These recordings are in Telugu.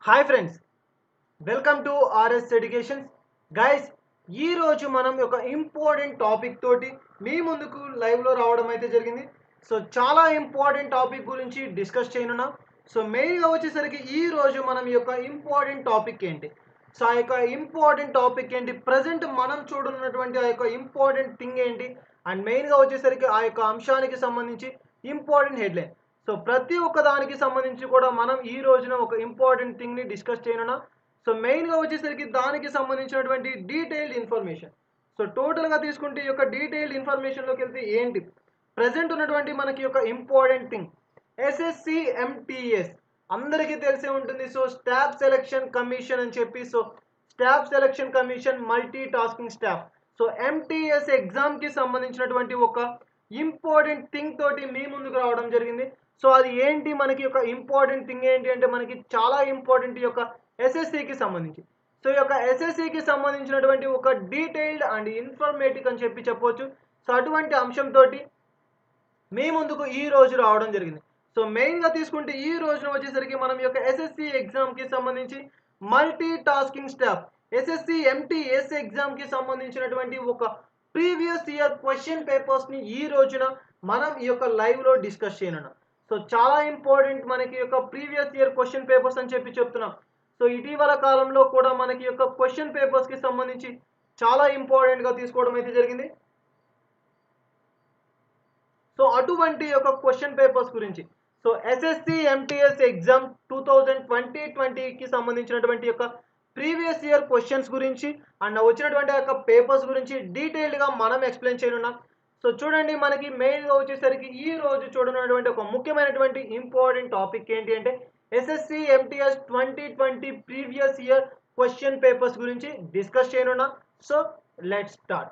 Hi friends, welcome to RS education. Guys, ఈ రోజు మనం ఒక ఇంపార్టెంట్ టాపిక్ తోటి మీ ముందుకు లైవ్లో రావడం అయితే జరిగింది. సో చాలా ఇంపార్టెంట్ టాపిక్ గురించి డిస్కస్ చేయనున్నాం. సో మెయిన్గా వచ్చేసరికి ఈ రోజు మనం ఈ యొక్క ఇంపార్టెంట్ టాపిక్ ఏంటి, సో ఆ యొక్క ఇంపార్టెంట్ టాపిక్ ఏంటి, ప్రజెంట్ మనం చూడనున్నటువంటి ఆ యొక్క ఇంపార్టెంట్ థింగ్ ఏంటి, అండ్ మెయిన్గా వచ్చేసరికి ఆ యొక్క అంశానికి సంబంధించి ఇంపార్టెంట్ హెడ్లైన్. సో ప్రతి ఒక్క దానికి సంబంధించి కూడా మనం ఈ రోజున ఒక ఇంపార్టెంట్ థింగ్ని డిస్కస్ చేయనున్నాం. సో మెయిన్గా వచ్చేసరికి దానికి సంబంధించినటువంటి డీటెయిల్డ్ ఇన్ఫర్మేషన్. సో టోటల్గా తీసుకుంటే ఈ యొక్క డీటెయిల్డ్ ఇన్ఫర్మేషన్లోకి వెళ్తే ఏంటి ప్రజెంట్ ఉన్నటువంటి మనకి యొక్క ఇంపార్టెంట్ థింగ్, ఎస్ఎస్సి ఎంటీఎస్ అందరికీ తెలిసే ఉంటుంది. సో స్టాఫ్ సెలక్షన్ కమిషన్ అని చెప్పి, so staff selection commission multi tasking staff. So MTS ఎగ్జామ్కి సంబంధించినటువంటి ఒక ఇంపార్టెంట్ థింగ్ తోటి మీ ముందుకు రావడం జరిగింది. సో అది ఏంటి, మనకి ఒక ఇంపార్టెంట్ థింగ్ ఏంటి అంటే మనకి చాలా ఇంపార్టెంట్ ఈ యొక్క ఎస్ఎస్సికి సంబంధించి. సో ఈ యొక్క ఎస్ఎస్సికి సంబంధించినటువంటి ఒక డీటెయిల్డ్ అండ్ ఇన్ఫర్మేటివ్ అని చెప్పి చెప్పవచ్చు. సో అటువంటి అంశంతో మీ ముందుకు ఈ రోజు రావడం జరిగింది. సో మెయిన్గా తీసుకుంటే ఈ రోజున వచ్చేసరికి మనం ఈ యొక్క ఎస్ఎస్సి ఎగ్జామ్కి సంబంధించి multi tasking staff SSC MTS ఎగ్జామ్కి సంబంధించినటువంటి ఒక ప్రీవియస్ ఇయర్ క్వశ్చన్ పేపర్స్ని ఈ రోజున మనం ఈ యొక్క లైవ్లో డిస్కస్ చేయనున్నాం. సో చాలా ఇంపార్టెంట్ మనకి యొక్క ప్రీవియస్ ఇయర్ క్వశ్చన్ పేపర్స్ అని చెప్పి చెప్తున్నాం. సో ఇటీవల కాలంలో కూడా మనకి యొక్క క్వశ్చన్ పేపర్స్కి సంబంధించి చాలా ఇంపార్టెంట్గా తీసుకోవడం అయితే జరిగింది. సో అటువంటి యొక్క క్వశ్చన్ పేపర్స్ గురించి, సో ఎస్ఎస్సి ఎంటీఎస్ ఎగ్జామ్ 2020కి సంబంధించినటువంటి యొక్క ప్రీవియస్ ఇయర్ క్వశ్చన్స్ గురించి అండ్ వచ్చినటువంటి యొక్క పేపర్స్ గురించి డీటెయిల్డ్గా మనం ఎక్స్ప్లెయిన్ చేయనున్నాం. సో చూడండి, మనకి మెయిన్గా వచ్చేసరికి ఈ రోజు చూడనటువంటి ఒక ముఖ్యమైనటువంటి ఇంపార్టెంట్ టాపిక్ ఏంటి అంటే SSC MTS 2020 previous year question papers గురించి డిస్కస్ చేయనున్నాం. So let's start.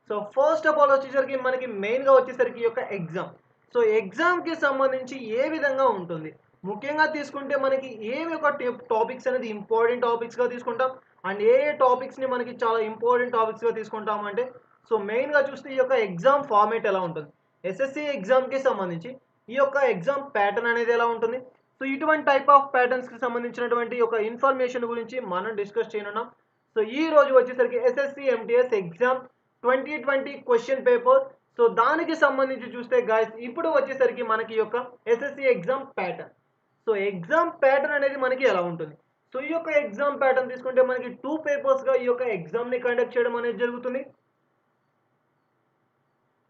So first of all వచ్చేసరికి మనకి మెయిన్గా వచ్చేసరికి ఈ యొక్క ఎగ్జామ్. సో ఎగ్జామ్కి సంబంధించి ఏ విధంగా ఉంటుంది, ముఖ్యంగా తీసుకుంటే మనకి ఏమి ఒక టాపిక్స్ అనేది ఇంపార్టెంట్ టాపిక్స్గా తీసుకుంటాం అండ్ ఏ టాపిక్స్ని మనకి చాలా ఇంపార్టెంట్ టాపిక్స్గా తీసుకుంటాం అంటే, సో మెయిన్గా చూస్తే ఈ యొక్క ఎగ్జామ్ ఫార్మేట్ ఎలా ఉంటుంది, ఎస్ఎస్సి ఎగ్జామ్కి సంబంధించి ఈ యొక్క ఎగ్జామ్ ప్యాటర్న్ అనేది ఎలా ఉంటుంది. సో ఇటువంటి టైప్ ఆఫ్ ప్యాటర్న్స్కి సంబంధించినటువంటి ఒక ఇన్ఫర్మేషన్ గురించి మనం డిస్కస్ చేయనున్నాం. సో ఈ రోజు వచ్చేసరికి SSC MTS exam 2020 question paper. So దానికి సంబంధించి చూస్తే గాయస్, ఇప్పుడు వచ్చేసరికి మనకి యొక్క SSC exam pattern. So exam pattern అనేది మనకి ఎలా ఉంటుంది. సో ఈ యొక్క ఎగ్జామ్ ప్యాటర్న్ తీసుకుంటే మనకి 2 పేపర్స్గా ఈ యొక్క ఎగ్జామ్ని కండక్ట్ చేయడం అనేది జరుగుతుంది.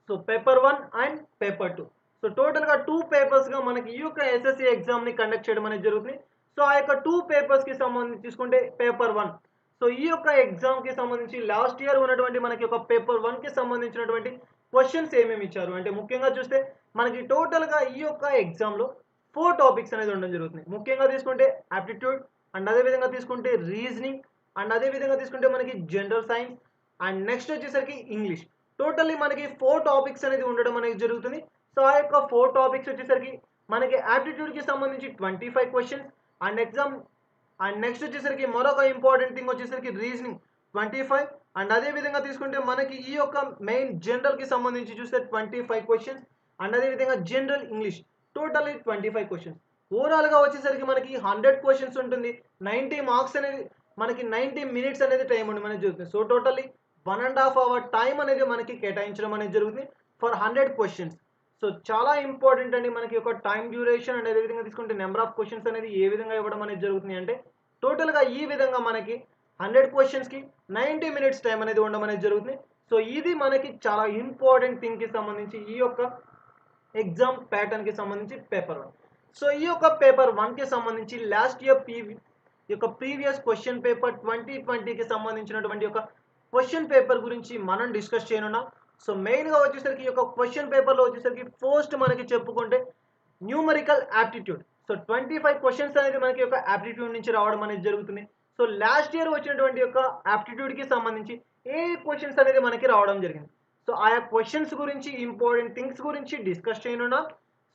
So paper 1 and paper 2. So టోటల్గా 2 పేపర్స్గా మనకి ఈ యొక్క ఎస్ఎస్సి ఎగ్జామ్ని కండక్ట్ చేయడం అనేది జరుగుతుంది. సో ఆ యొక్క 2 పేపర్స్కి సంబంధించి తీసుకుంటే పేపర్ 1. సో ఈ యొక్క ఎగ్జామ్కి సంబంధించి లాస్ట్ ఇయర్ ఉన్నటువంటి మనకి ఒక పేపర్ 1కి సంబంధించినటువంటి క్వశ్చన్స్ ఏమేమి ఇచ్చారు అంటే, ముఖ్యంగా చూస్తే మనకి టోటల్గా ఈ యొక్క ఎగ్జామ్లో 4 టాపిక్స్ అనేది ఉండడం జరుగుతుంది. ముఖ్యంగా తీసుకుంటే ఆప్టిట్యూడ్, అండ్ అదేవిధంగా తీసుకుంటే రీజనింగ్, అండ్ అదేవిధంగా తీసుకుంటే మనకి జనరల్ సైన్స్, అండ్ నెక్స్ట్ వచ్చేసరికి ఇంగ్లీష్. టోటల్లీ మనకి 4 టాపిక్స్ అనేది ఉండడం అనేది జరుగుతుంది. సో ఆ యొక్క 4 టాపిక్స్ వచ్చేసరికి మనకి ఆప్టిట్యూడ్కి సంబంధించి 25 questions and exam, and next వచ్చేసరికి మరొక ఇంపార్టెంట్ థింగ్ వచ్చేసరికి రీజనింగ్ 25, అండ్ అదే విధంగా తీసుకుంటే మనకి ఈ యొక్క మెయిన్ జనరల్కి సంబంధించి చూస్తే 25 క్వశ్చన్స్, అండ్ అదేవిధంగా జనరల్ ఇంగ్లీష్ టోటల్లీ 25 క్వశ్చన్స్. ఓవరాల్గా వచ్చేసరికి మనకి 100 క్వశ్చన్స్ ఉంటుంది. 90 మార్క్స్ అనేది మనకి 90 మినిట్స్ అనేది టైం ఉండడం అనేది జరుగుతుంది. సో టోటల్లీ 1.5 అవర్ టైం అనేది మనకి కేటాయించడం అనేది జరుగుతుంది ఫర్ 100 క్వశ్చన్స్. సో చాలా ఇంపార్టెంట్ అండి మనకి ఒక టైం డ్యూరేషన్, అండ్ అదేవిధంగా తీసుకుంటే నెంబర్ ఆఫ్ క్వశ్చన్స్ అనేది ఏ విధంగా ఇవ్వడం అనేది జరుగుతుంది అంటే, టోటల్గా ఈ విధంగా మనకి 100 క్వశ్చన్స్కి 90 మినిట్స్ టైం అనేది ఉండడం అనేది జరుగుతుంది. సో ఇది మనకి చాలా ఇంపార్టెంట్ థింగ్కి సంబంధించి ఈ యొక్క ఎగ్జామ్ ప్యాటర్న్కి సంబంధించి పేపర్ 1. సో ఈ యొక్క పేపర్ 1కి సంబంధించి లాస్ట్ ఇయర్ ఈ యొక్క ప్రీవియస్ క్వశ్చన్ పేపర్ 2020కి సంబంధించినటువంటి ఒక క్వశ్చన్ పేపర్ గురించి మనం డిస్కస్ చేయనున్నాం. సో మెయిన్గా వచ్చేసరికి ఈ యొక్క క్వశ్చన్ పేపర్లో వచ్చేసరికి ఫస్ట్ మనకి చెప్పుకుంటే న్యూమరికల్ యాప్టిట్యూడ్. సో 25 క్వశ్చన్స్ అనేది మనకి యొక్క యాప్టిట్యూడ్ నుంచి రావడం అనేది జరుగుతుంది. సో లాస్ట్ ఇయర్ వచ్చినటువంటి యొక్క యాప్టిట్యూడ్కి సంబంధించి ఏ క్వశ్చన్స్ అనేది మనకి రావడం జరిగింది. సో ఆయా క్వశ్చన్స్ గురించి ఇంపార్టెంట్ థింగ్స్ గురించి డిస్కస్ చేయనున్నాం.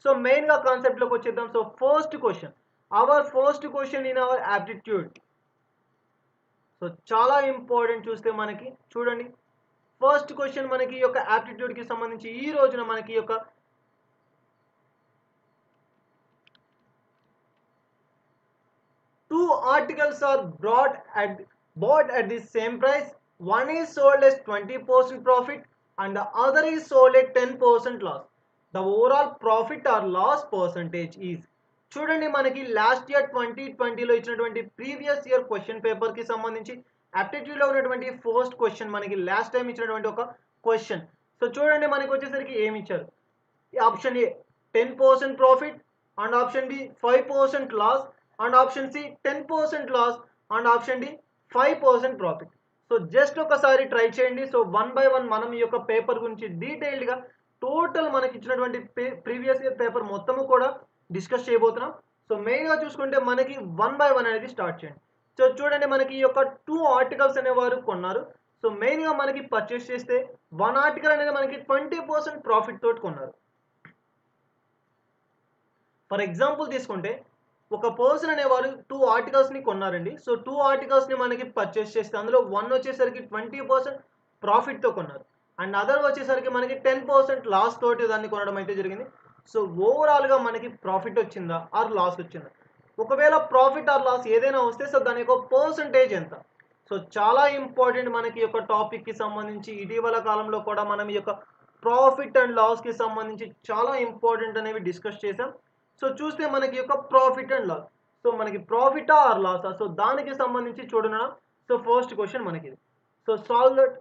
సో మెయిన్గా కాన్సెప్ట్లోకి వచ్చేద్దాం. So first question, our first question in our aptitude. So చాలా ఇంపార్టెంట్ చూస్తే మనకి చూడండి, ఫస్ట్ క్వశ్చన్ మనకి ఈ యొక్క యాప్టిట్యూడ్కి సంబంధించి ఈ రోజున మనకి యొక్క two articles are bought at the same price. One is sold as 20% profit and the other is sold at 10% loss. The overall profit or loss percentage is. చూడండి మనకి లాస్ట్ ఇయర్ 2020లో ఇచ్చినటువంటి ప్రీవియస్ ఇయర్ క్వశ్చన్ పేపర్ కి సంబంధించి aptitude లో ఉన్నటువంటి ఫస్ట్ క్వశ్చన్ మనకి లాస్ట్ టైం ఇచ్చినటువంటి ఒక క్వశ్చన్. సో చూడండి మనకి వచ్చేసరికి ఏమి ఇచ్చారు. Option A 10% profit and option B 5% loss and option C 10% loss and option D 5% profit. So just ఒకసారి ట్రై చేయండి. సో వన్ బై వన్ మనం ఈ యొక్క పేపర్ గురించి డీటెయిల్డ్గా టోటల్ మనకి ఇచ్చినటువంటి ప్రీవియస్ ఇయర్ పేపర్ మొత్తము కూడా డిస్కస్ చేయబోతున్నాం. సో మెయిన్గా చూసుకుంటే మనకి వన్ బై వన్ అనేది స్టార్ట్ చేయండి. సో చూడండి మనకి ఈ యొక్క 2 ఆర్టికల్స్ అనేవారు కొన్నారు. సో మెయిన్గా మనకి పర్చేస్ చేస్తే 1 ఆర్టికల్ అనేది మనకి 20% ప్రాఫిట్ తోటి కొన్నారు. ఫర్ ఎగ్జాంపుల్ తీసుకుంటే ఒక పర్సన్ అనేవారు 2 ఆర్టికల్స్ని కొన్నారండి. సో 2 ఆర్టికల్స్ని మనకి పర్చేస్ చేస్తే అందులో 1 వచ్చేసరికి 20% ప్రాఫిట్తో కొన్నారు అండ్ అదర్ వచ్చేసరికి మనకి 10% లాస్ తోటి దాన్ని కొనడం అయితే జరిగింది. సో ఓవరాల్గా మనకి ప్రాఫిట్ వచ్చిందా ఆర్ లాస్ వచ్చిందా? ఒకవేళ ప్రాఫిట్ ఆర్ లాస్ ఏదైనా వస్తే సో దాని యొక్క పర్సంటేజ్ ఎంత? సో చాలా ఇంపార్టెంట్ మనకి ఈ యొక్క టాపిక్కి సంబంధించి ఇటీవల కాలంలో కూడా మనం ఈ యొక్క ప్రాఫిట్ అండ్ లాస్కి సంబంధించి చాలా ఇంపార్టెంట్ అనేవి డిస్కస్ చేసాం. సో చూస్తే మనకి యొక్క ప్రాఫిట్ అండ్ లాస్, సో మనకి ప్రాఫిటా ఆర్ లాసా? సో దానికి సంబంధించి చూడనా. సో ఫస్ట్ క్వశ్చన్ మనకి ఇది. So solve that.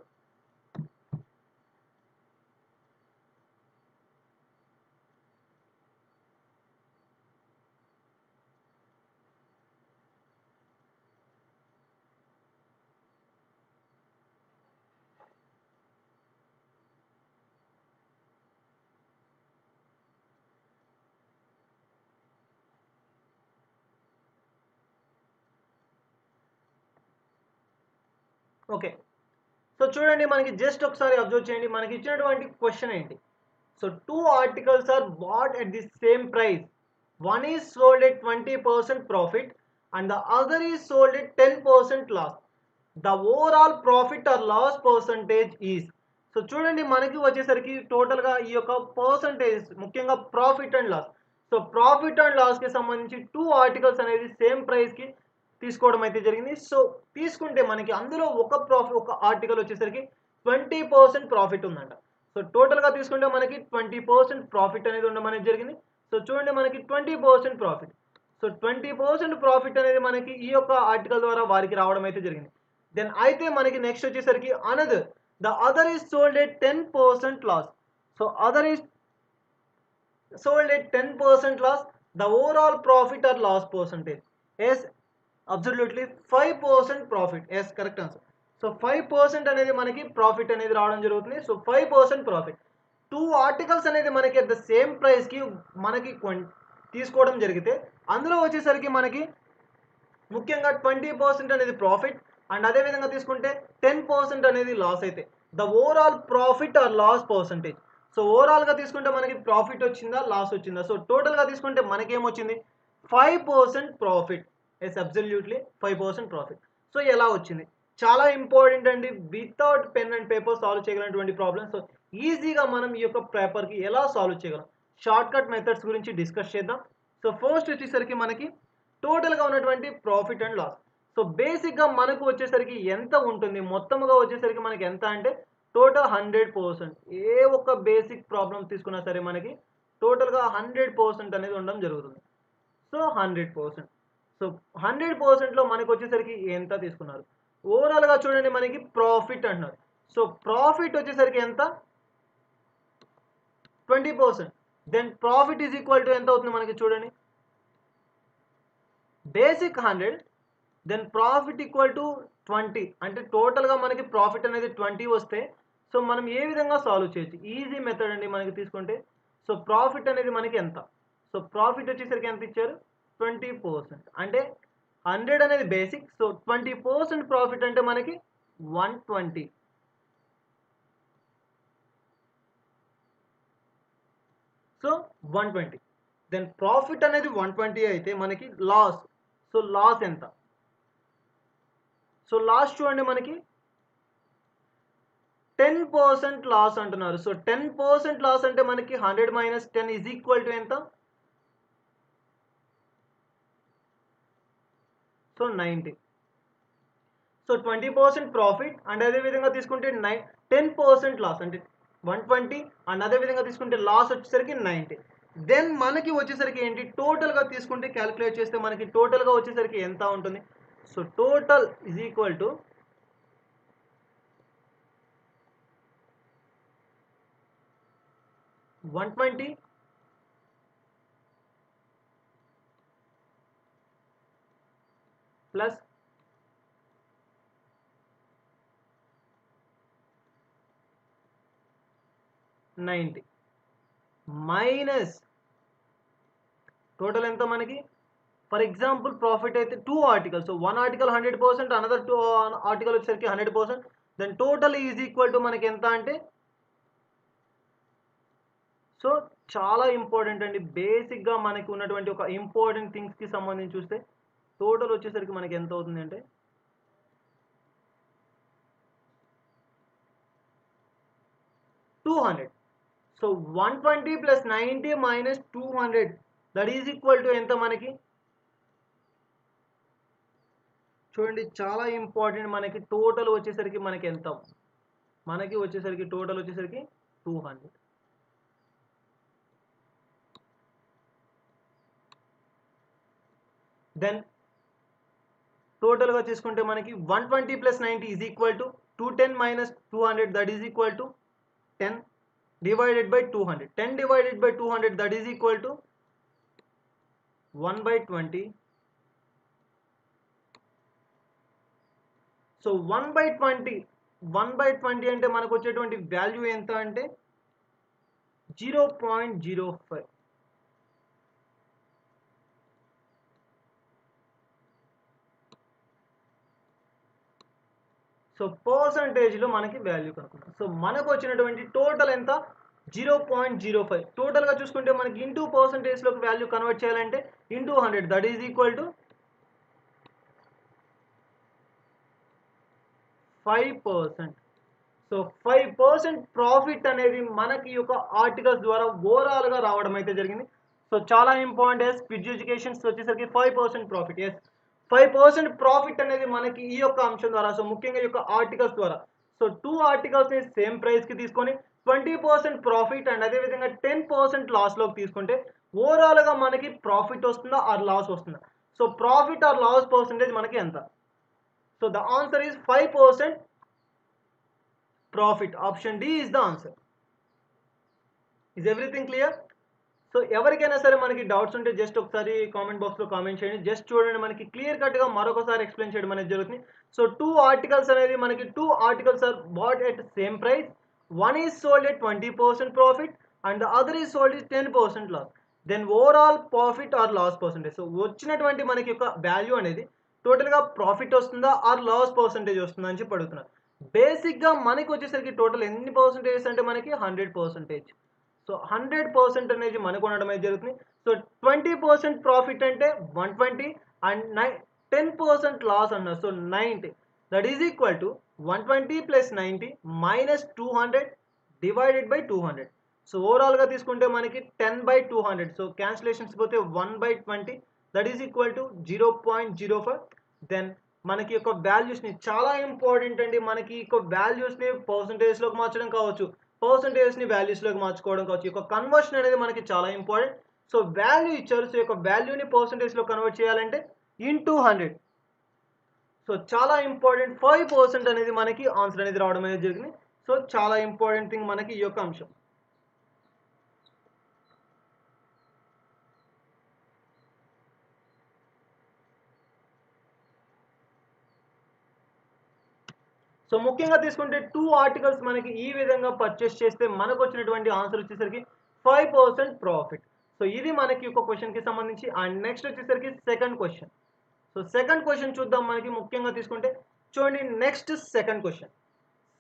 Okay, so చూడండి మనకి జస్ట్ ఒకసారి అబ్జర్వ్ చేయండి. మనకి ఇచ్చినటువంటి క్వశ్చన్ ఏంటి? So 2 articles are bought at the same price. One is sold at 20% profit and the other is sold at 10% loss. The overall profit or loss percentage is. So చూడండి మనకి వచ్చేసరికి టోటల్గా ఈ యొక్క పర్సంటేజ్ ముఖ్యంగా profit and loss. So profit and లాస్కి సంబంధించి 2 ఆర్టికల్స్ అనేది సేమ్ ప్రైస్కి తీసుకోవడం అయితే జరిగింది. సో తీసుకుంటే మనకి అందులో ఒక ఆర్టికల్ వచ్చేసరికి 20% ప్రాఫిట్ ఉందంట. సో టోటల్గా తీసుకుంటే మనకి 20% ప్రాఫిట్ అనేది ఉండడం అనేది జరిగింది. సో చూడండి మనకి 20% ప్రాఫిట్. సో 20% ప్రాఫిట్ అనేది మనకి ఈ యొక్క ఆర్టికల్ ద్వారా వారికి రావడం అయితే జరిగింది. దెన్ అయితే మనకి నెక్స్ట్ వచ్చేసరికి another the other is sold at 10% loss. So other is sold at 10% loss. The overall profit or loss percentage yes absolutely 5% profit. Yes correct answer. So 5% అనేది మనకి ప్రాఫిట్ అనేది రావడం జరుగుతుంది. So 5% profit. 2 ఆర్టికల్స్ అనేది మనకి అట్ ద సేమ్ ప్రైస్కి మనకి తీసుకోవడం జరిగితే అందులో వచ్చేసరికి మనకి ముఖ్యంగా 20% అనేది ప్రాఫిట్ అండ్ అదేవిధంగా తీసుకుంటే 10% అనేది లాస్ అయితే the overall profit or loss percentage. So ఓవరాల్గా తీసుకుంటే మనకి ప్రాఫిట్ వచ్చిందా లాస్ వచ్చిందా? సో టోటల్గా తీసుకుంటే మనకేమొచ్చింది 5% profit. Yes absolutely 5% profit. So ఎలా వచ్చింది? చాలా ఇంపార్టెంట్ అండి. Without pen and paper solve చేయగలిగినటువంటి ప్రాబ్లమ్. సో ఈజీగా మనం ఈ యొక్క పేపర్కి ఎలా సాల్వ్ చేయగలం షార్ట్ కట్ మెథడ్స్ గురించి డిస్కస్ చేద్దాం. సో ఫస్ట్ వచ్చేసరికి మనకి టోటల్గా ఉన్నటువంటి ప్రాఫిట్ అండ్ లాస్. సో బేసిక్గా మనకు వచ్చేసరికి ఎంత ఉంటుంది? మొత్తముగా వచ్చేసరికి మనకి ఎంత అంటే టోటల్ 100%. ఏ ఒక్క బేసిక్ ప్రాబ్లం తీసుకున్నా సరే మనకి టోటల్గా 100% అనేది ఉండడం జరుగుతుంది. సో 100%. సో 100%లో మనకు వచ్చేసరికి ఎంత తీసుకున్నారు? ఓవరాల్గా చూడండి మనకి ప్రాఫిట్ అంటున్నారు. సో ప్రాఫిట్ వచ్చేసరికి ఎంత? 20%. Then profit is equal to ఎంత అవుతుంది మనకి చూడండి. Basic 100 then profit equal to 20. అంటే టోటల్గా మనకి ప్రాఫిట్ అనేది 20 వస్తే సో మనం ఏ విధంగా సాల్వ్ చేయొచ్చు? ఈజీ మెథడ్ అండి మనకి తీసుకుంటే. సో ప్రాఫిట్ అనేది మనకి ఎంత? సో ప్రాఫిట్ వచ్చేసరికి ఎంత ఇచ్చారు? 20%. అంటే 100 అనేది బేసిక్. సో 20% ప్రాఫిట్ అంటే మనకి 120. సో 120. దెన్ ప్రాఫిట్ అనేది 120 అయితే మనకి లాస్. సో లాస్ ఎంత? సో లాస్ చూడండి మనకి 10% లాస్ అంటున్నారు. సో 10% లాస్ అంటే మనకి 100 మైనస్ 10 ఈజ్ ఈక్వల్ టు ఎంత? సో 90. సో 20% ప్రాఫిట్ అండ్ అదే విధంగా తీసుకుంటే 10% లాస్ అంటే 120 అండ్ అదే విధంగా తీసుకుంటే లాస్ వచ్చేసరికి 90. దెన్ మనకి వచ్చేసరికి ఏంటి టోటల్గా తీసుకుంటే క్యాలిక్యులేట్ చేస్తే మనకి టోటల్గా వచ్చేసరికి ఎంత ఉంటుంది. So total is equal to 120 plus 90 minus total ఎంత మనకి. ఫర్ ఎగ్జాంపుల్ ప్రాఫిట్ అయితే 2 articles, so 1 article 100%, another 2 article వచ్చేసరికి 100%. Then total is equal to మనకి ఎంత అంటే, సో చాలా ఇంపార్టెంట్ అండి. బేసిక్గా మనకి ఉన్నటువంటి ఒక ఇంపార్టెంట్ థింగ్స్కి సంబంధించి చూస్తే టోటల్ వచ్చేసరికి మనకి ఎంత అవుతుంది అంటే 200. So 120 plus 90 minus 200 that is equal to ఎంత మనకి. చూడండి చాలా ఇంపార్టెంట్, మనకి టోటల్ వచ్చేసరికి మనకి ఎంత, మనకి వచ్చేసరికి టోటల్ వచ్చేసరికి 200. దెన్ టోటల్గా తీసుకుంటే మనకి 120 plus 90 is equal to 210 minus 200 that is equal to 10 divided by 200. 10 divided by 200 that is equal to 1/20. So 1/20 అంటే మనకు వచ్చేటువంటి వాల్యూ ఎంత అంటే 0.05. సో పర్సంటేజ్లో మనకి వాల్యూ కనుక్కుంటాం. సో మనకు వచ్చినటువంటి టోటల్ ఎంత 0.05. టోటల్గా చూసుకుంటే మనకి ఇంటూ పర్సంటేజ్లోకి వాల్యూ కన్వర్ట్ చేయాలంటే into 100 that is equal to 5%. So 5% profit అనేది మనకి యొక్క ఆర్టికల్స్ ద్వారా ఓవరాల్గా రావడం అయితే జరిగింది. సో చాలా ఇంపార్టెంట్ స్పిడ్ ఎడ్యుకేషన్స్ వచ్చేసరికి 5% ప్రాఫిట్. ఎస్ 5% ప్రాఫిట్ అనేది మనకి ఈ యొక్క అంశం ద్వారా, సో ముఖ్యంగా ఈ యొక్క ఆర్టికల్స్ ద్వారా, సో 2 ఆర్టికల్స్ని సేమ్ ప్రైస్కి తీసుకొని 20% ప్రాఫిట్ అండ్ అదేవిధంగా 10% లాస్లోకి తీసుకుంటే ఓవరాల్గా మనకి ప్రాఫిట్ వస్తుందా ఆర్ లాస్ వస్తుందా. So profit or loss percentage మనకి ఎంత. So the answer is 5% profit. Option D is the answer. Is everything clear? So ఎవరికైనా సరే మనకి డౌట్స్ ఉంటే జస్ట్ ఒకసారి కామెంట్ బాక్స్లో కామెంట్ చేయండి. జస్ట్ చూడండి, మనకి క్లియర్ కట్గా మరొకసారి ఎక్స్ప్లెయిన్ చేయడం అనేది జరుగుతుంది. సో 2 ఆర్టికల్స్ అనేది మనకి 2 articles are bought at same price. One is sold at 20% profit and the other is sold at 10% loss. Then overall profit or loss percentage. So వచ్చినటువంటి మనకి యొక్క వాల్యూ అనేది టోటల్గా ప్రాఫిట్ వస్తుందా ఆర్ లాస్ పర్సంటేజ్ వస్తుందా అని చెప్పి అడుగుతున్నారు. బేసిక్గా మనకి వచ్చేసరికి టోటల్ ఎన్ని పర్సంటేజెస్ అంటే మనకి 100%. సో 100% అనేది మనకు ఉండడం అయితే జరుగుతుంది. సో 20% ప్రాఫిట్ అంటే 120 అండ్ 10% లాస్ అన్నారు. So 90 that is equal to 120 plus 90 minus 200 divided by 200. So ఓవరాల్గా తీసుకుంటే మనకి 10/200. సో క్యాన్సిలేషన్స్ పోతే 1/20 దట్ ఈజ్ ఈక్వల్ టు 0.05. దెన్ మనకి యొక్క వాల్యూస్ని చాలా ఇంపార్టెంట్ అండి, మనకి యొక్క వాల్యూస్ని పర్సంటేజ్లోకి మార్చడం కావచ్చు, పర్సంటేజ్ని వాల్యూస్లోకి మార్చుకోవడం కావచ్చు. ఈ యొక్క కన్వర్షన్ అనేది మనకి చాలా ఇంపార్టెంట్. సో వాల్యూ ఇచ్చారు, సో యొక్క వాల్యూని పర్సంటేజ్లో కన్వర్ట్ చేయాలంటే ఇంటూ 100. సో చాలా ఇంపార్టెంట్ 5% అనేది మనకి ఆన్సర్ అనేది రావడం అనేది జరిగింది. సో చాలా ఇంపార్టెంట్ థింగ్ మనకి ఈ యొక్క అంశం. సో ముఖ్యంగా తీసుకుంటే 2 ఆర్టికల్స్ మనకి ఈ విధంగా పర్చేస్ చేస్తే మనకు వచ్చినటువంటి ఆన్సర్ వచ్చేసరికి 5% ప్రాఫిట్. సో ఇది మనకి ఒక క్వశ్చన్కి సంబంధించి. అండ్ నెక్స్ట్ వచ్చేసరికి second question. So second question చూద్దాం. మనకి ముఖ్యంగా తీసుకుంటే చూడండి, next second question.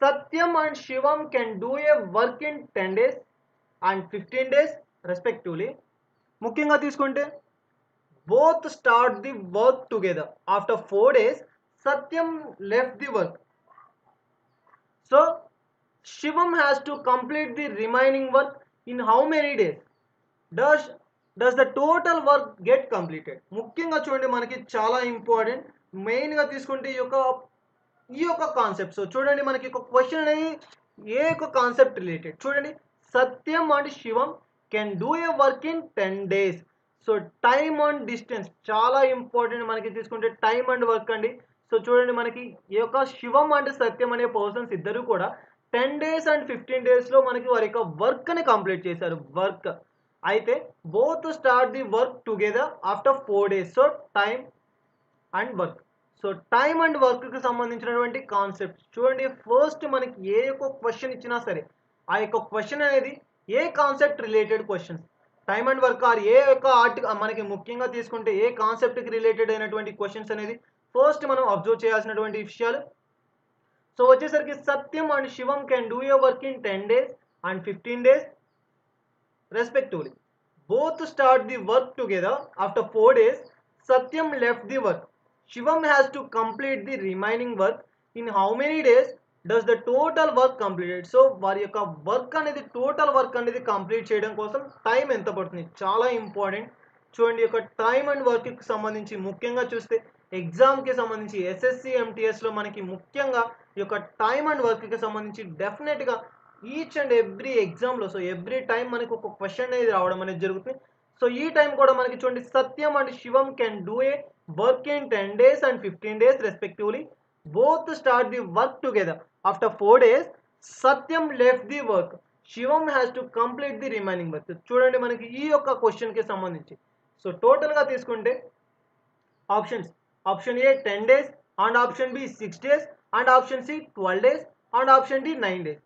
Satyam and Shivam can do a work in 10 days and 15 days respectively. ముఖ్యంగా తీసుకుంటే both start the work together. After 4 days, Satyam left the work. So, Shivam has to complete the remaining work in how many days? Does the total work get completed? ముఖ్యంగా చూడండి, మనకి చాలా ఇంపార్టెంట్. మెయిన్గా తీసుకుంటే ఈ యొక్క కాన్సెప్ట్. సో చూడండి మనకి ఒక క్వశ్చన్ అనేది ఏ యొక్క కాన్సెప్ట్ రిలేటెడ్ చూడండి. Satyam and Shivam can do a work in 10 days. So time and distance చాలా ఇంపార్టెంట్ మనకి తీసుకుంటే టైమ్ అండ్ వర్క్ అండి. సో చూడండి మనకి ఈ యొక్క శివం అండ్ సత్యం అనే పర్సన్స్ ఇద్దరు కూడా 10 days అండ్ 15 daysలో మనకి వారి యొక్క వర్క్ని కంప్లీట్ చేశారు. వర్క్ అయితే both start the work together after 4 days. So time and work. So time and వర్క్కి సంబంధించినటువంటి కాన్సెప్ట్స్ చూడండి. ఫస్ట్ మనకి ఏ యొక్క క్వశ్చన్ ఇచ్చినా సరే ఆ యొక్క క్వశ్చన్ అనేది ఏ concept related questions time and work or ఏ యొక్క మనకి ముఖ్యంగా తీసుకుంటే ఏ కాన్సెప్ట్కి రిలేటెడ్ అయినటువంటి క్వశ్చన్స్ అనేది ఫస్ట్ మనం అబ్జర్వ్ చేయాల్సినటువంటి విషయాలు. సో వచ్చేసరికి Satyam and Shivam can do a work in 10 days and 15 days respectively. Both start the work together after 4 days. Satyam left the work. Shivam has to complete the remaining work. In how many days does the total work completed? So వారి యొక్క వర్క్ అనేది టోటల్ వర్క్ అనేది కంప్లీట్ చేయడం కోసం టైం ఎంత పడుతుంది చాలా ఇంపార్టెంట్. చూడండి యొక్క టైం అండ్ వర్క్కి సంబంధించి ముఖ్యంగా చూస్తే ఎగ్జామ్కి సంబంధించి ఎస్ఎస్సి ఎంటీఎస్లో మనకి ముఖ్యంగా ఈ యొక్క టైం అండ్ వర్క్కి సంబంధించి డెఫినెట్గా ఈచ్ అండ్ ఎవ్రీ ఎగ్జామ్లో సో ఎవ్రీ టైం మనకు ఒక క్వశ్చన్ అనేది రావడం అనేది జరుగుతుంది. సో ఈ టైం కూడా మనకి చూడండి Satyam and Shivam can do a work in 10 days and 15 days respectively. Both start the work together after 4 days. Satyam left the work. Shivam has to complete the remaining work. చూడండి మనకి ఈ యొక్క క్వశ్చన్కి సంబంధించి సో టోటల్గా తీసుకుంటే options option A 10 days and option B 6 days and option C 12 days and option D 9 days.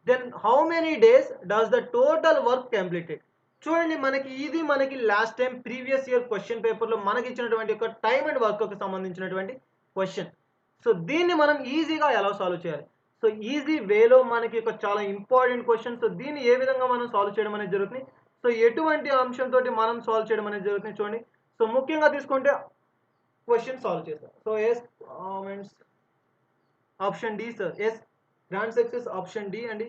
Then how many days does the total work completed. చూడండి మనకి ఇది మనకి last time previous year question పేపర్లో మనకి ఇచ్చినటువంటి ఒక టైం అండ్ వర్క్కి సంబంధించినటువంటి క్వశ్చన్. సో దీన్ని మనం ఈజీగా ఎలా సాల్వ్ చేయాలి. సో ఈజీ వేలో మనకి ఒక చాలా ఇంపార్టెంట్ క్వశ్చన్. సో దీన్ని ఏ విధంగా మనం సాల్వ్ చేయడం అనేది జరుగుతుంది. సో ఎటువంటి అంశంతో మనం సాల్వ్ చేయడం అనేది జరుగుతుంది చూడండి. సో ముఖ్యంగా తీసుకుంటే క్వశ్చన్ సాల్వ్ చేస్తాం. So yes comments option D sir. Yes grand success option D అండి.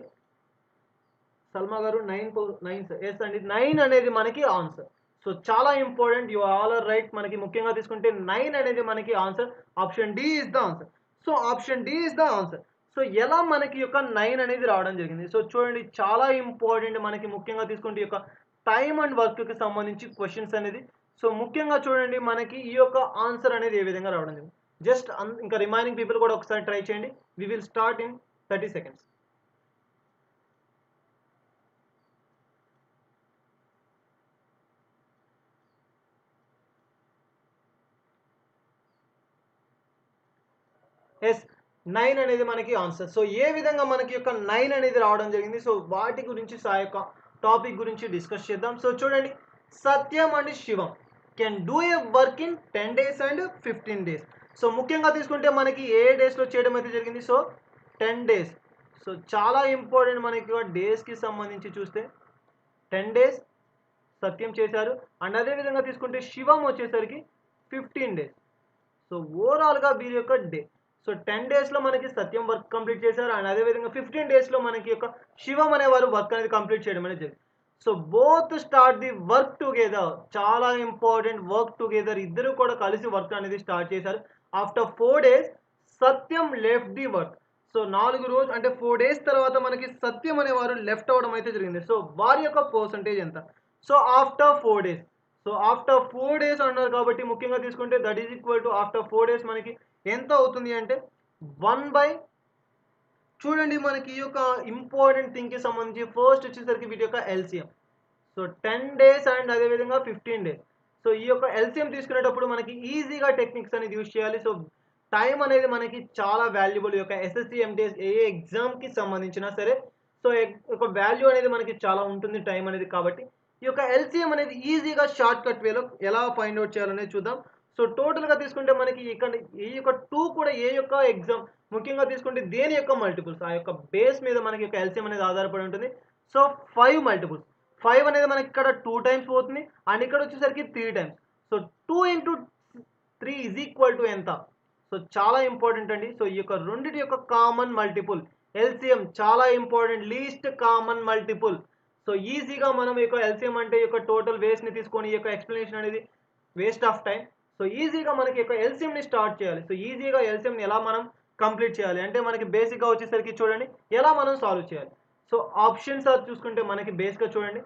సల్మా గారు 9 సార్. ఎస్ అండి 9 అనేది మనకి ఆన్సర్. సో చాలా important. You all are right. మనకి ముఖ్యంగా తీసుకుంటే 9 అనేది మనకి answer. Option D is the answer. So option D is the answer. So ఎలా మనకి యొక్క 9 అనేది రావడం జరిగింది. సో చూడండి చాలా ఇంపార్టెంట్ మనకి ముఖ్యంగా తీసుకుంటే ఈ యొక్క టైమ్ అండ్ వర్క్కి సంబంధించి క్వశ్చన్స్ అనేది. సో ముఖ్యంగా చూడండి మనకి ఈ యొక్క ఆన్సర్ అనేది ఏ విధంగా రావడం జరిగింది. జస్ట్ ఇంకా రిమైనింగ్ పీపుల్ కూడా ఒకసారి ట్రై చేయండి. We will start in 30 seconds. Yes 9 అనేది మనకి ఆన్సర్. సో ఏ విధంగా మనకి యొక్క 9 అనేది రావడం జరిగింది. సో వాటి గురించి ఆ యొక్క టాపిక్ గురించి డిస్కస్ చేద్దాం. సో చూడండి Satyam and Shivam can do a work in 10 days and 15 days. So ముఖ్యంగా తీసుకుంటే మనకి ఏ డేస్లో చేయడం అయితే జరిగింది. So 10 days. సో చాలా ఇంపార్టెంట్ మనకి డేస్కి సంబంధించి చూస్తే 10 days సత్యం చేశారు. అండ్ అదేవిధంగా తీసుకుంటే శివం వచ్చేసరికి 15 days. సో ఓవరాల్గా వీరి యొక్క డే. సో 10 daysలో మనకి సత్యం వర్క్ కంప్లీట్ చేశారు. అండ్ అదేవిధంగా 15 daysలో మనకి యొక్క శివం అనేవారు వర్క్ అనేది కంప్లీట్ చేయడం అనేది జరిగింది. So both start the work together. చాలా ఇంపార్టెంట్. వర్క్ టుగెదర్ ఇద్దరు కూడా కలిసి వర్క్ అనేది స్టార్ట్ చేశారు. After 4 days Satyam left the work. So 4 రోజులు అంటే 4 days తర్వాత మనకి సత్యం అనేవారు లెఫ్ట్ అవ్వడం అయితే జరిగింది. సో వారి యొక్క పర్సంటేజ్ ఎంత. So after 4 days. So after 4 days అన్నారు కాబట్టి ముఖ్యంగా తీసుకుంటే that is equal to after 4 days మనకి ఎంత అవుతుంది అంటే 1/. చూడండి మనకి ఈ యొక్క ఇంపార్టెంట్ థింగ్కి సంబంధించి ఫస్ట్ వచ్చేసరికి వీటి యొక్క ఎల్సిఎం. సో 10 days అండ్ అదేవిధంగా 15 days. సో ఈ యొక్క ఎల్సిఎం తీసుకునేటప్పుడు మనకి ఈజీగా టెక్నిక్స్ అనేది యూజ్ చేయాలి. సో టైం అనేది మనకి చాలా వాల్యుబుల్. ఈ యొక్క ఎస్ఎస్సి ఎంటీఎస్ ఏ ఎగ్జామ్కి సంబంధించినా సరే సో ఒక వాల్యూ అనేది మనకి చాలా ఉంటుంది టైం అనేది. కాబట్టి ఈ యొక్క ఎల్సిఎం అనేది ఈజీగా షార్ట్ కట్ వేలో ఎలా ఫైండ్ అవుట్ చేయాలనేది చూద్దాం. సో టోటల్గా తీసుకుంటే మనకి ఇక్కడ ఈ యొక్క 2 కూడా ఏ యొక్క ఎగ్జామ్ ముఖ్యంగా తీసుకుంటే దేని యొక్క మల్టిపుల్స్ ఆ యొక్క బేస్ మీద మనకి యొక్క ఎల్సిఎం అనేది ఆధారపడి ఉంటుంది. So 5 multiples. 5 అనేది మనకి ఇక్కడ 2 times పోతుంది అండ్ ఇక్కడ వచ్చేసరికి 3 times. So 2 into 3 is equal to ఎంత. సో చాలా ఇంపార్టెంట్ అండి. సో ఈ యొక్క రెండింటి యొక్క కామన్ మల్టిపుల్ ఎల్సిఎం చాలా important. Least common multiple. So ఈజీగా మనం ఈ యొక్క ఎల్సిఎం అంటే ఈ యొక్క టోటల్ వేస్ట్ని తీసుకొని ఈ యొక్క ఎక్స్ప్లెనేషన్ అనేది వేస్ట్ ఆఫ్ టైం. సో ఈజీగా మనకి యొక్క ఎల్సిఎంని స్టార్ట్ చేయాలి. సో ఈజీగా ఎల్సిఎంని ఎలా మనం కంప్లీట్ చేయాలి అంటే మనకి బేసిక్గా వచ్చేసరికి చూడండి ఎలా మనం సాల్వ్ చేయాలి. సో ఆప్షన్స్ చూసుకుంటే మనకి బేస్గా చూడండి.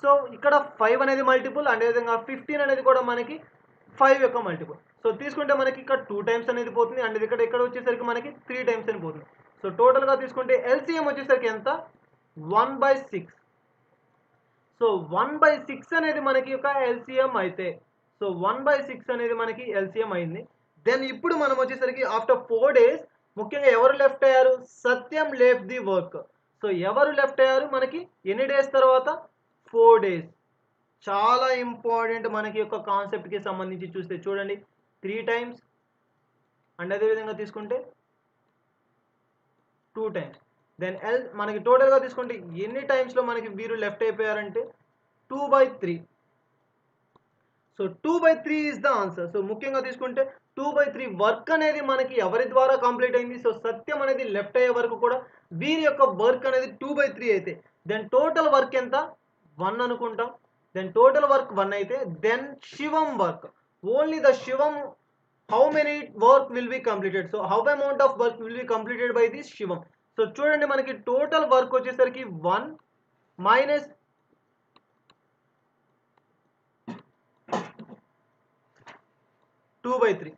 సో ఇక్కడ 5 అనేది మల్టిపుల్, అదేవిధంగా 15 అనేది కూడా మనకి 5 యొక్క మల్టిపుల్. సో తీసుకుంటే మనకి ఇక్కడ 2 టైమ్స్ అనేది పోతుంది, అండ్ ఇక్కడ వచ్చేసరికి మనకి 3 టైమ్స్ అని పోతుంది. సో టోటల్గా తీసుకుంటే ఎల్సిఎం వచ్చేసరికి ఎంత, 1/6. సో 1/6 అనేది మనకి ఒక ఎల్సిఎం అయితే, సో 1/6 అనేది మనకి ఎల్సిఎం అయింది. దెన్ ఇప్పుడు మనం వచ్చేసరికి ఆఫ్టర్ 4 డేస్ ముఖ్యంగా ఎవరు లెఫ్ట్ అయ్యారు, సత్యం లెఫ్ట్ ది వర్క్. సో ఎవరు లెఫ్ట్ అయ్యారు మనకి ఎన్ని డేస్ తర్వాత, 4 డేస్. చాలా ఇంపార్టెంట్ మనకి యొక్క కాన్సెప్ట్కి సంబంధించి చూస్తే చూడండి 3 టైమ్స్, అండ్ అదేవిధంగా తీసుకుంటే 2 టైమ్స్. దెన్ మనకి టోటల్గా తీసుకుంటే ఎన్ని టైమ్స్లో మనకి వీరు లెఫ్ట్ అయిపోయారంటే 2/3. So 2/3 is the answer. So ముఖ్యంగా తీసుకుంటే 2/3 వర్క్ అనేది మనకి ఎవరి ద్వారా కంప్లీట్ అయింది, సో సత్యం అనేది లెఫ్ట్ అయ్యే వరకు కూడా వీరి యొక్క వర్క్ అనేది 2/3 అయితే దెన్ టోటల్ వర్క్ ఎంత, 1 అనుకుంటాం. దెన్ టోటల్ వర్క్ 1 అయితే then Shivam work, only the Shivam, how many work will be completed, so how amount of work will be completed by this Shivam. So చూడండి మనకి టోటల్ వర్క్ వచ్చేసరికి 1 minus 2/3.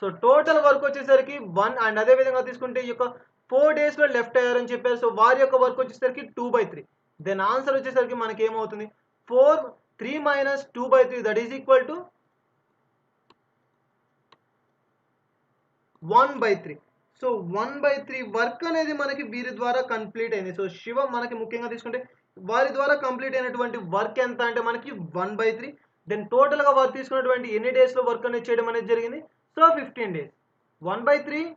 సో టోటల్ వర్క్ వచ్చేసరికి 1, అండ్ అదే విధంగా తీసుకుంటే ఈ యొక్క 4 డేస్లో లెఫ్ట్ అయ్యారని చెప్పారు. సో వారి యొక్క వర్క్ వచ్చేసరికి 2/3. దెన్ ఆన్సర్ వచ్చేసరికి మనకి ఏమవుతుంది, 3 minus 2/3 that is equal to 1/3. So 1/3 work అనేది మనకి వీరి ద్వారా కంప్లీట్ అయింది. సో శివం మనకి ముఖ్యంగా తీసుకుంటే వారి ద్వారా కంప్లీట్ అయినటువంటి వర్క్ ఎంత అంటే మనకి 1/3. దెన్ టోటల్గా వారు తీసుకున్నటువంటి ఎన్ని డేస్లో వర్క్ అనేది చేయడం అనేది జరిగింది, so 15 days. 1/3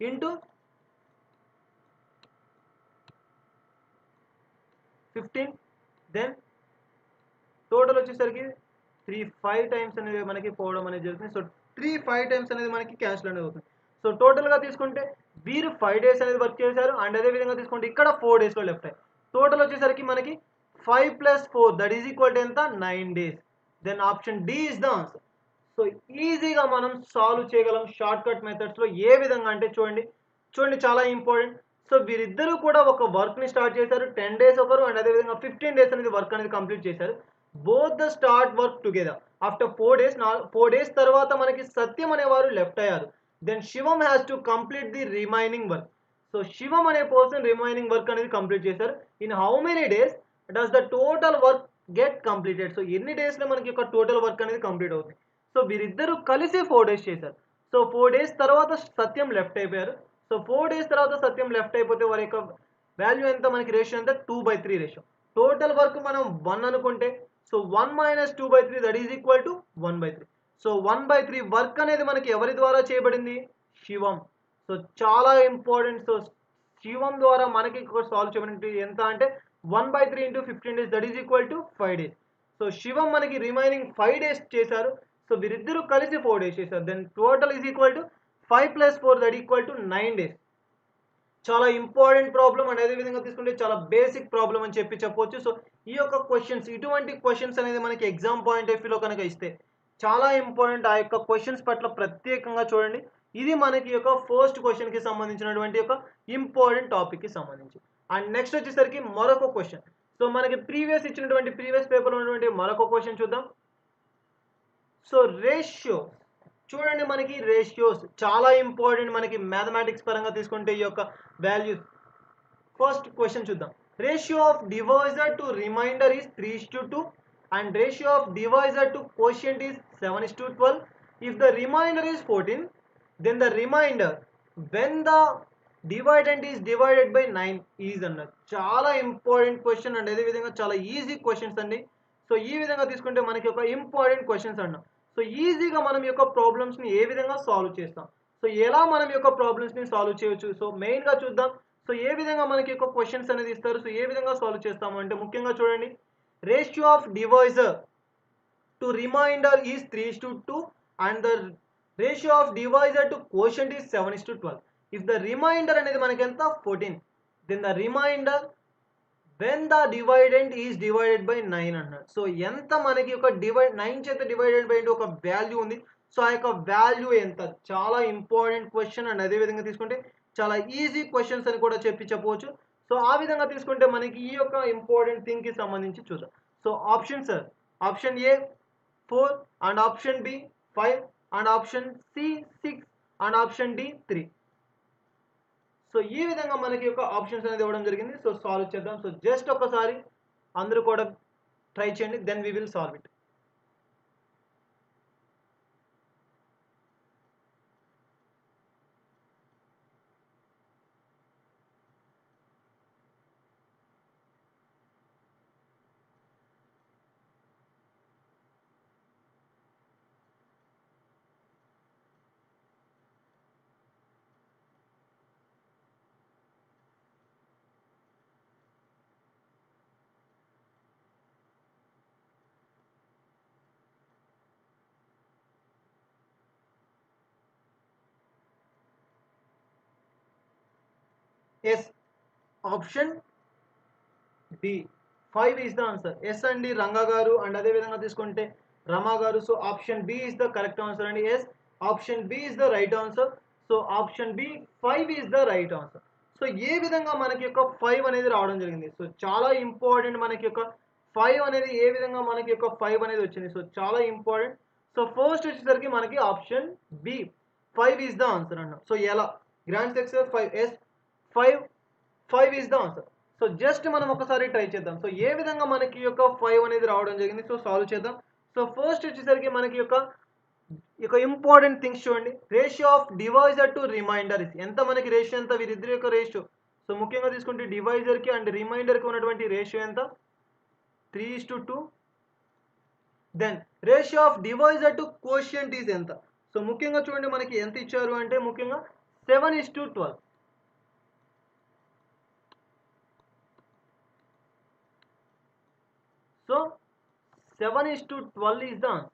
into 15, then total వచ్చేసరికి 5 టైమ్స్ అనేది మనకి పోవడం అనేది జరుగుతుంది. సో 5 టైమ్స్ అనేది మనకి క్యాన్సిల్ అనేది అవుతుంది. సో టోటల్గా తీసుకుంటే వీరు 5 డేస్ అనేది వర్క్ చేశారు, అండ్ అదే విధంగా తీసుకుంటే ఇక్కడ 4 డేస్లో లెఫ్ట్ అయ్యారు. టోటల్ వచ్చేసరికి మనకి 5 + 4 దట్ ఈజ్ ఈక్వల్ టు ఎంత, 9 days. Then option D is the answer. So ఈజీగా మనం సాల్వ్ చేయగలం షార్ట్ కట్ మెథడ్స్లో. ఏ విధంగా అంటే చూడండి చాలా ఇంపార్టెంట్. సో వీరిద్దరూ కూడా ఒక వర్క్ని స్టార్ట్ చేశారు, 10 డేస్ ఒకరు, అండ్ అదేవిధంగా 15 డేస్ అనేది వర్క్ అనేది కంప్లీట్ చేశారు. Both the start work together after 4 days తర్వాత మనకి సత్యం అనేవారు లెఫ్ట్ అయ్యారు. Then Shivam has to complete the remaining work. So Shivam అనే పర్సన్ రిమైనింగ్ వర్క్ అనేది కంప్లీట్ చేశారు. In how many days does the total work get completed. So ఎన్ని డేస్లో మనకి ఒక టోటల్ వర్క్ అనేది కంప్లీట్ అవుతుంది. సో వీరిద్దరూ కలిసి 4 డేస్ చేశారు. సో 4 డేస్ తర్వాత సత్యం లెఫ్ట్ అయిపోయారు. సో 4 డేస్ తర్వాత సత్యం లెఫ్ట్ అయిపోతే వారి యొక్క వాల్యూ ఎంత, మనకి రేషియో ఎంత, 2/3 రేషియో. టోటల్ వర్క్ మనం 1 అనుకుంటే so 1 minus 2/3 that is equal to 1/3. So 1/3 work అనేది మనకి ఎవరి ద్వారా చేయబడింది, శివం. సో చాలా ఇంపార్టెంట్. సో శివం ద్వారా మనకి సాల్వ్ చేయబడింది ఎంత అంటే 1/3 into 15 days that is equal to 5 days. So Shivam మనకి రిమైనింగ్ 5 డేస్ చేశారు. సో వీరిద్దరూ కలిసి 4 డేస్ చేశారు. Then total is equal to 5 + 4 that equal to 9 days. చాలా ఇంపార్టెంట్ ప్రాబ్లం, అండ్ అదే విధంగా తీసుకుంటే చాలా బేసిక్ ప్రాబ్లం అని చెప్పొచ్చు. సో ఈ యొక్క క్వశ్చన్స్, ఇటువంటి క్వశ్చన్స్ అనేది మనకి ఎగ్జామ్ పాయింట్ ఆఫ్ వ్యూలో కనుక ఇస్తే చాలా ఇంపార్టెంట్. ఆ యొక్క క్వశ్చన్స్ పట్ల ప్రత్యేకంగా చూడండి. ఇది మనకి యొక్క ఫస్ట్ క్వశ్చన్కి సంబంధించినటువంటి ఒక ఇంపార్టెంట్ టాపిక్కి సంబంధించి. అండ్ నెక్స్ట్ వచ్చేసరికి మరొక క్వశ్చన్. సో మనకి ప్రీవియస్ పేపర్లో ఉన్నటువంటి మరొక క్వశ్చన్ చూద్దాం. సో రేషియో చూడండి, మనకి రేషియోస్ చాలా ఇంపార్టెంట్ మనకి మ్యాథమెటిక్స్ పరంగా తీసుకుంటే ఈ యొక్క వాల్యూస్. ఫస్ట్ క్వశ్చన్ చూద్దాం. Ratio of divisor to remainder is 3:2 and ratio of divisor to quotient is 7:12. If the remainder is 14 then the remainder when the dividend is divided by 9 is అన్నది. చాలా ఇంపార్టెంట్ క్వశ్చన్ అండి. అదేవిధంగా చాలా ఈజీ క్వశ్చన్స్ అండి. సో ఈ విధంగా తీసుకుంటే మనకి ఒక ఇంపార్టెంట్ క్వశ్చన్స్ అన్నాం. సో ఈజీగా మనం యొక్క ప్రాబ్లమ్స్ని ఏ విధంగా సాల్వ్ చేస్తాం, సో ఎలా మనం యొక్క ప్రాబ్లమ్స్ని సాల్వ్ చేయొచ్చు, సో మెయిన్గా చూద్దాం. సో ఏ విధంగా మనకి యొక్క క్వశ్చన్స్ అనేది ఇస్తారు, సో ఏ విధంగా సాల్వ్ చేస్తాము అంటే ముఖ్యంగా చూడండి. Ratio of divisor to remainder is 3:2 and the ratio of divisor to quotient is 7:12. If the remainder అనేది మనకి ఎంత 14 then the remainder when the dividend is divided by 9 అన్నాడు. సో ఎంత మనకి ఒక 9 చేత డివైడెడ్ బై ఒక వాల్యూ ఉంది. సో ఆ యొక్క వాల్యూ ఎంత? చాలా ఇంపార్టెంట్ క్వెషన్ అండ్ అదే విధంగా తీసుకుంటే చాలా ఈజీ క్వెషన్స్ అని కూడా చెప్పవచ్చు. సో ఆ విధంగా తీసుకుంటే మనకి ఈ యొక్క ఇంపార్టెంట్ థింగ్ కి సంబంధించి చూద్దాం. So option sir, option A 4 and option B 5 and option C 6 and option D 3. So ఈ విధంగా మనకి యొక్క ఆప్షన్స్ అనేది ఇవ్వడం జరిగింది. సో సాల్వ్ చేద్దాం. సో జస్ట్ ఒకసారి అందరూ కూడా ట్రై చేయండి, then we will solve it. Yes, option D 5 is the answer. Yes అండి రంగా గారు అండ్ అదే విధంగా తీసుకుంటే రమా గారు. So option B is the correct answer అండి. Yes, option B is the right answer. So option B 5 is the right answer. So ఏ విధంగా మనకి యొక్క 5 అనేది రావడం జరిగింది. సో చాలా ఇంపార్టెంట్ మనకి యొక్క 5 అనేది ఏ విధంగా మనకి యొక్క 5 అనేది వచ్చింది. సో చాలా ఇంపార్టెంట్. సో ఫస్ట్ వచ్చేసరికి మనకి option B 5 is the answer అన్నాం. సో ఎలా grand success 5 yes 5 is the answer. So just మనం ఒకసారి ట్రై చేద్దాం. సో ఏ విధంగా మనకి యొక్క 5 అనేది రావడం జరిగింది. సో సాల్వ్ చేద్దాం. సో ఫస్ట్ వచ్చేసరికి మనకి యొక్క ఇంపార్టెంట్ థింగ్స్ చూడండి. Ratio of divisor to remainder ఎంత మనకి రేషియో ఎంత వీరిద్దరి యొక్క రేషియో. సో ముఖ్యంగా తీసుకుంటే డివైజర్ కి అండ్ రిమైండర్ కి ఉన్నటువంటి రేషియో ఎంత 3:2. Then ratio of divisor to quotient is ఎంత. సో ముఖ్యంగా చూడండి మనకి ఎంత ఇచ్చారు అంటే ముఖ్యంగా 7:12. So 7:12 is the answer.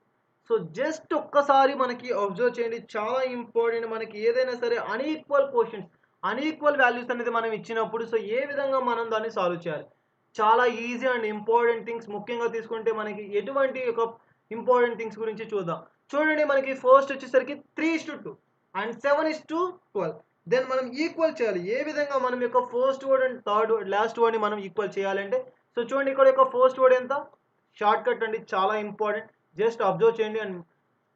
So just ఒక్కసారి మనకి అబ్జర్వ్ చేయండి, చాలా ఇంపార్టెంట్. మనకి ఏదైనా సరే అన్ఈక్వల్ క్వశ్చన్స్, అన్ఈక్వల్ వాల్యూస్ అనేది మనం ఇచ్చినప్పుడు సో ఏ విధంగా మనం దాన్ని సాల్వ్ చేయాలి. చాలా ఈజీ అండ్ ఇంపార్టెంట్ థింగ్స్. ముఖ్యంగా తీసుకుంటే మనకి ఎటువంటి ఒక ఇంపార్టెంట్ థింగ్స్ గురించి చూద్దాం. చూడండి మనకి ఫస్ట్ వచ్చేసరికి 3:2 అండ్ 7:12. దెన్ మనం ఈక్వల్ చేయాలి. ఏ విధంగా మనం యొక్క first word and third word last వర్డ్ని మనం ఈక్వల్ చేయాలంటే సో చూడండి ఇక్కడ యొక్క ఫస్ట్ వర్డ్ ఎంత షార్ట్ కట్ అండి, చాలా ఇంపార్టెంట్. జస్ట్ అబ్జర్వ్ చేయండి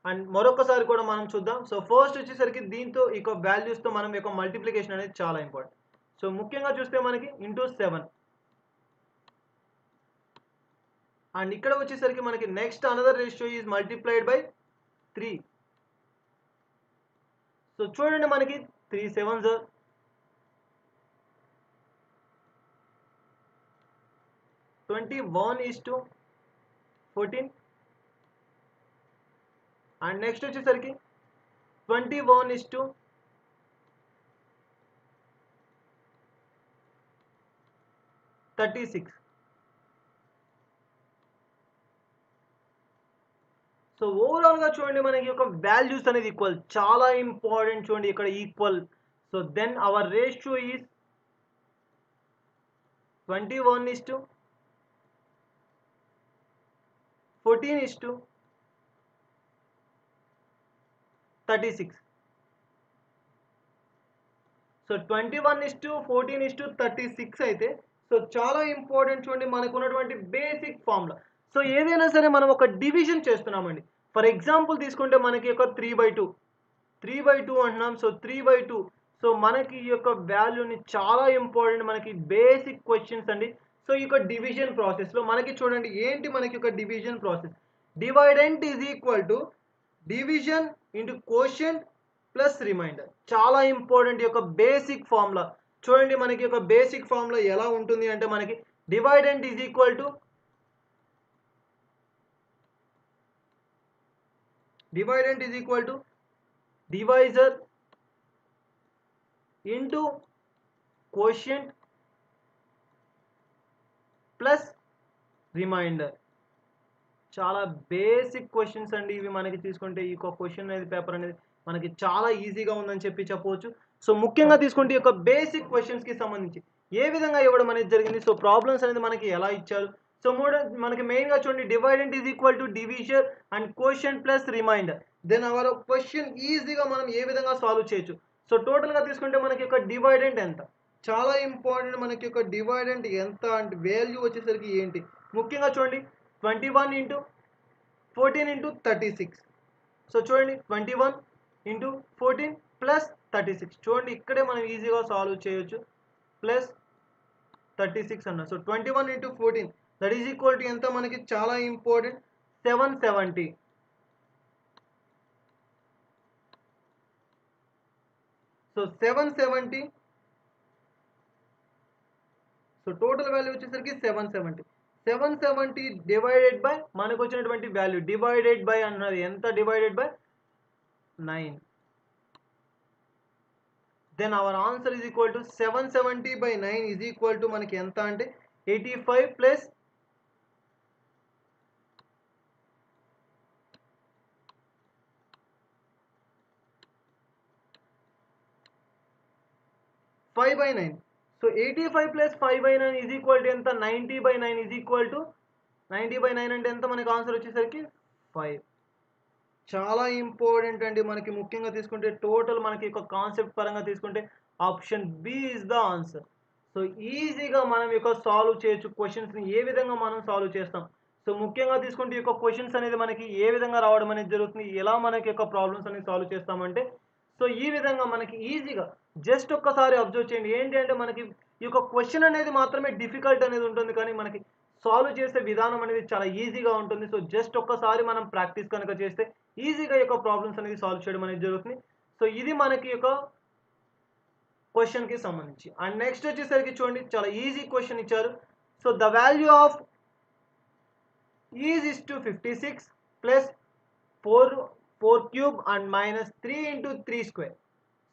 అండ్ మరొకసారి కూడా మనం చూద్దాం. సో ఫస్ట్ వచ్చేసరికి దీంతో ఇక వాల్యూస్తో మనం యొక్క మల్టిప్లికేషన్ అనేది చాలా ఇంపార్టెంట్. సో ముఖ్యంగా చూస్తే మనకి ఇంటూ 7 అండ్ ఇక్కడ వచ్చేసరికి మనకి next another ratio is multiplied by 3. So చూడండి మనకి 3 7s 21:14 అండ్ నెక్స్ట్ వచ్చేసరికి 21:36. సో ఓవరాల్గా చూడండి మనకి ఒక వాల్యూస్ అనేది ఈక్వల్, చాలా ఇంపార్టెంట్. చూడండి ఇక్కడ equal. So then our ratio is 21:14:36. So 21:14:36 అయితే సో చాలా ఇంపార్టెంట్. చూడండి మనకు ఉన్నటువంటి బేసిక్ ఫార్ములా. సో ఏదైనా సరే మనం ఒక డివిజన్ చేస్తున్నామండి. ఫర్ ఎగ్జాంపుల్ తీసుకుంటే మనకి ఒక 3/2 అంటున్నాం. సో 3/2. సో మనకి ఈ యొక్క వాల్యూని చాలా ఇంపార్టెంట్, మనకి బేసిక్ క్వశ్చన్స్ అండి. సో ఈ యొక్క డివిజన్ ప్రాసెస్లో మనకి చూడండి ఏంటి మనకి ఒక division process. Dividend is equal to division into quotient plus remainder. చాలా ఇంపార్టెంట్ ఈ యొక్క బేసిక్ ఫార్ములా. చూడండి మనకి ఒక బేసిక్ ఫార్ములా ఎలా ఉంటుంది అంటే మనకి dividend is equal to divisor into quotient plus remainder. చాలా బేసిక్ క్వశ్చన్స్ అండి ఇవి. మనకి తీసుకుంటే ఈ క్వశ్చన్ అనేది పేపర్ అనేది మనకి చాలా ఈజీగా ఉందని చెప్పవచ్చు. సో ముఖ్యంగా తీసుకుంటే ఈ యొక్క బేసిక్ క్వశ్చన్స్కి సంబంధించి ఏ విధంగా ఇవ్వడం అనేది జరిగింది. సో ప్రాబ్లమ్స్ అనేది మనకి ఎలా ఇచ్చారు. సో మనకి మెయిన్గా చూడండి dividend is equal to division and question plus remainder. Then our question ఈజీగా మనం ఏ విధంగా సాల్వ్ చేయొచ్చు. సో టోటల్గా తీసుకుంటే మనకి యొక్క డివైడెంట్ ఎంత, చాలా ఇంపార్టెంట్. మనకి యొక్క డివైడెంట్ ఎంత అంటే వాల్యూ వచ్చేసరికి ఏంటి, ముఖ్యంగా చూడండి 21 ఇంటూ 14 ఇంటూ 36. సో చూడండి 21 ఇంటూ 14 ప్లస్ 36. చూడండి ఇక్కడే మనం ఈజీగా సాల్వ్ చేయొచ్చు. ప్లస్ 36 అన్న. So 21 into 14 that is equal to ఎంత, మనకి చాలా important 770. So 770. So total value వచ్చేసరికి 770 డివైడెడ్ బై మనకు వచ్చినటువంటి వాల్యూ డివైడెడ్ బై అన్నది ఎంత, divided by 9. Then our answer is equal to 770 by 9 is equal to మనకి ఎంత అంటే 85 plus 5/9. So 85 plus 5/9 is equal to ఎంత, 90/9 ఈజ్ ఈక్వల్ టు 90/9 అంటే ఎంత, మనకి ఆన్సర్ వచ్చేసరికి 5. చాలా ఇంపార్టెంట్ అండి. మనకి ముఖ్యంగా తీసుకుంటే టోటల్ మనకి ఒక కాన్సెప్ట్ పరంగా తీసుకుంటే option B is the answer. So ఈజీగా మనం యొక్క సాల్వ్ చేయొచ్చు. క్వశ్చన్స్ని ఏ విధంగా మనం సాల్వ్ చేస్తాం. సో ముఖ్యంగా తీసుకుంటే ఈ యొక్క క్వశ్చన్స్ అనేది మనకి ఏ విధంగా రావడం అనేది జరుగుతుంది, ఎలా మనకి యొక్క ప్రాబ్లమ్స్ అనేది సాల్వ్ చేస్తామంటే సో ఈ విధంగా మనకి ఈజీగా జస్ట్ ఒక్కసారి అబ్జర్వ్ చేయండి. ఏంటి అంటే మనకి ఈ యొక్క క్వశ్చన్ అనేది మాత్రమే డిఫికల్ట్ అనేది ఉంటుంది, కానీ మనకి సాల్వ్ చేసే విధానం అనేది చాలా ఈజీగా ఉంటుంది. సో జస్ట్ ఒక్కసారి మనం ప్రాక్టీస్ కనుక చేస్తే ఈజీగా ఈ యొక్క ప్రాబ్లమ్స్ అనేది సాల్వ్ చేయడం అనేది జరుగుతుంది. సో ఇది మనకి యొక్క క్వశ్చన్కి సంబంధించి. అండ్ నెక్స్ట్ వచ్చేసరికి చూడండి చాలా ఈజీ క్వశ్చన్ ఇచ్చారు. So the value of is is to 56 plus 4 cube and minus 3 into 3 square.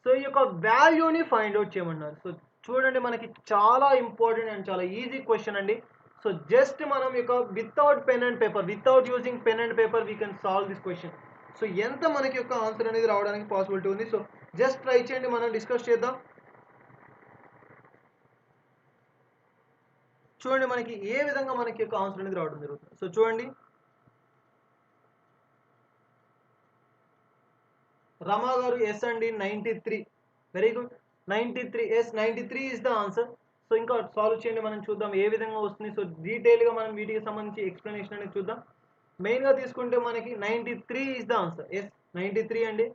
So ఈ యొక్క వాల్యూని ఫైండ్ అవుట్ చేయమన్నారు. సో చూడండి మనకి చాలా ఇంపార్టెంట్ అండ్ చాలా ఈజీ క్వశ్చన్ అండి. సో జస్ట్ మనం యొక్క without pen and paper, without using pen and paper we can solve this question. So ఎంత మనకి యొక్క ఆన్సర్ అనేది రావడానికి పాసిబిలిటీ ఉంది. సో జస్ట్ ట్రై చేయండి, మనం డిస్కస్ చేద్దాం. చూడండి మనకి ఏ విధంగా మనకి యొక్క ఆన్సర్ అనేది రావడం జరుగుతుంది. సో చూడండి రమా గారు ఎస్ అండి 93. Very good 93. Yes 93 is the answer. So ఇంకా సాల్వ్ చేయండి, మనం చూద్దాం ఏ విధంగా వస్తుంది. సో డీటెయిల్గా మనం వీటికి సంబంధించి ఎక్స్ప్లెనేషన్ అనేది చూద్దాం. మెయిన్గా తీసుకుంటే మనకి 93 ఇస్ ద ఆన్సర్. ఎస్ 93 అండి.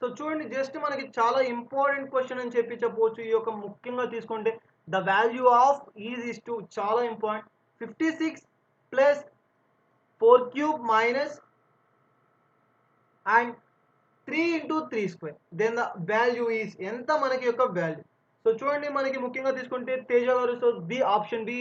సో చూడండి జస్ట్ మనకి చాలా ఇంపార్టెంట్ క్వశ్చన్ అని చెప్పవచ్చు. ఈ యొక్క ముఖ్యంగా తీసుకుంటే the value of is is to చాలా important 56 plus 4 cube minus and 3 into 3 square. Then the value is ఎంత, మనకి యొక్క వాల్యూ. సో చూడండి మనకి ముఖ్యంగా తీసుకుంటే తేజ గారు, so B option B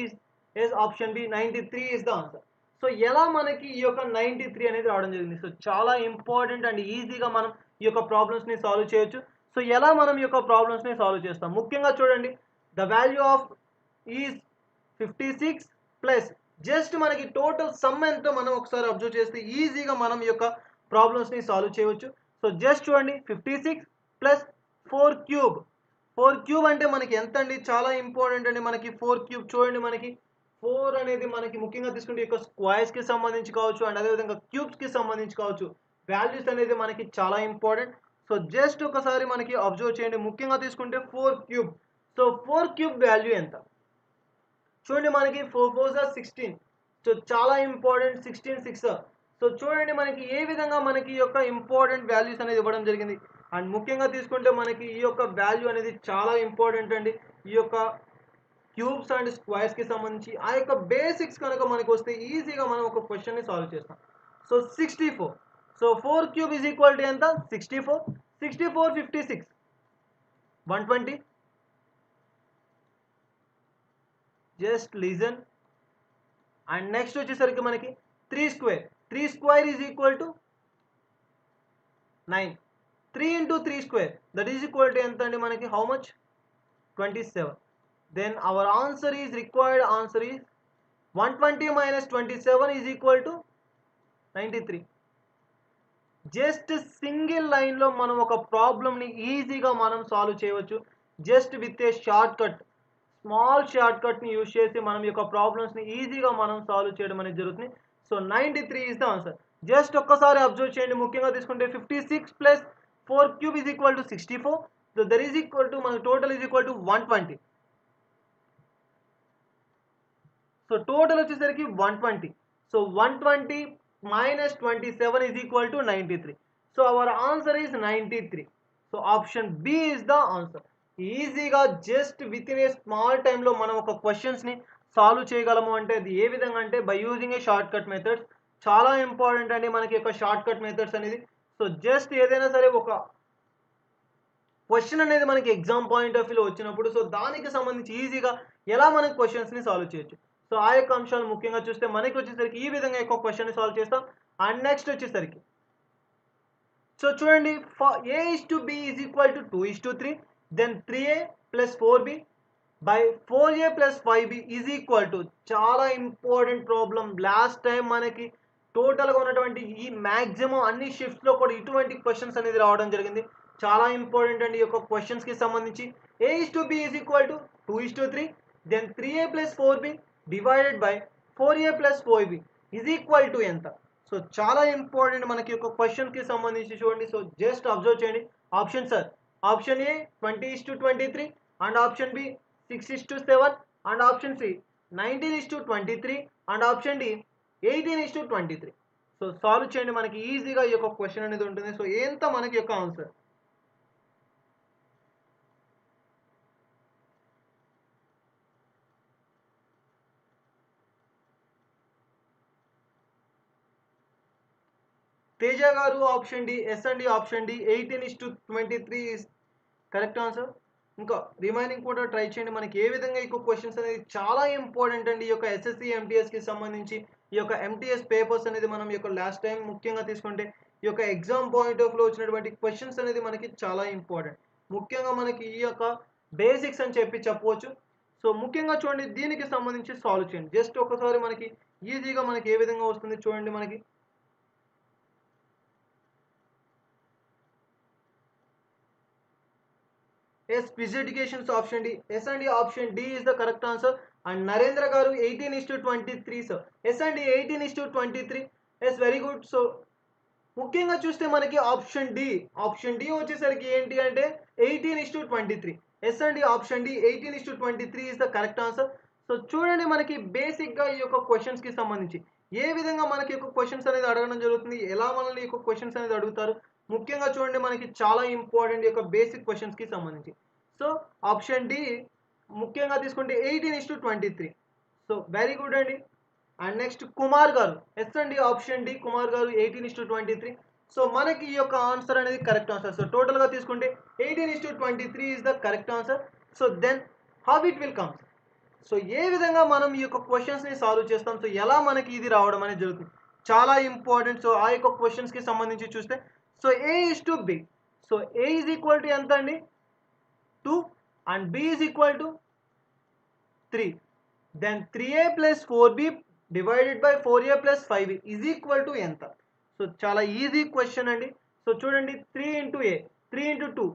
is option B 93 is the answer. So ఎలా మనకి ఈ యొక్క 93 అనేది రావడం జరిగింది. సో చాలా ఇంపార్టెంట్ అండ్ ఈజీగా మనం ఈ యొక్క ప్రాబ్లమ్స్ని సాల్వ్ చేయొచ్చు. సో ఎలా మనం ఈ యొక్క ప్రాబ్లమ్స్ని సాల్వ్ చేస్తాం, ముఖ్యంగా చూడండి the value of is 56 plus just మనకి టోటల్ సమ్ ఎంతో మనం ఒకసారి అబ్జర్వ్ చేస్తే ఈజీగా మనం ఈ యొక్క ప్రాబ్లమ్స్ని సాల్వ్ చేయవచ్చు. సో జస్ట్ చూడండి 56 ప్లస్ 4 క్యూబ్. 4 క్యూబ్ అంటే మనకి ఎంత అండి, చాలా ఇంపార్టెంట్ అండి. మనకి 4 క్యూబ్ చూడండి మనకి 4 అనేది మనకి ముఖ్యంగా తీసుకుంటే యొక్క స్క్వేర్స్కి సంబంధించి కావచ్చు అండ్ అదేవిధంగా క్యూబ్స్కి సంబంధించి కావచ్చు. వాల్యూస్ అనేది మనకి చాలా ఇంపార్టెంట్. సో జస్ట్ ఒకసారి మనకి అబ్జర్వ్ చేయండి, ముఖ్యంగా తీసుకుంటే 4 క్యూబ్. సో 4 క్యూబ్ వాల్యూ ఎంత చూడండి మనకి 4 4s are 16. సో చాలా ఇంపార్టెంట్ 16 6. సో చూడండి మనకి ఏ విధంగా మనకి ఈ యొక్క ఇంపార్టెంట్ వాల్యూస్ అనేది ఇవ్వడం జరిగింది. అండ్ ముఖ్యంగా తీసుకుంటే మనకి ఈ యొక్క వాల్యూ అనేది చాలా ఇంపార్టెంట్ అండి. ఈ యొక్క క్యూబ్స్ అండ్ స్క్వేర్స్కి సంబంధించి ఆ యొక్క బేసిక్స్ కనుక మనకి వస్తే ఈజీగా మనం ఒక క్వశ్చన్ని సాల్వ్ చేస్తాం. So 64. So 4 cube is equal to ఎంత, 64. 64 56 120. Just listen. అండ్ నెక్స్ట్ వచ్చేసరికి మనకి 3 square. 3 square is equal to 9. 3 into 3 square that is equal to ఎంత అండి మనకి, how much, 27. Then our answer is required answer is 120 minus 27 is equal to 93. Just single లైన్లో మనం ఒక ప్రాబ్లమ్ని ఈజీగా మనం సాల్వ్ చేయవచ్చు just with a shortcut small షార్ట్ కట్ని యూజ్ చేసి మనం యొక్క ప్రాబ్లమ్స్ని ఈజీగా మనం సాల్వ్ చేయడం అనేది జరుగుతుంది. So 93 is the answer. Just ఒక్కసారి అబ్జర్వ్ చేయండి. ముఖ్యంగా తీసుకుంటే 56 plus 4 cube is equal to 64. So there is equal to మన total is equal to 120. So total వచ్చేసరికి 120. So 120 minus 27 is equal to 93. So our answer is 93. So option B is the answer. ఈజీగా just with in a small టైంలో మనం ఒక క్వశ్చన్స్ని సాల్వ్ చేయగలము అంటే అది ఏ విధంగా అంటే by using a shortcut methods. చాలా ఇంపార్టెంట్ అండి మనకి యొక్క షార్ట్ కట్ మెథడ్స్ అనేది. సో జస్ట్ ఏదైనా సరే ఒక క్వశ్చన్ అనేది మనకి ఎగ్జామ్ పాయింట్ ఆఫ్ వ్యూలో వచ్చినప్పుడు సో దానికి సంబంధించి ఈజీగా ఎలా మనం క్వశ్చన్స్ని సాల్వ్ చేయొచ్చు. సో ఆ యొక్క అంశాలు ముఖ్యంగా చూస్తే మనకి వచ్చేసరికి ఈ విధంగా ఎక్కువ క్వశ్చన్ని సాల్వ్ చేస్తాం. అండ్ నెక్స్ట్ వచ్చేసరికి సో చూడండి A:B is equal to 2:3 then 3A plus 4B by 4A plus 5B is equal to చాలా ఇంపార్టెంట్ ప్రాబ్లం. లాస్ట్ టైం మనకి టోటల్గా ఉన్నటువంటి ఈ మ్యాక్సిమం అన్ని షిఫ్ట్స్లో కూడా ఇటువంటి క్వశ్చన్స్ అనేది రావడం జరిగింది. చాలా ఇంపార్టెంట్ అండి ఈ యొక్క క్వశ్చన్స్కి సంబంధించి. A:B is equal to 2:3 then 3A plus 4B divided by 4A plus 4B is equal to ఎంత. సో చాలా ఇంపార్టెంట్ మనకి ఒక క్వశ్చన్కి సంబంధించి చూడండి. సో జస్ట్ అబ్జర్వ్ చేయండి. Option sir option A 20:23 and option B 6:7 and option C 19:23 and option D 18:23. So solve చేయండి. మనకి ఈజీగా ఈ యొక్క క్వశ్చన్ అనేది ఉంటుంది. సో ఎంత మనకి యొక్క ఆన్సర్. తేజ గారు ఆప్షన్ డి ఎస్ అండి option D 18:23 is correct answer. ఇంకా రిమైనింగ్ కూడా ట్రై చేయండి. మనకి ఏ విధంగా ఎక్కువ క్వశ్చన్స్ అనేది చాలా ఇంపార్టెంట్ అండి ఈ యొక్క ఎస్ఎస్సి ఎంటీఎస్కి సంబంధించి. ఈ యొక్క ఎంటీఎస్ పేపర్స్ అనేది మనం ఈ యొక్క లాస్ట్ టైం ముఖ్యంగా తీసుకుంటే ఈ యొక్క ఎగ్జామ్ పాయింట్ ఆఫ్ లో వచ్చినటువంటి క్వశ్చన్స్ అనేది మనకి చాలా ఇంపార్టెంట్. ముఖ్యంగా మనకి ఈ యొక్క బేసిక్స్ అని చెప్పవచ్చు. సో ముఖ్యంగా చూడండి దీనికి సంబంధించి సాల్వ్ చేయండి. జస్ట్ ఒకసారి మనకి ఈజీగా మనకి ఏ విధంగా వస్తుంది చూడండి. మనకి Yes, Physics Education's option D. Yes and D option D is the correct answer. And Narendra garu 18:23 sir. Yes and D 18:23. Yes, very good. So ముఖ్యంగా చూస్తే మనకి ఆప్షన్ డి వచ్చేసరికి ఏంటి అంటే 18:23. ఎస్ అండి option D 18:23 is the correct answer. So చూడండి మనకి బేసిక్గా ఈ యొక్క క్వశ్చన్స్కి సంబంధించి ఏ విధంగా మనకి యొక్క క్వశ్చన్స్ అనేది అడగడం జరుగుతుంది, ఎలా మనల్ని యొక్క క్వశ్చన్స్ అనేది అడుగుతారు. ముఖ్యంగా చూడండి మనకి చాలా ఇంపార్టెంట్ యొక్క బేసిక్ క్వశ్చన్స్కి సంబంధించి. సో ఆప్షన్ డి ముఖ్యంగా తీసుకుంటే 18:23. సో వెరీ గుడ్ అండి. అండ్ నెక్స్ట్ కుమార్ గారు ఎస్ అండి ఆప్షన్ డి కుమార్ గారు 18:23. సో మనకి ఈ యొక్క ఆన్సర్ అనేది కరెక్ట్ ఆన్సర్. సో టోటల్గా తీసుకుంటే 18:23 is the correct answer. So then how it will comes. So ఏ విధంగా మనం ఈ యొక్క క్వశ్చన్స్ని సాల్వ్ చేస్తాం, సో ఎలా మనకి ఇది రావడం అనేది జరుగుతుంది చాలా ఇంపార్టెంట్. సో ఆ యొక్క క్వశ్చన్స్కి సంబంధించి చూస్తే so A:B. So A is equal to ఎంత అండి 2 and B is equal to 3. Then 3A plus 4B divided by 4A plus 5B is equal to ఎంత. సో చాలా ఈజీ క్వశ్చన్ అండి. సో చూడండి 3 ఇంటూ A 3 ఇంటూ 2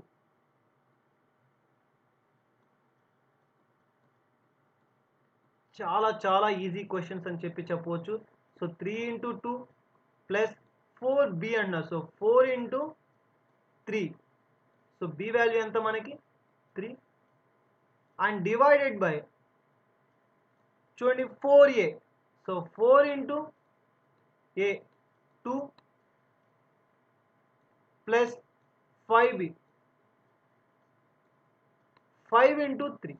చాలా ఈజీ క్వశ్చన్స్ అని చెప్పవచ్చు. సో 3 ఇంటూ 2 ప్లస్ 4B అన్నారు. So 4 into 3. So B value ఎంత మనకి 3 అండ్ డివైడెడ్ బై చూడండి 4A. So 4 into A 2 plus 5B 5 into 3.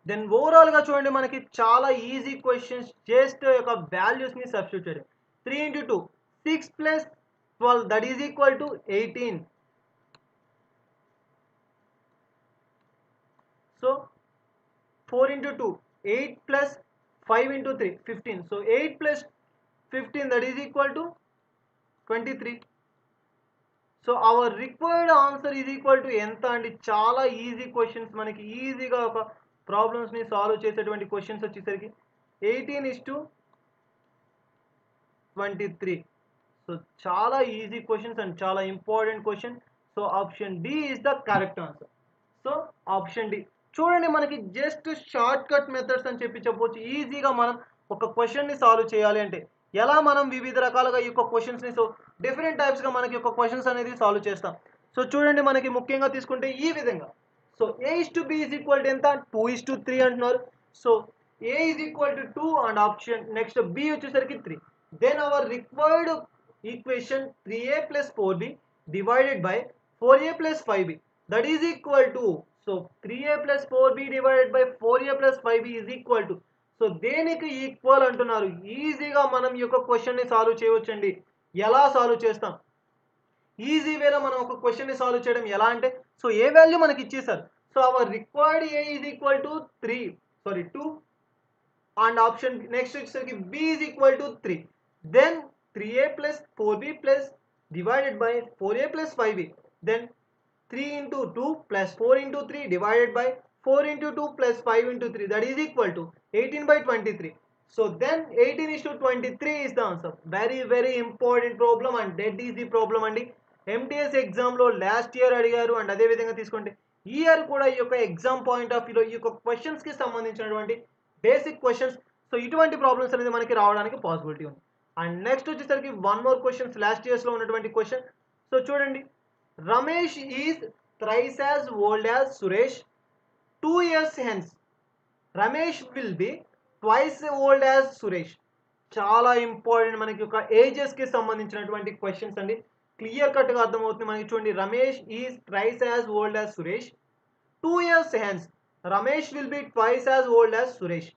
Then ఓవరాల్గా చూడండి మనకి చాలా ఈజీ క్వశ్చన్స్. జస్ట్ యొక్క వాల్యూస్ని సబ్స్టిట్యూట్ చేయండి. 3 into 2 6 plus 12 that is equal to 18. So 4 into 2 8 plus 5 into 3 15. So 8 plus 15 that is equal to 23. So our required answer is equal to ఎంత అండి. చాలా ఈజీ క్వశ్చన్స్ మనకి ఈజీగా ఒక ప్రాబ్లమ్స్ని సాల్వ్ చేసేటువంటి క్వశ్చన్స్ వచ్చేసరికి 18:12 23. సో చాలా ఈజీ క్వశ్చన్స్ అండ్ చాలా important question. So option D is the correct answer. So option D. చూడండి మనకి జస్ట్ షార్ట్ కట్ మెథడ్స్ అని చెప్పవచ్చు. ఈజీగా మనం ఒక క్వశ్చన్ని సాల్వ్ చేయాలి అంటే ఎలా మనం వివిధ రకాలుగా ఈ యొక్క క్వశ్చన్స్ని సో డిఫరెంట్ టైప్స్గా మనకి ఒక క్వశ్చన్స్ అనేది సాల్వ్ చేస్తాం. సో చూడండి మనకి ముఖ్యంగా తీసుకుంటే ఈ విధంగా. So A is to B is equal to ఎంత 2:3 అంటున్నారు. So A is equal to 2 and option next B వచ్చేసరికి 3. Then our required equation 3a plus 4b divided by 4a plus 5b that is equal to, so 3a plus 4b divided by 4a plus 5b is equal to, so దేనికి ఈక్వల్ అంటున్నారు. ఈజీగా మనం ఈ యొక్క క్వశ్చన్ని సాల్వ్ చేయవచ్చండి. ఎలా సాల్వ్ చేస్తాం? ఈజీ వేలో మనం ఒక క్వశ్చన్ని సాల్వ్ చేయడం ఎలా అంటే సో ఏ వాల్యూ మనకి ఇచ్చేసారు. So our required A is equal to 2 and option next వచ్చేసరికి b is equal to 3. Then 3a plus 4b plus divided by 4a plus 5b. Then 3 into 2 plus 4 into 3 divided by 4 into 2 plus 5 into 3 that is equal to 18/23. So then 18:23 is the answer. Very important problem and dead easy problem అండి. MTS ఎగ్జామ్లో లాస్ట్ ఇయర్ అడిగారు అండ్ అదే విధంగా తీసుకుంటే ఈ ఇయర్ కూడా ఈ యొక్క ఎగ్జామ్ పాయింట్ ఆఫ్ వ్యూలో ఈ యొక్క క్వశ్చన్స్కి సంబంధించినటువంటి బేసిక్ క్వశ్చన్స్ సో ఇటువంటి ప్రాబ్లమ్స్ అనేది మనకి రావడానికి పాసిబిలిటీ ఉంది. అండ్ నెక్స్ట్ వచ్చేసరికి వన్ మోర్ క్వశ్చన్స్ లాస్ట్ ఇయర్స్లో ఉన్నటువంటి క్వశ్చన్. సో చూడండి, Ramesh is thrice as old as Suresh 2 years hence. Ramesh will be twice old as Suresh. చాలా ఇంపార్టెంట్ మనకి ఒక ఏజెస్కి సంబంధించినటువంటి క్వశ్చన్స్ అండి. క్లియర్ కట్గా అర్థమవుతుంది మనకి. చూడండి, Ramesh is thrice as old as Suresh 2 years hence. Ramesh will be twice as old as Suresh.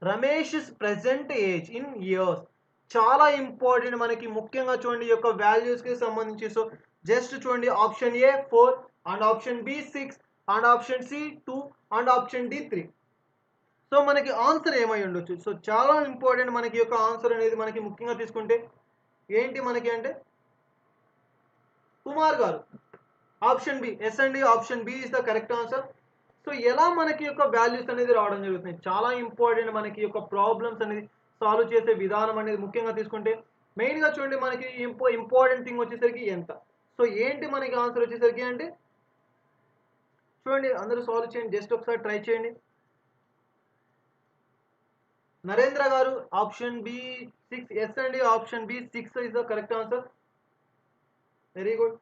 Ramesh present age in years. చాలా ఇంపార్టెంట్ మనకి. ముఖ్యంగా చూడండి ఈ యొక్క వాల్యూస్కి సంబంధించి. సో జస్ట్ చూడండి, option A 4 and option B 6 and option C 2 and option D 3. So మనకి ఆన్సర్ ఏమై ఉండొచ్చు? సో చాలా ఇంపార్టెంట్ మనకి యొక్క ఆన్సర్ అనేది మనకి ముఖ్యంగా తీసుకుంటే ఏంటి మనకి అంటే Kumar garu. Option B, yes అండి, option B is the correct answer. So ఎలా మనకి యొక్క వాల్యూస్ అనేది రావడం జరుగుతుంది? చాలా ఇంపార్టెంట్ మనకి యొక్క ప్రాబ్లమ్స్ అనేది సాల్వ్ చేసే విధానం అనేది ముఖ్యంగా తీసుకుంటే మెయిన్గా చూడండి మనకి ఇంపార్టెంట్ థింగ్ వచ్చేసరికి ఎంత. సో ఏంటి మనకి ఆన్సర్ వచ్చేసరికి అంటే చూడండి, అందరూ సాల్వ్ చేయండి, జస్ట్ ఒకసారి ట్రై చేయండి. నరేంద్ర గారు ఆప్షన్ బి 6, ఎస్ అండి, option B 6 is the correct answer. Very good.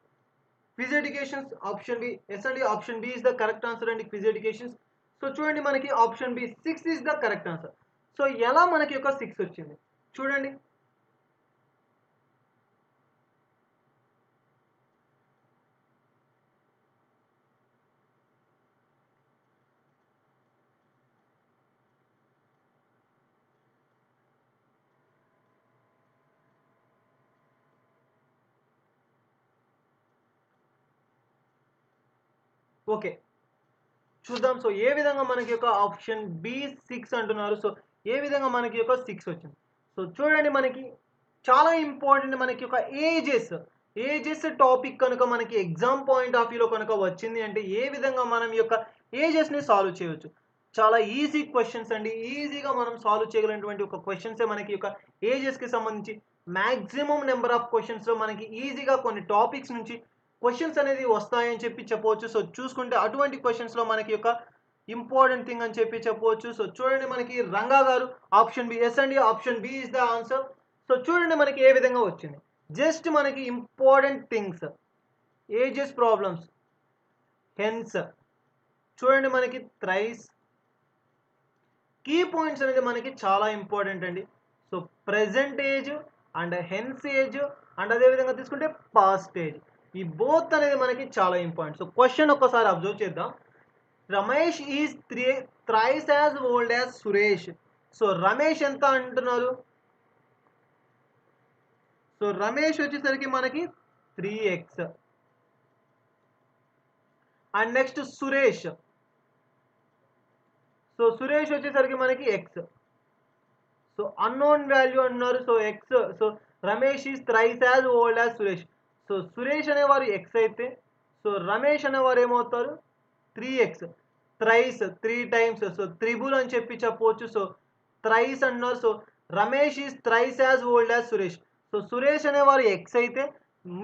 Quiz educations option B, yes అండి, option B is the correct answer అండి, క్విజ్ ఎడ్యుకేషన్స్. సో చూడండి మనకి option B 6 is the correct answer. So ఎలా మనకి ఒక 6 వచ్చింది చూడండి. ఓకే, చూద్దాం. సో ఏ విధంగా మనకి ఒక ఆప్షన్ బి 6 అంటున్నారు. సో ఏ విధంగా మనకి ఒక 6 వచ్చింది? సో చూడండి మనకి చాలా ఇంపార్టెంట్ మనకి ఒక ఏజెస్ టాపిక్ కనుక మనకి ఎగ్జామ్ పాయింట్ ఆఫ్ వ్యూలో కనుక వచ్చింది అంటే ఏ విధంగా మనం ఈ యొక్క ఏజెస్ని సాల్వ్ చేయవచ్చు? చాలా ఈజీ క్వశ్చన్స్ అండి. ఈజీగా మనం సాల్వ్ చేయగలిగినటువంటి ఒక క్వశ్చన్సే మనకి ఒక ఏజెస్కి సంబంధించి. మ్యాక్సిమం నెంబర్ ఆఫ్ క్వశ్చన్స్లో మనకి ఈజీగా కొన్ని టాపిక్స్ నుంచి క్వశ్చన్స్ అనేది వస్తాయని చెప్పవచ్చు. సో చూసుకుంటే అటువంటి క్వశ్చన్స్లో మనకి ఒక ఇంపార్టెంట్ థింగ్ అని చెప్పవచ్చు. సో చూడండి మనకి Ranga garu option B, yes అండి, option B is the answer. So చూడండి మనకి ఏ విధంగా వచ్చింది. జస్ట్ మనకి important things, ages problems, hence చూడండి మనకి థ్రైస్, కీ పాయింట్స్ అనేది మనకి చాలా ఇంపార్టెంట్ అండి. So present age and hence age and అదేవిధంగా తీసుకుంటే పాస్ట్ ఏజ్, ఈ బోత్ అనేది మనకి చాలా ఇంపార్టెంట్. సో క్వశ్చన్ ఒక్కసారి అబ్జర్వ్ చేద్దాం. Ramesh is thrice as old as Suresh. So Ramesh ఎంత అంటున్నారు? సో రమేష్ వచ్చేసరికి మనకి 3x and next Suresh. So Suresh వచ్చేసరికి మనకి x. సో అన్నోన్ వాల్యూ అంటున్నారు. So x. So Ramesh is thrice as old as Suresh. So Suresh అనేవారు x అయితే సో రమేష్ అనేవారు ఏమవుతారు? 3x. Thrice 3 times. So triple అని చెప్పవచ్చు. సో థ్రైస్ అంటున్నారు. So Ramesh is thrice as old as Suresh. So Suresh అనేవారు ఎక్స్ అయితే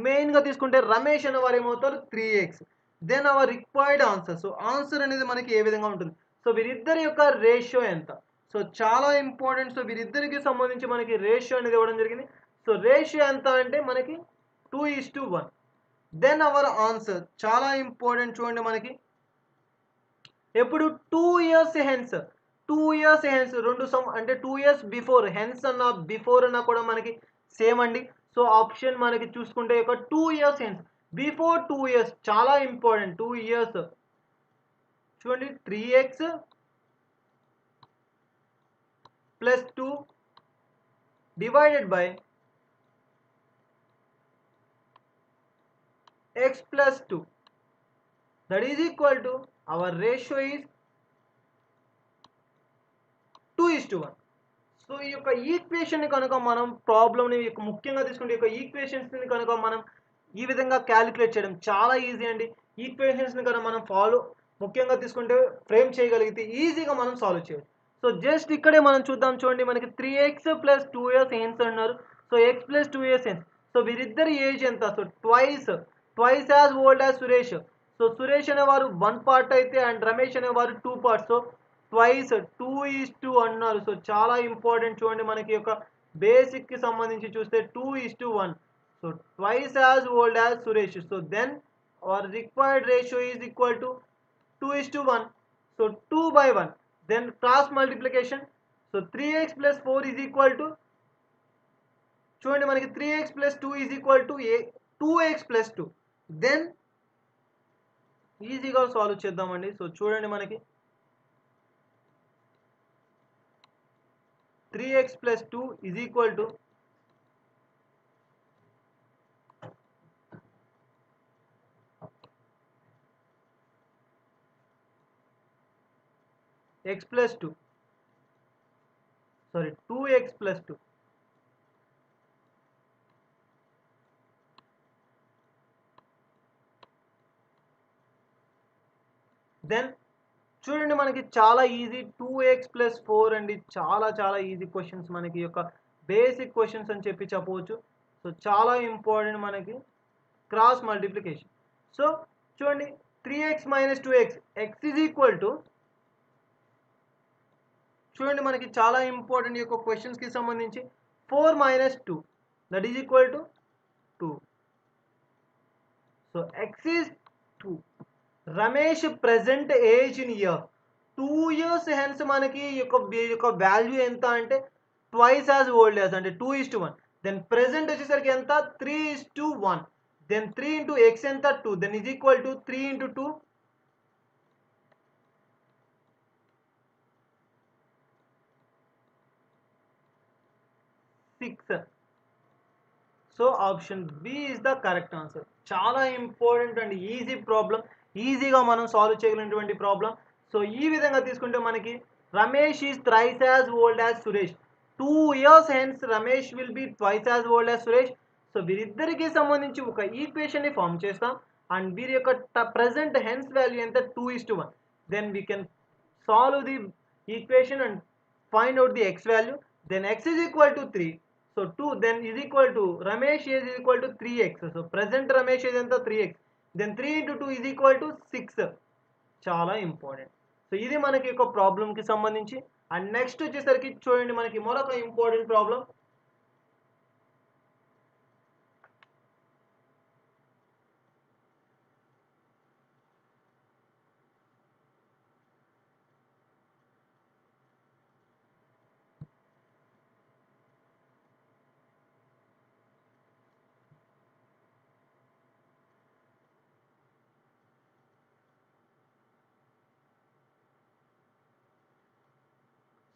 మెయిన్గా తీసుకుంటే రమేష్ అనేవారు ఏమవుతారు 3x. Then our required answer. So answer అనేది మనకి ఏ విధంగా ఉంటుంది, సో వీరిద్దరి యొక్క రేషియో ఎంత, సో చాలా ఇంపార్టెంట్. సో వీరిద్దరికి సంబంధించి మనకి రేషియో అనేది ఇవ్వడం జరిగింది. సో రేషియో ఎంత అంటే మనకి 2:1. దెన్ అవర్ ఆన్సర్ చాలా ఇంపార్టెంట్. చూడండి మనకి ఎప్పుడు 2 years హెన్స్, 2 years హెన్స్ రెండు అంటే 2 years బిఫోర్, హెన్స్ అన్న బిఫోర్ అన్న కూడా మనకి సేమ్ అండి. సో ఆప్షన్ మనకి చూసుకుంటే ఒక 2 years హెన్స్, బిఫోర్ 2 years చాలా ఇంపార్టెంట్. 2 years చూడండి 3x + 2 divided by x + 2 that is equal to our ratio is 2:1. So ఈ యొక్క ఈక్వేషన్ని కనుక మనం ప్రాబ్లమ్ని ముఖ్యంగా తీసుకుంటే ఈ యొక్క ఈక్వేషన్స్ని కనుక మనం ఈ విధంగా క్యాలిక్యులేట్ చేయడం చాలా ఈజీ అండి. ఈక్వేషన్స్ని కనుక మనం ముఖ్యంగా తీసుకుంటే ఫ్రేమ్ చేయగలిగితే ఈజీగా మనం సాల్వ్ చేయొచ్చు. సో జస్ట్ ఇక్కడే మనం చూద్దాం. చూడండి మనకి 3x + 2s హెన్స్ అన్నారు. So x + 2s hence. So వీరిద్దరి ఏజ్ ఎంత, so twice as old as Suresh. So Suresh అనేవారు 1 part అయితే అండ్ రమేష్ అనేవారు 2 parts. సో ట్వైస్ 2:2 అన్నారు. సో చాలా ఇంపార్టెంట్. చూడండి మనకి యొక్క బేసిక్కి సంబంధించి చూస్తే 2:1. So twice as old as Suresh. So then our required ratio is equal to 2:1. So 2/1. Then cross multiplication. So 3x + 4 is equal to, చూడండి మనకి 3x + 2 is equal to 2x + 2. Then ఈజీగా సాల్వ్ చేద్దామండి. సో చూడండి మనకి 3x + 2 is equal to x + 2, sorry 2x + 2. Then చూడండి మనకి చాలా ఈజీ 2x + 4 అండి. చాలా ఈజీ క్వశ్చన్స్, మనకి యొక్క బేసిక్ క్వశ్చన్స్ అని చెప్పవచ్చు. సో చాలా ఇంపార్టెంట్ మనకి క్రాస్ మల్టిప్లికేషన్. సో చూడండి 3x - 2x x is equal to, చూడండి మనకి చాలా ఇంపార్టెంట్ ఈ యొక్క క్వశ్చన్స్కి సంబంధించి 4 - 2 that is equal to 2. So x is 2. Ramesh present age in year 2 years hence మనకి ఈ యొక్క వాల్యూ ఎంత అంటే ట్వైస్ యాజ్ ఓల్డ్ యాజ్ అంటే 2:1. దెన్ ప్రెజెంట్ వచ్చేసరికి ఎంత 3:1. దెన్ 3 × x ఎంత 2. Then is equal to 3 × 2 6. So option B is the correct answer. చాలా ఇంపార్టెంట్ అండ్ ఈజీ ప్రాబ్లం, ఈజీగా మనం సాల్వ్ చేయగలిగినటువంటి ప్రాబ్లం. సో ఈ విధంగా తీసుకుంటే మనకి Ramesh is thrice as old as Suresh. 2 years hence Ramesh will be twice as old as Suresh. So వీరిద్దరికి సంబంధించి ఒక ఈక్వేషన్ని ఫామ్ చేస్తాం అండ్ వీరి యొక్క ప్రెజెంట్ హెన్స్ వాల్యూ ఎంత 2:1. Then we can solve the equation and find out the x value. Then x is equal to 3. So 2 then is equal to Ramesh is equal to 3x. So present Ramesh age ఎంత 3x. Then 3 × 2 is equal to 6. చాలా ఇంపార్టెంట్. సో ఇది మనకి ఒక ప్రాబ్లంకి సంబంధించి. అండ్ నెక్స్ట్ వచ్చేసరికి చూడండి మనకి మరొక ఇంపార్టెంట్ ప్రాబ్లం.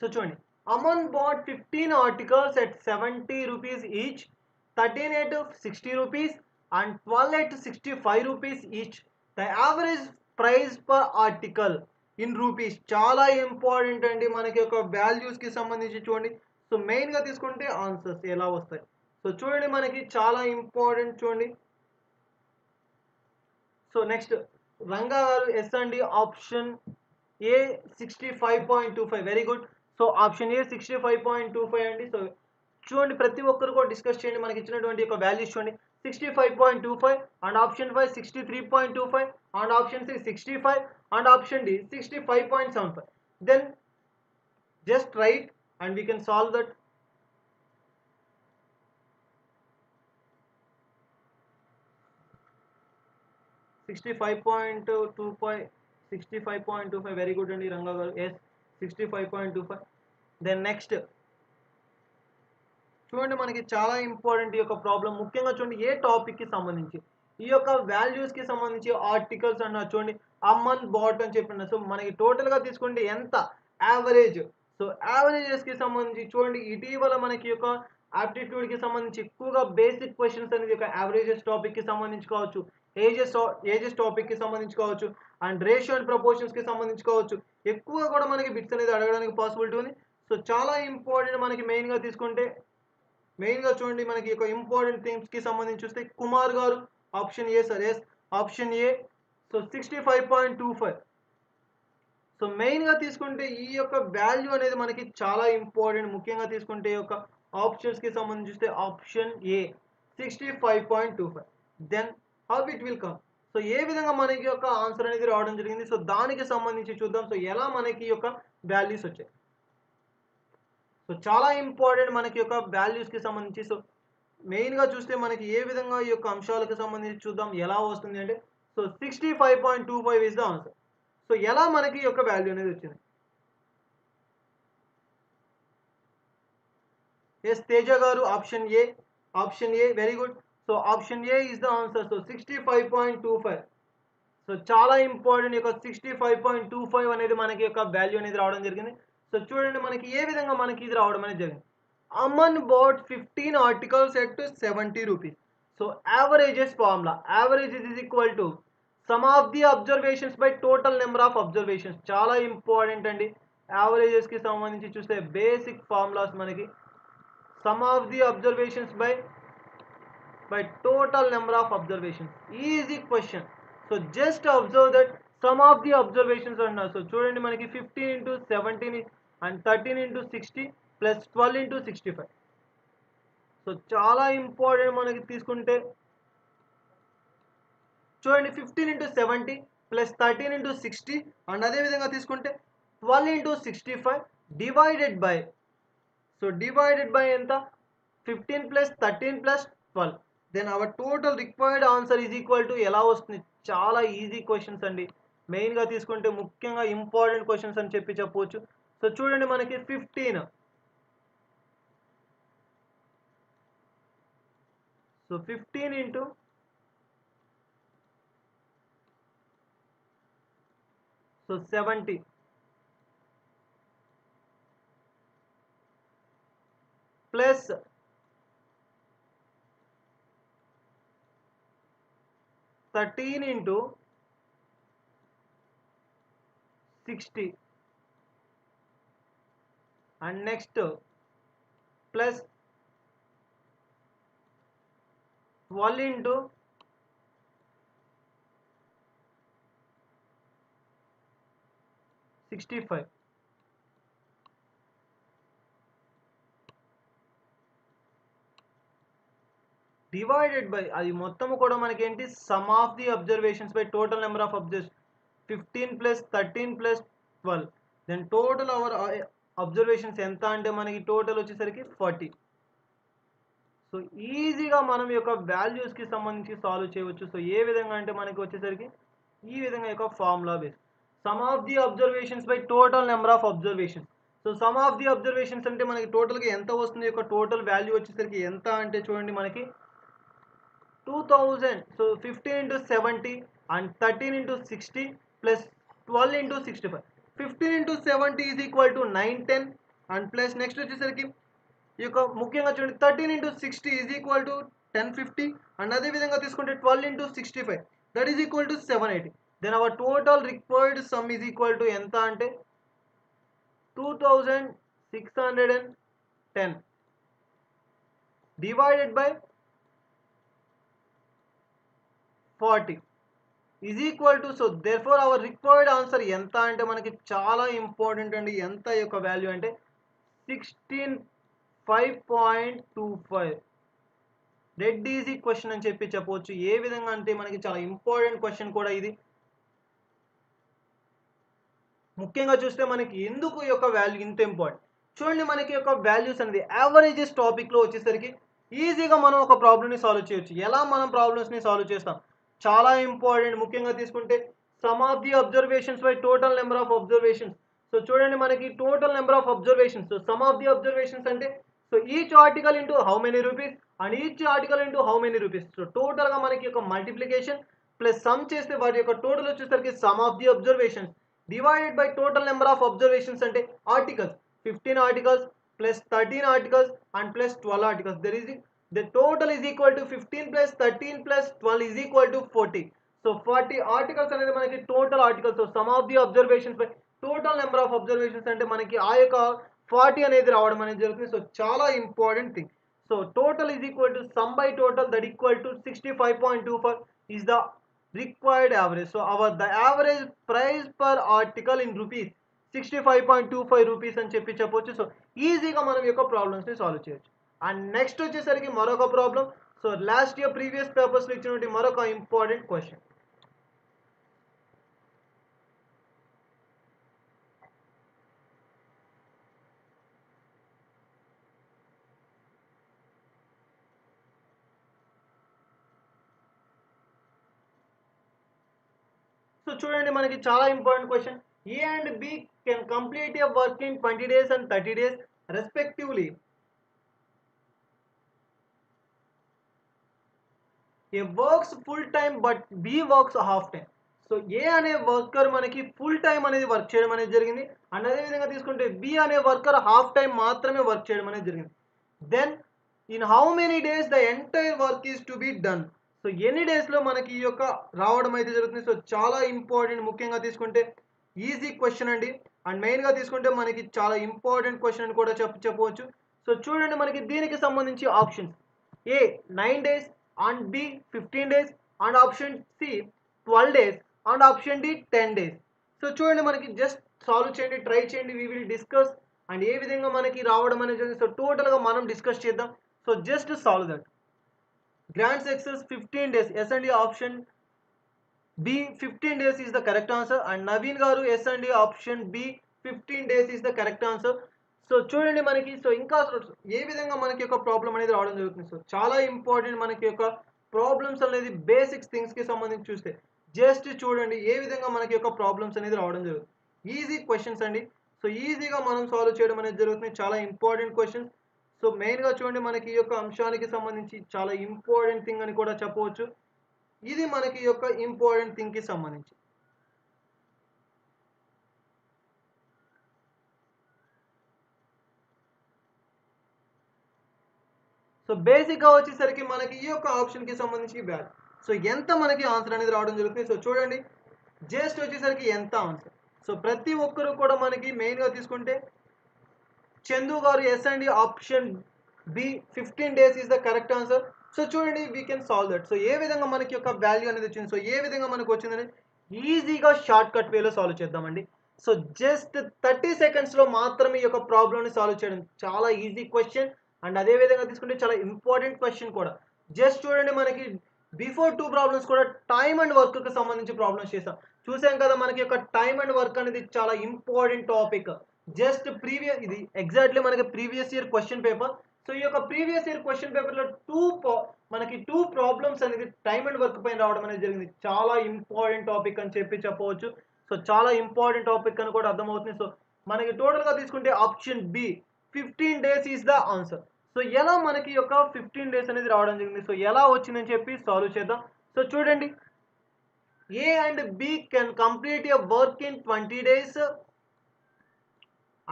సో చూడండి Aman bought 15 articles at 70 rupees each, 13 at 60 rupees and 12 at 65 rupees each. The average price per article in rupees. చాలా ఇంపార్టెంట్ అండి మనకి ఒక వాల్యూస్కి సంబంధించి. చూడండి సో మెయిన్గా తీసుకుంటే ఆన్సర్స్ ఎలా వస్తాయి. సో చూడండి మనకి చాలా ఇంపార్టెంట్. చూడండి సో నెక్స్ట్ రంగా గారు ఎస్ అండి, option A 65.25. Very good. So option A 65.25 అండి. సో చూడండి ప్రతి ఒక్కరు కూడా డిస్కస్ చేయండి. మనకి ఇచ్చినటువంటి యొక్క వాల్యూస్ చూడండి 65.25 and option 5 63.25 and option C 65 and option D 65.75. Then just write and we can solve that. Sixty-five point very good and Ranga garu. Yes, 65.25. Then next చూడండి మనకి చాలా ఇంపార్టెంట్ ఈ యొక్క ప్రాబ్లం. ముఖ్యంగా చూడండి ఏ టాపిక్ కి సంబంధించి ఈ యొక్క వాల్యూస్ కి సంబంధించి ఆర్టికల్స్ అన్న చూడండి అమన్ బాట్ అని చెప్పిన. సో మనకి టోటల్ గా తీసుకుంటే ఎంత యావరేజ్. సో యావరేజెస్ కి సంబంధించి చూడండి ఇటీవల మనకి యొక్క ఆప్టిట్యూడ్ కి సంబంధించి ఎక్కువగా బేసిక్ క్వశ్చన్స్ అనేది ఒక యావరేజెస్ టాపిక్ కి సంబంధించి కావచ్చు, ఏజెస్ టాపిక్ కి సంబంధించి కావచ్చు, అండ్ రేషియో అండ్ ప్రపోర్షన్స్ కి సంబంధించి కావచ్చు, ఎక్కువగా కూడా మనకి బిట్స్ అనేది అడగడానికి పాసిబిలిటీ ఉంది. సో చాలా ఇంపార్టెంట్ మనకి మెయిన్ గా తీసుకుంటే చూడండి మనకి ఒక ఇంపార్టెంట్ థింగ్స్ కి సంబంధించి చూస్తే Kumar garu option A sir. Yes, option A. So 65.25. So main గా తీసుకుంటే ఈ యొక్క వాల్యూ అనేది మనకి చాలా ఇంపార్టెంట్. ముఖ్యంగా తీసుకుంటే ఈ యొక్క ఆప్షన్స్ కి సంబంధించి చూస్తే option A 65.25. Then how it will come. So ఏ విధంగా మనకి యొక్క ఆన్సర్ అనేది రావడం జరిగింది. సో దానికి సంబంధించి చూద్దాం. సో ఎలా మనకి యొక్క వాల్యూస్ వచ్చాయి. సో చాలా ఇంపార్టెంట్ మనకి యొక్క వాల్యూస్ కి సంబంధించి. సో మెయిన్ గా చూస్తే మనకి ఏ విధంగా ఈ యొక్క అంశాలకు సంబంధించి చూద్దాం ఎలా వస్తుంది అంటే. So 65.25 is the answer. So ఎలా మనకి ఈ యొక్క వాల్యూ అనేది వచ్చింది. ఎస్ తేజ గారు option A. Option a very good. So option A is the answer. So 65.25. So చాలా ఇంపార్టెంట్ యొక్క 65.25 అనేది మనకి యొక్క వాల్యూ అనేది రావడం జరిగింది. సో చూడండి మనకి ఏ విధంగా మనకి ఇది రావడం అనేది జరిగింది. Aman bought 15 articles at 70 rupees. So averages formula. Averages is equal to sum of the observations by total number of observations. చాలా ఇంపార్టెంట్ అండి. averages కి సంబంధించి చూస్తే బేసిక్ ఫార్ములాస్ మనకి sum of the observations by total number of observations. Easy question. So just observe that sum of the observations అన్నారు. సో చూడండి మనకి 15 into 17 and 13 into 60 plus 12 into 65. So చాలా ఇంపార్టెంట్ మనకి తీసుకుంటే చూడండి 15 into 70 plus 13 into 60 అండ్ అదే విధంగా తీసుకుంటే 12 into 65 divided by. So divided by ఎంత 15 plus 13 plus 12. Then our total required answer is equal to ఎలా వస్తుంది. చాలా ఈజీ క్వశ్చన్స్ అండి. మెయిన్గా తీసుకుంటే ముఖ్యంగా ఇంపార్టెంట్ క్వశ్చన్స్ అని చెప్పవచ్చు. సో చూడండి మనకి 15. So 15 into 70 plus 13 into 60 and next plus 12 into 65. Divided by అది మొత్తం కూడా మనకి ఏంటి sum of the observations by total number of 15 plus 13 plus 12. Then total our observations ఎంత అంటే మనకి టోటల్ వచ్చేసరికి 40. సో ఈజీగా మనం యొక్క వాల్యూస్కి సంబంధించి సాల్వ్ చేయవచ్చు. సో ఏ విధంగా అంటే మనకి వచ్చేసరికి ఈ విధంగా యొక్క formula base some of the observations by total number of observations. So sum of the observations అంటే మనకి టోటల్గా ఎంత వస్తుంది, యొక్క టోటల్ వాల్యూ వచ్చేసరికి ఎంత అంటే చూడండి మనకి 2000. So 15 into 70 and 13 into 60 plus 12 into 65. 15 into 70 is equal to 910 and plus next వచ్చేసరికి ఈ యొక్క ముఖ్యంగా చూడండి 13 into 60 is equal to 1050 and అదే విధంగా తీసుకుంటే 12 into 65 that is equal to 780. then our total required sum is equal to ఎంత అంటే 2610 divided by 40 is equal to. so therefore our required answer ఎంత అంటే మనకి చాలా ఇంపార్టెంట్ అండి. ఎంత యొక్క వాల్యూ అంటే 16 5.25 డెడ్ ఈజీ క్వశ్చన్ అని చెప్పవచ్చు. ఏ విధంగా అంటే మనకి చాలా ఇంపార్టెంట్ క్వశ్చన్ కూడా ఇది. ముఖ్యంగా చూస్తే మనకి ఎందుకు ఈ యొక్క వాల్యూ ఇంత ఇంపార్టెంట్ చూడండి. మనకి యొక్క వాల్యూస్ అనేది యావరేజెస్ టాపిక్లో వచ్చేసరికి ఈజీగా మనం ఒక ప్రాబ్లమ్ని సాల్వ్ చేయొచ్చు. ఎలా మనం ప్రాబ్లమ్స్ని సాల్వ్ చేస్తాం చాలా ఇంపార్టెంట్. ముఖ్యంగా తీసుకుంటే sum of the observations by total number of observations. So చూడండి మనకి total number of observations. So sum of the observations అంటే so each article into how many rupees and each article into how many rupees. So టోటల్గా మనకి యొక్క మల్టిప్లికేషన్ ప్లస్ సమ్ చేస్తే వాటి యొక్క టోటల్ వచ్చేసరికి some of the observations divided by total number of observations ante articles 15 articles plus 13 articles and plus 12 articles. There is the total is equal to 15 plus 13 plus 12 is equal to 40. So 40 articles అనేది మనకి total articles. So sum of the observations by total number of observations అంటే మనకి ఆ యొక్క 40 అనేది రావడం అనేది జరుగుతుంది. సో చాలా important thing. So total is equal to sum by total that equal to 65.24 is the required average. So the average price per article in rupees 65.25 rupees అని చెప్పవచ్చు. సో ఈజీగా మనం యొక్క ప్రాబ్లమ్స్ని సాల్వ్ చేయొచ్చు. అండ్ నెక్స్ట్ వచ్చేసరికి మరొక problem. So last year previous పేపర్స్లో ఇచ్చినటువంటి మరొక ఇంపార్టెంట్ క్వశ్చన్. సో చూడండి మనకి చాలా important question. A and B can complete a work in 20 days and 30 days respectively. A works full time but B works half time. So A అనే వర్కర్ మనకి ఫుల్ టైం అనేది వర్క్ చేయడం అనేది జరిగింది. అండ్ అదేవిధంగా తీసుకుంటే బి అనే వర్కర్ హాఫ్ టైం మాత్రమే వర్క్ చేయడం అనేది జరిగింది. Then in how many days the entire work is to be done. So ఎన్ని డేస్లో మనకి ఈ యొక్క రావడం అయితే జరుగుతుంది. సో చాలా ఇంపార్టెంట్. ముఖ్యంగా తీసుకుంటే ఈజీ క్వశ్చన్ అండి. అండ్ మెయిన్గా తీసుకుంటే మనకి చాలా ఇంపార్టెంట్ క్వశ్చన్ అని కూడా చెప్పవచ్చు. సో చూడండి మనకి దీనికి సంబంధించి options A 9 days and B 15 days and option C 12 days and option D 10 days. So చూడండి మనకి జస్ట్ సాల్వ్ చేయండి, ట్రై చేయండి. వీ విల్ డిస్కస్ అండ్ ఏ విధంగా మనకి రావడం అనేది. సో టోటల్గా మనం డిస్కస్ చేద్దాం. So just solve that. Grand success 15 days yes అండి option B 15 days is the correct answer. And Naveen గారు ఎస్ అండి option B 15 days is the correct answer. So చూడండి మనకి సో ఇంకా ఏ విధంగా మనకి యొక్క ప్రాబ్లం అనేది రావడం జరుగుతుంది. సో చాలా ఇంపార్టెంట్ మనకి యొక్క ప్రాబ్లమ్స్ అనేది బేసిక్స్ థింగ్స్కి సంబంధించి చూస్తే జస్ట్ చూడండి ఏ విధంగా మనకి యొక్క ప్రాబ్లమ్స్ అనేది రావడం జరుగుతుంది. ఈజీ క్వశ్చన్స్ అండి. సో ఈజీగా మనం సాల్వ్ చేయడం అనేది జరుగుతుంది. చాలా ఇంపార్టెంట్ క్వశ్చన్స్. సో మెయిన్గా చూడండి మనకి ఈ యొక్క అంశానికి సంబంధించి చాలా ఇంపార్టెంట్ థింగ్ అని కూడా చెప్పవచ్చు. ఇది మనకి యొక్క ఇంపార్టెంట్ థింగ్కి సంబంధించి. సో బేసిక్గా వచ్చేసరికి మనకి ఈ యొక్క ఆప్షన్కి సంబంధించి వాల్యూ. సో ఎంత మనకి ఆన్సర్ అనేది రావడం జరుగుతుంది. సో చూడండి జస్ట్ వచ్చేసరికి ఎంత ఆన్సర్. సో ప్రతి ఒక్కరు కూడా మనకి మెయిన్గా తీసుకుంటే చందు గారు ఎస్ అండి option B 15 days is the correct answer. So చూడండి we can solve that. So ఏ విధంగా మనకి యొక్క వాల్యూ అనేది వచ్చింది. సో ఏ విధంగా మనకు వచ్చిందని ఈజీగా షార్ట్ కట్ వేలో సాల్వ్ చేద్దామండి. సో జస్ట్ 30 secondsలో మాత్రమే ఈ యొక్క ప్రాబ్లమ్ని సాల్వ్ చేయడం చాలా ఈజీ క్వశ్చన్. అండ్ అదే విధంగా తీసుకుంటే చాలా ఇంపార్టెంట్ క్వశ్చన్ కూడా. జస్ట్ చూడండి మనకి బిఫోర్ 2 ప్రాబ్లమ్స్ కూడా టైమ్ అండ్ వర్క్కి సంబంధించి ప్రాబ్లమ్స్ చూసాం కదా. మనకి యొక్క టైమ్ అండ్ వర్క్ అనేది చాలా ఇంపార్టెంట్ టాపిక్. జస్ట్ ప్రీవియస్ ఇది ఎగ్జాక్ట్లీ మనకి previous year question paper. So ఈ యొక్క ప్రీవియస్ ఇయర్ క్వశ్చన్ పేపర్లో మనకి 2 ప్రాబ్లమ్స్ అనేది టైమ్ అండ్ వర్క్ పైన రావడం అనేది జరిగింది. చాలా ఇంపార్టెంట్ టాపిక్ అని చెప్పవచ్చు. సో చాలా ఇంపార్టెంట్ టాపిక్ అని కూడా అర్థమవుతుంది. సో మనకి టోటల్గా తీసుకుంటే option B 15 days is the answer. So ఎలా మనకి యొక్క 15 days అనేది రావడం జరిగింది. సో ఎలా వచ్చిందని చెప్పి సాల్వ్ చేద్దాం. సో చూడండి A and B can complete a work in 20 days.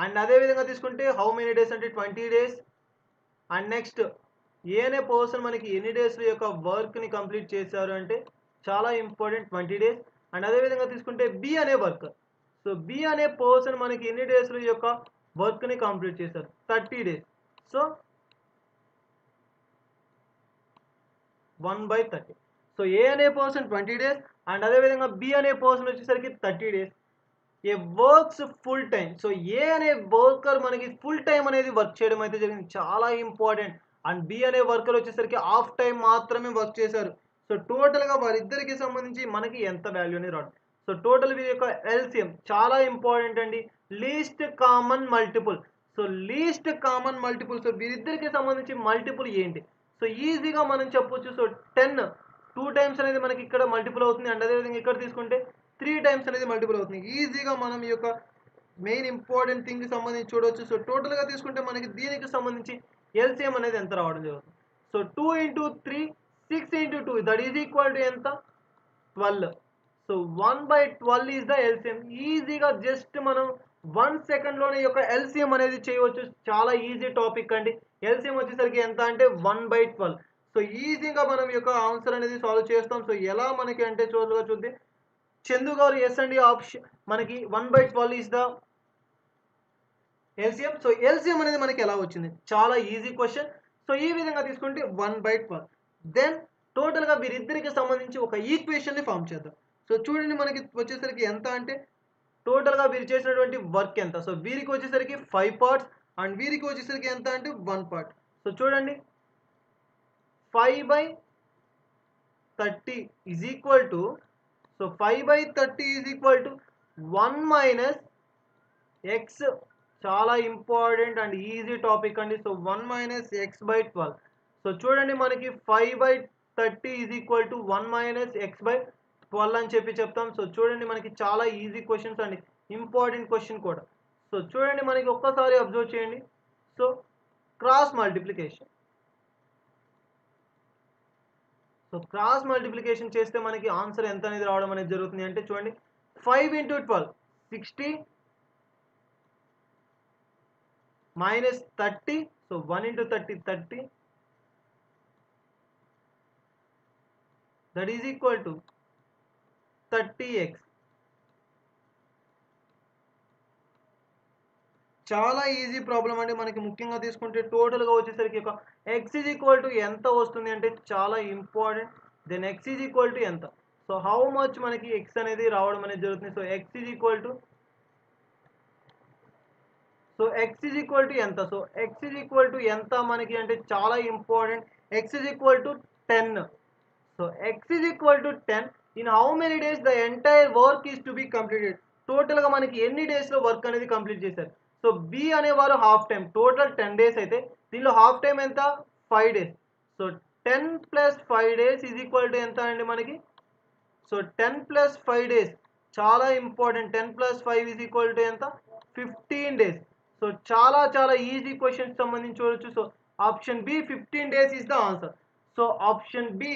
And అదే విధంగా తీసుకుంటే హౌ మెనీ డేస్ అంటే 20 days. అండ్ నెక్స్ట్ ఏ అనే పర్సన్ మనకి ఎన్ని డేస్ యొక్క వర్క్ని కంప్లీట్ చేశారు అంటే చాలా ఇంపార్టెంట్ 20 days. అండ్ అదేవిధంగా తీసుకుంటే బి అనే వర్కర్. సో బి అనే పర్సన్ మనకి ఎన్ని డేస్ యొక్క వర్క్ని కంప్లీట్ చేశారు 30 days. సో 1/30. సో ఏ అనే పర్సన్ 20 days అండ్ అదేవిధంగా బి అనే పర్సన్ వచ్చేసరికి 30 days. A works full time. So A అనే వర్కర్ మనకి ఫుల్ టైం అనేది వర్క్ చేయడం అయితే జరిగింది. చాలా ఇంపార్టెంట్. అండ్ బి అనే వర్కర్ వచ్చేసరికి హాఫ్ టైం మాత్రమే వర్క్ చేశారు. సో టోటల్‌గా వారిద్దరికి సంబంధించి మనకి ఎంత వాల్యూ అనేది రావడం. సో టోటల్ వీరి యొక్క ఎల్‌సిఎం చాలా ఇంపార్టెంట్ అండి. Least common multiple. So least common multiple. So వీరిద్దరికి సంబంధించి మల్టిపుల్ ఏంటి? సో ఈజీగా మనం చెప్పొచ్చు. సో 10 2 టైమ్స్ అనేది మనకి ఇక్కడ మల్టిపుల్ అవుతుంది. అండ్ అదే విధంగా ఇక్కడ తీసుకుంటే 3 టైమ్స్ అనేది మల్టిపుల్ అవుతుంది. ఈజీగా మనం ఈ యొక్క మెయిన్ ఇంపార్టెంట్ థింగ్‌కి సంబంధించి చూడొచ్చు. సో టోటల్‌గా తీసుకుంటే మనకి దీనికి సంబంధించి ఎల్‌సిఎం అనేది ఎంత రావడం జరుగుతుంది. So 2 into 3 6 into 2 that is equal to ఎంత? 12. So 1/12 is the LCM. ఈజీగా జస్ట్ మనం 1 సెకండ్‌లోనే ఈ యొక్క ఎల్‌సిఎం అనేది చేయవచ్చు. చాలా ఈజీ టాపిక్ అండి. ఎల్‌సిఎం వచ్చేసరికి ఎంత అంటే 1/12. సో ఈజీగా మనం ఈ యొక్క ఆన్సర్ అనేది సాల్వ్ చేస్తాం. సో ఎలా మనకి అంటే చూద్దాం. చందు గారు ఎస్ అండి ఆప్షన్ మనకి 1/12 is the LCM. So LCM అనేది మనకి ఎలా వచ్చింది? చాలా ఈజీ క్వెషన్. సో ఈ విధంగా తీసుకుంటే 1/12. దెన్ టోటల్‌గా వీరిద్దరికి సంబంధించి ఒక ఈక్వేషన్‌ని ఫార్మ్ చేద్దాం. సో చూడండి మనకి వచ్చేసరికి ఎంత అంటే టోటల్‌గా వీరు చేసినటువంటి వర్క్ ఎంత? సో వీరికి వచ్చేసరికి 5 పార్ట్స్ అండ్ వీరికి వచ్చేసరికి ఎంత అంటే 1 పార్ట్. సో చూడండి 5/30 is equal to so 5/30 is equal to 1 minus X. చాలా ఇంపార్టెంట్ అండ్ ఈజీ టాపిక్ అండి. So 1 minus x/12. సో చూడండి మనకి 5/30 is equal to 1 minus x/12 అని చెప్తాం. సో చూడండి మనకి చాలా ఈజీ క్వశ్చన్స్ అండి. ఇంపార్టెంట్ క్వశ్చన్ కూడా. సో చూడండి మనకి ఒక్కసారి అబ్జర్వ్ చేయండి. So cross multiplication. So cross multiplication చేస్తే మనకి ఆన్సర్ ఎంత అనేది రావడం అనేది జరుగుతుంది అంటే చూడండి 5 into 12 60 minus 30. So 1 into 30 30. That is equal to 30x. చాలా ఈజీ ప్రాబ్లం అండి. మనకి ముఖ్యంగా తీసుకుంటే టోటల్‌గా వచ్చేసరికి ఒక x ఈజ్ ఈక్వల్ టు ఎంత వస్తుంది అంటే చాలా important. Then x is equal to ఎంత? సో హౌ మచ్ మనకి x అనేది రావడం అనేది జరుగుతుంది. So x is equal to x is equal to ఎంత? So x is equal to ఎంత మనకి అంటే చాలా important. x is equal to 10. So x is equal to 10. In how many days the entire work is to be completed. టోటల్‌గా మనకి ఎన్ని డేస్‌లో వర్క్ అనేది కంప్లీట్ చేశారు. సో బి అనేవారు హాఫ్ టైమ్. టోటల్ 10 డేస్ అయితే దీనిలో హాఫ్ టైమ్ ఎంత? 5 days. So 10 plus 5 days is equal to ఎంత అండి మనకి? సో 10 ప్లస్ 5 డేస్ చాలా important. 10 plus 5 is equal to ఎంత? 15 డేస్. సో చాలా ఈజీ క్వశ్చన్స్ సంబంధించి చూడొచ్చు. So option B 15 days is the answer. So option B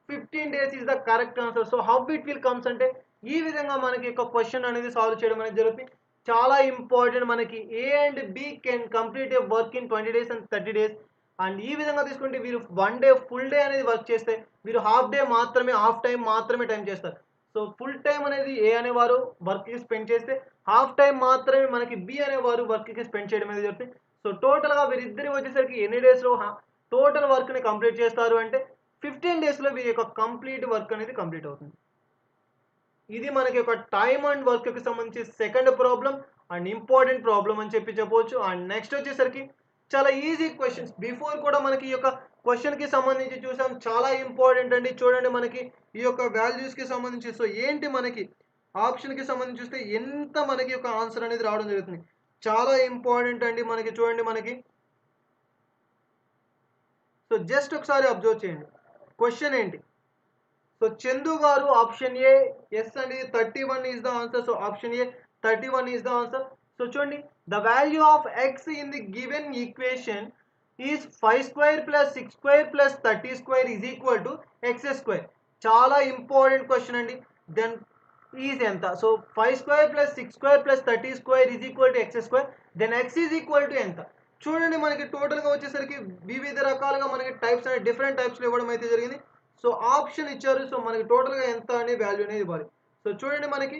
15 days is the correct answer. So how it will comes అంటే ఈ విధంగా మనకి ఒక క్వశ్చన్ అనేది సాల్వ్ చేయడం అనేది జరుగుతుంది. చాలా ఇంపార్టెంట్ మనకి A and B can complete a work in 20 days and 30 days. And ఈ విధంగా తీసుకుంటే వీరు 1 డే ఫుల్ డే అనేది వర్క్ చేస్తే వీరు హాఫ్ డే మాత్రమే హాఫ్ టైం మాత్రమే టైం చేస్తారు. సో ఫుల్ టైం అనేది ఏ అనేవారు వర్క్‌కి స్పెండ్ చేస్తే హాఫ్ టైం మాత్రమే మనకి బి అనేవారు వర్క్‌కి స్పెండ్ చేయడం అనేది జరుగుతుంది. సో టోటల్‌గా వీరిద్దరు వచ్చేసరికి ఎన్ని డేస్‌లో టోటల్ వర్క్‌ని కంప్లీట్ చేస్తారు అంటే 15 డేస్‌లో వీరి యొక్క కంప్లీట్ వర్క్ అనేది కంప్లీట్ అవుతుంది. ఇది మనకి ఒక టైమ్ అండ్ వర్క్‌కి సంబంధించి second problem and important problem అని చెప్పవచ్చు. అండ్ నెక్స్ట్ వచ్చేసరికి చాలా ఈజీ క్వెషన్స్. బిఫోర్ కూడా మనకి ఈ యొక్క క్వెషన్‌కి సంబంధించి చూసాం. చాలా ఇంపార్టెంట్ అండి. చూడండి మనకి ఈ యొక్క వాల్యూస్‌కి సంబంధించి సో ఏంటి మనకి ఆప్షన్‌కి సంబంధించి చూస్తే ఎంత మనకి ఒక ఆన్సర్ అనేది రావడం జరుగుతుంది. చాలా ఇంపార్టెంట్ అండి. మనకి చూడండి మనకి సో జస్ట్ ఒకసారి అబ్జర్వ్ చేయండి. క్వెషన్ ఏంటి? సో చందు గారు ఆప్షన్ ఏ ఎస్ అండి 31 is the answer. So option A 31 is the answer. So చూడండి the value of x in the given equation is 5 square plus 6 square plus 30 square is equal to x square. చాలా ఇంపార్టెంట్ క్వశ్చన్ అండి. దెన్ ఈజ్ ఎంత? So 5 square plus 6 square plus 30 square is equal to x square. Then x is equal to ఎంత? చూడండి మనకి టోటల్‌గా వచ్చేసరికి వివిధ రకాలుగా మనకి టైప్స్ అనే డిఫరెంట్ టైప్స్‌లో ఇవ్వడం అయితే జరిగింది. సో ఆప్షన్ ఇచ్చారు. సో మనకి టోటల్‌గా ఎంత అనే వాల్యూ అనేది ఇవ్వాలి. సో చూడండి మనకి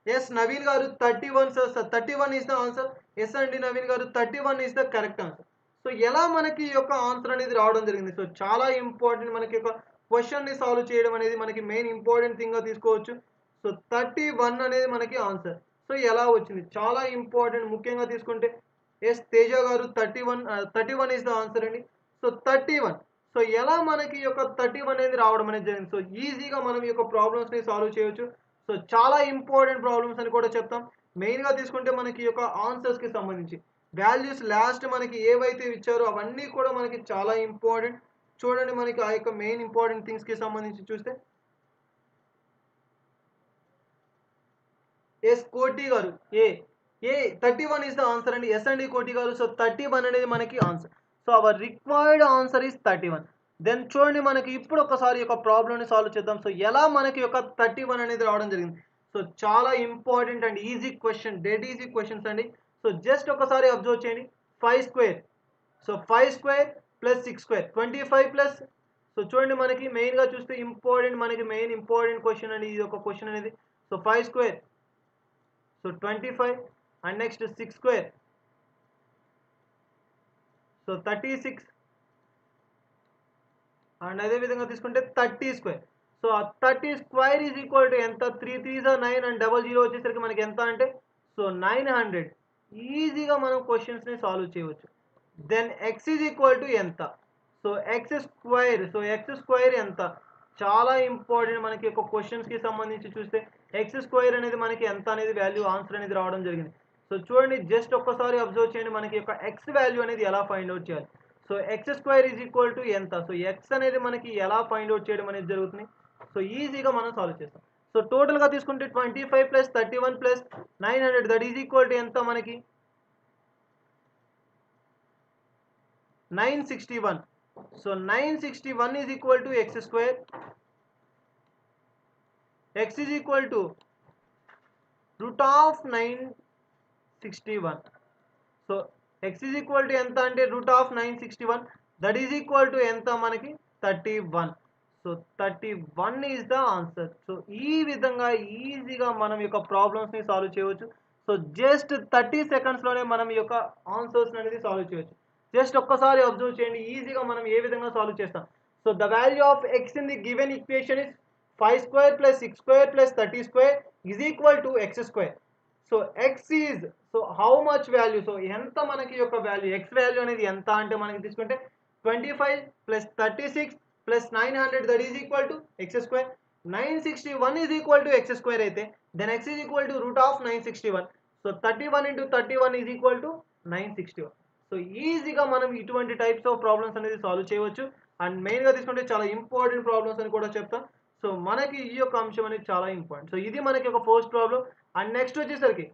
yes Naveen garu 31 sir. 31 is the answer. Yes అండి Naveen garu 31 is the correct answer. So ఎలా మనకి ఈ యొక్క ఆన్సర్ అనేది రావడం జరిగింది. సో చాలా ఇంపార్టెంట్ మనకి ఒక క్వెషన్‌ని సాల్వ్ చేయడం అనేది మనకి మెయిన్ ఇంపార్టెంట్ థింగ్‌గా తీసుకోవచ్చు. సో 31 అనేది మనకి ఆన్సర్. సో ఎలా వచ్చింది? చాలా ఇంపార్టెంట్. ముఖ్యంగా తీసుకుంటే ఎస్ తేజ గారు 31 ఈస్ ద ఆన్సర్ అండి. సో 31. సో ఎలా మనకి ఈ యొక్క 31 అనేది రావడం అనేది జరిగింది. సో ఈజీగా మనం ఈ యొక్క ప్రాబ్లమ్స్‌ని సాల్వ్ చేయొచ్చు. సో చాలా ఇంపార్టెంట్ ప్రాబ్లమ్స్ అని కూడా చెప్తాం. మెయిన్‌గా తీసుకుంటే మనకి ఈ యొక్క ఆన్సర్స్‌కి సంబంధించి వాల్యూస్ లాస్ట్ మనకి ఏవైతే ఇచ్చారో అవన్నీ కూడా మనకి చాలా ఇంపార్టెంట్. చూడండి మనకి ఆ యొక్క మెయిన్ ఇంపార్టెంట్ థింగ్స్‌కి సంబంధించి చూస్తే ఎస్ కోటి గారు ఏ 31 ఈస్ ద ఆన్సర్ అండి. ఎస్ అండి కోటి గారు. సో 31 అనేది మనకి answer. So our required answer is 31. Then చూడండి మనకి ఇప్పుడు ఒకసారి యొక్క ప్రాబ్లమ్‌ని సాల్వ్ చేద్దాం. సో ఎలా మనకి యొక్క 31 అనేది రావడం జరిగింది. సో చాలా important and easy question. Dead easy questions అండి. సో జస్ట్ ఒకసారి అబ్జర్వ్ చేయండి. 5 square. So 5 square plus 6 square 25 plus so చూడండి మనకి మెయిన్‌గా చూస్తే ఇంపార్టెంట్ మనకి మెయిన్ ఇంపార్టెంట్ క్వెషన్ అండి ఇది ఒక క్వెషన్ అనేది. So 5 square so 25 and next 6 square so 36 and అదే విధంగా తీసుకుంటే 30 స్క్వేర్ సో ఆ 30 స్క్వేర్ ఈజ్ ఈక్వల్ టు ఎంత 3 3 9 అండ్ 00 వచ్చేసరికి మనకి ఎంత అంటే సో 900 ఈజీగా మనం క్వశ్చన్స్ ని సాల్వ్ చేయవచ్చు. Then x is equal to ఎంత సో x స్క్వేర్ ఎంత చాలా ఇంపార్టెంట్ మనకి ఒక క్వశ్చన్స్ కి సంబంధించి చూస్తే x స్క్వేర్ అనేది మనకి ఎంత అనేది వాల్యూ ఆన్సర్ అనేది రావడం జరిగింది. సో చూడండి జస్ట్ ఒక్కసారి అబ్జర్వ్ చేయండి మనకి యొక్క x వాల్యూ అనేది ఎలా ఫైండ్ అవుట్ చేయాలి. So x square is equal to ఎంత సో x అనేది మనకి ఎలా ఫైండ్ అవుట్ చేయడం అనేది జరుగుతుంది. సో ఈజీగా మనం సాల్వ్ చేస్తాం. సో టోటల్గా తీసుకుంటే 25 plus 31 plus 900 that is equal to ఎంత మనకి 961. So 961 is equal to x square. X is equal to root of 961. So x is equal to ఎంత అంటే root of 961 that is equal to ఎంత మనకి 31. So 31 is the answer. So ఈ విధంగా ఈజీగా మనం యొక్క ప్రాబ్లమ్స్ ని సాల్వ్ చేయవచ్చు. సో జస్ట్ 30 seconds లోనే మనం ఈ యొక్క ఆన్సర్స్ అనేది సాల్వ్ చేయవచ్చు. జస్ట్ ఒక్కసారి అబ్జర్వ్ చేయండి ఈజీగా మనం ఏ విధంగా సాల్వ్ చేస్తాం. So the value of x in the given equation is 5 square plus 6 square plus 30 square is equal to x square. So x is so how much value so ఎంత మనకి యొక్క వాల్యూ x వాల్యూ అనేది ఎంత అంటే మనకి తీసుకుంటే 25 plus 36 plus 900 that is equal to x square. 961 is equal to x square అయితే then x is equal to root of 961. So 31 into 31 is equal to 961. So ఈజీగా మనం ఇటువంటి టైప్స్ ఆఫ్ ప్రాబ్లమ్స్ అనేది సాల్వ్ చేయవచ్చు. అండ్ మెయిన్గా తీసుకుంటే చాలా ఇంపార్టెంట్ ప్రాబ్లమ్స్ అని కూడా చెప్తాం. సో మనకి ఈ యొక్క అంశం అనేది చాలా ఇంపార్టెంట్. సో ఇది మనకి ఒక ఫస్ట్ ప్రాబ్లం. అండ్ నెక్స్ట్ వచ్చేసరికి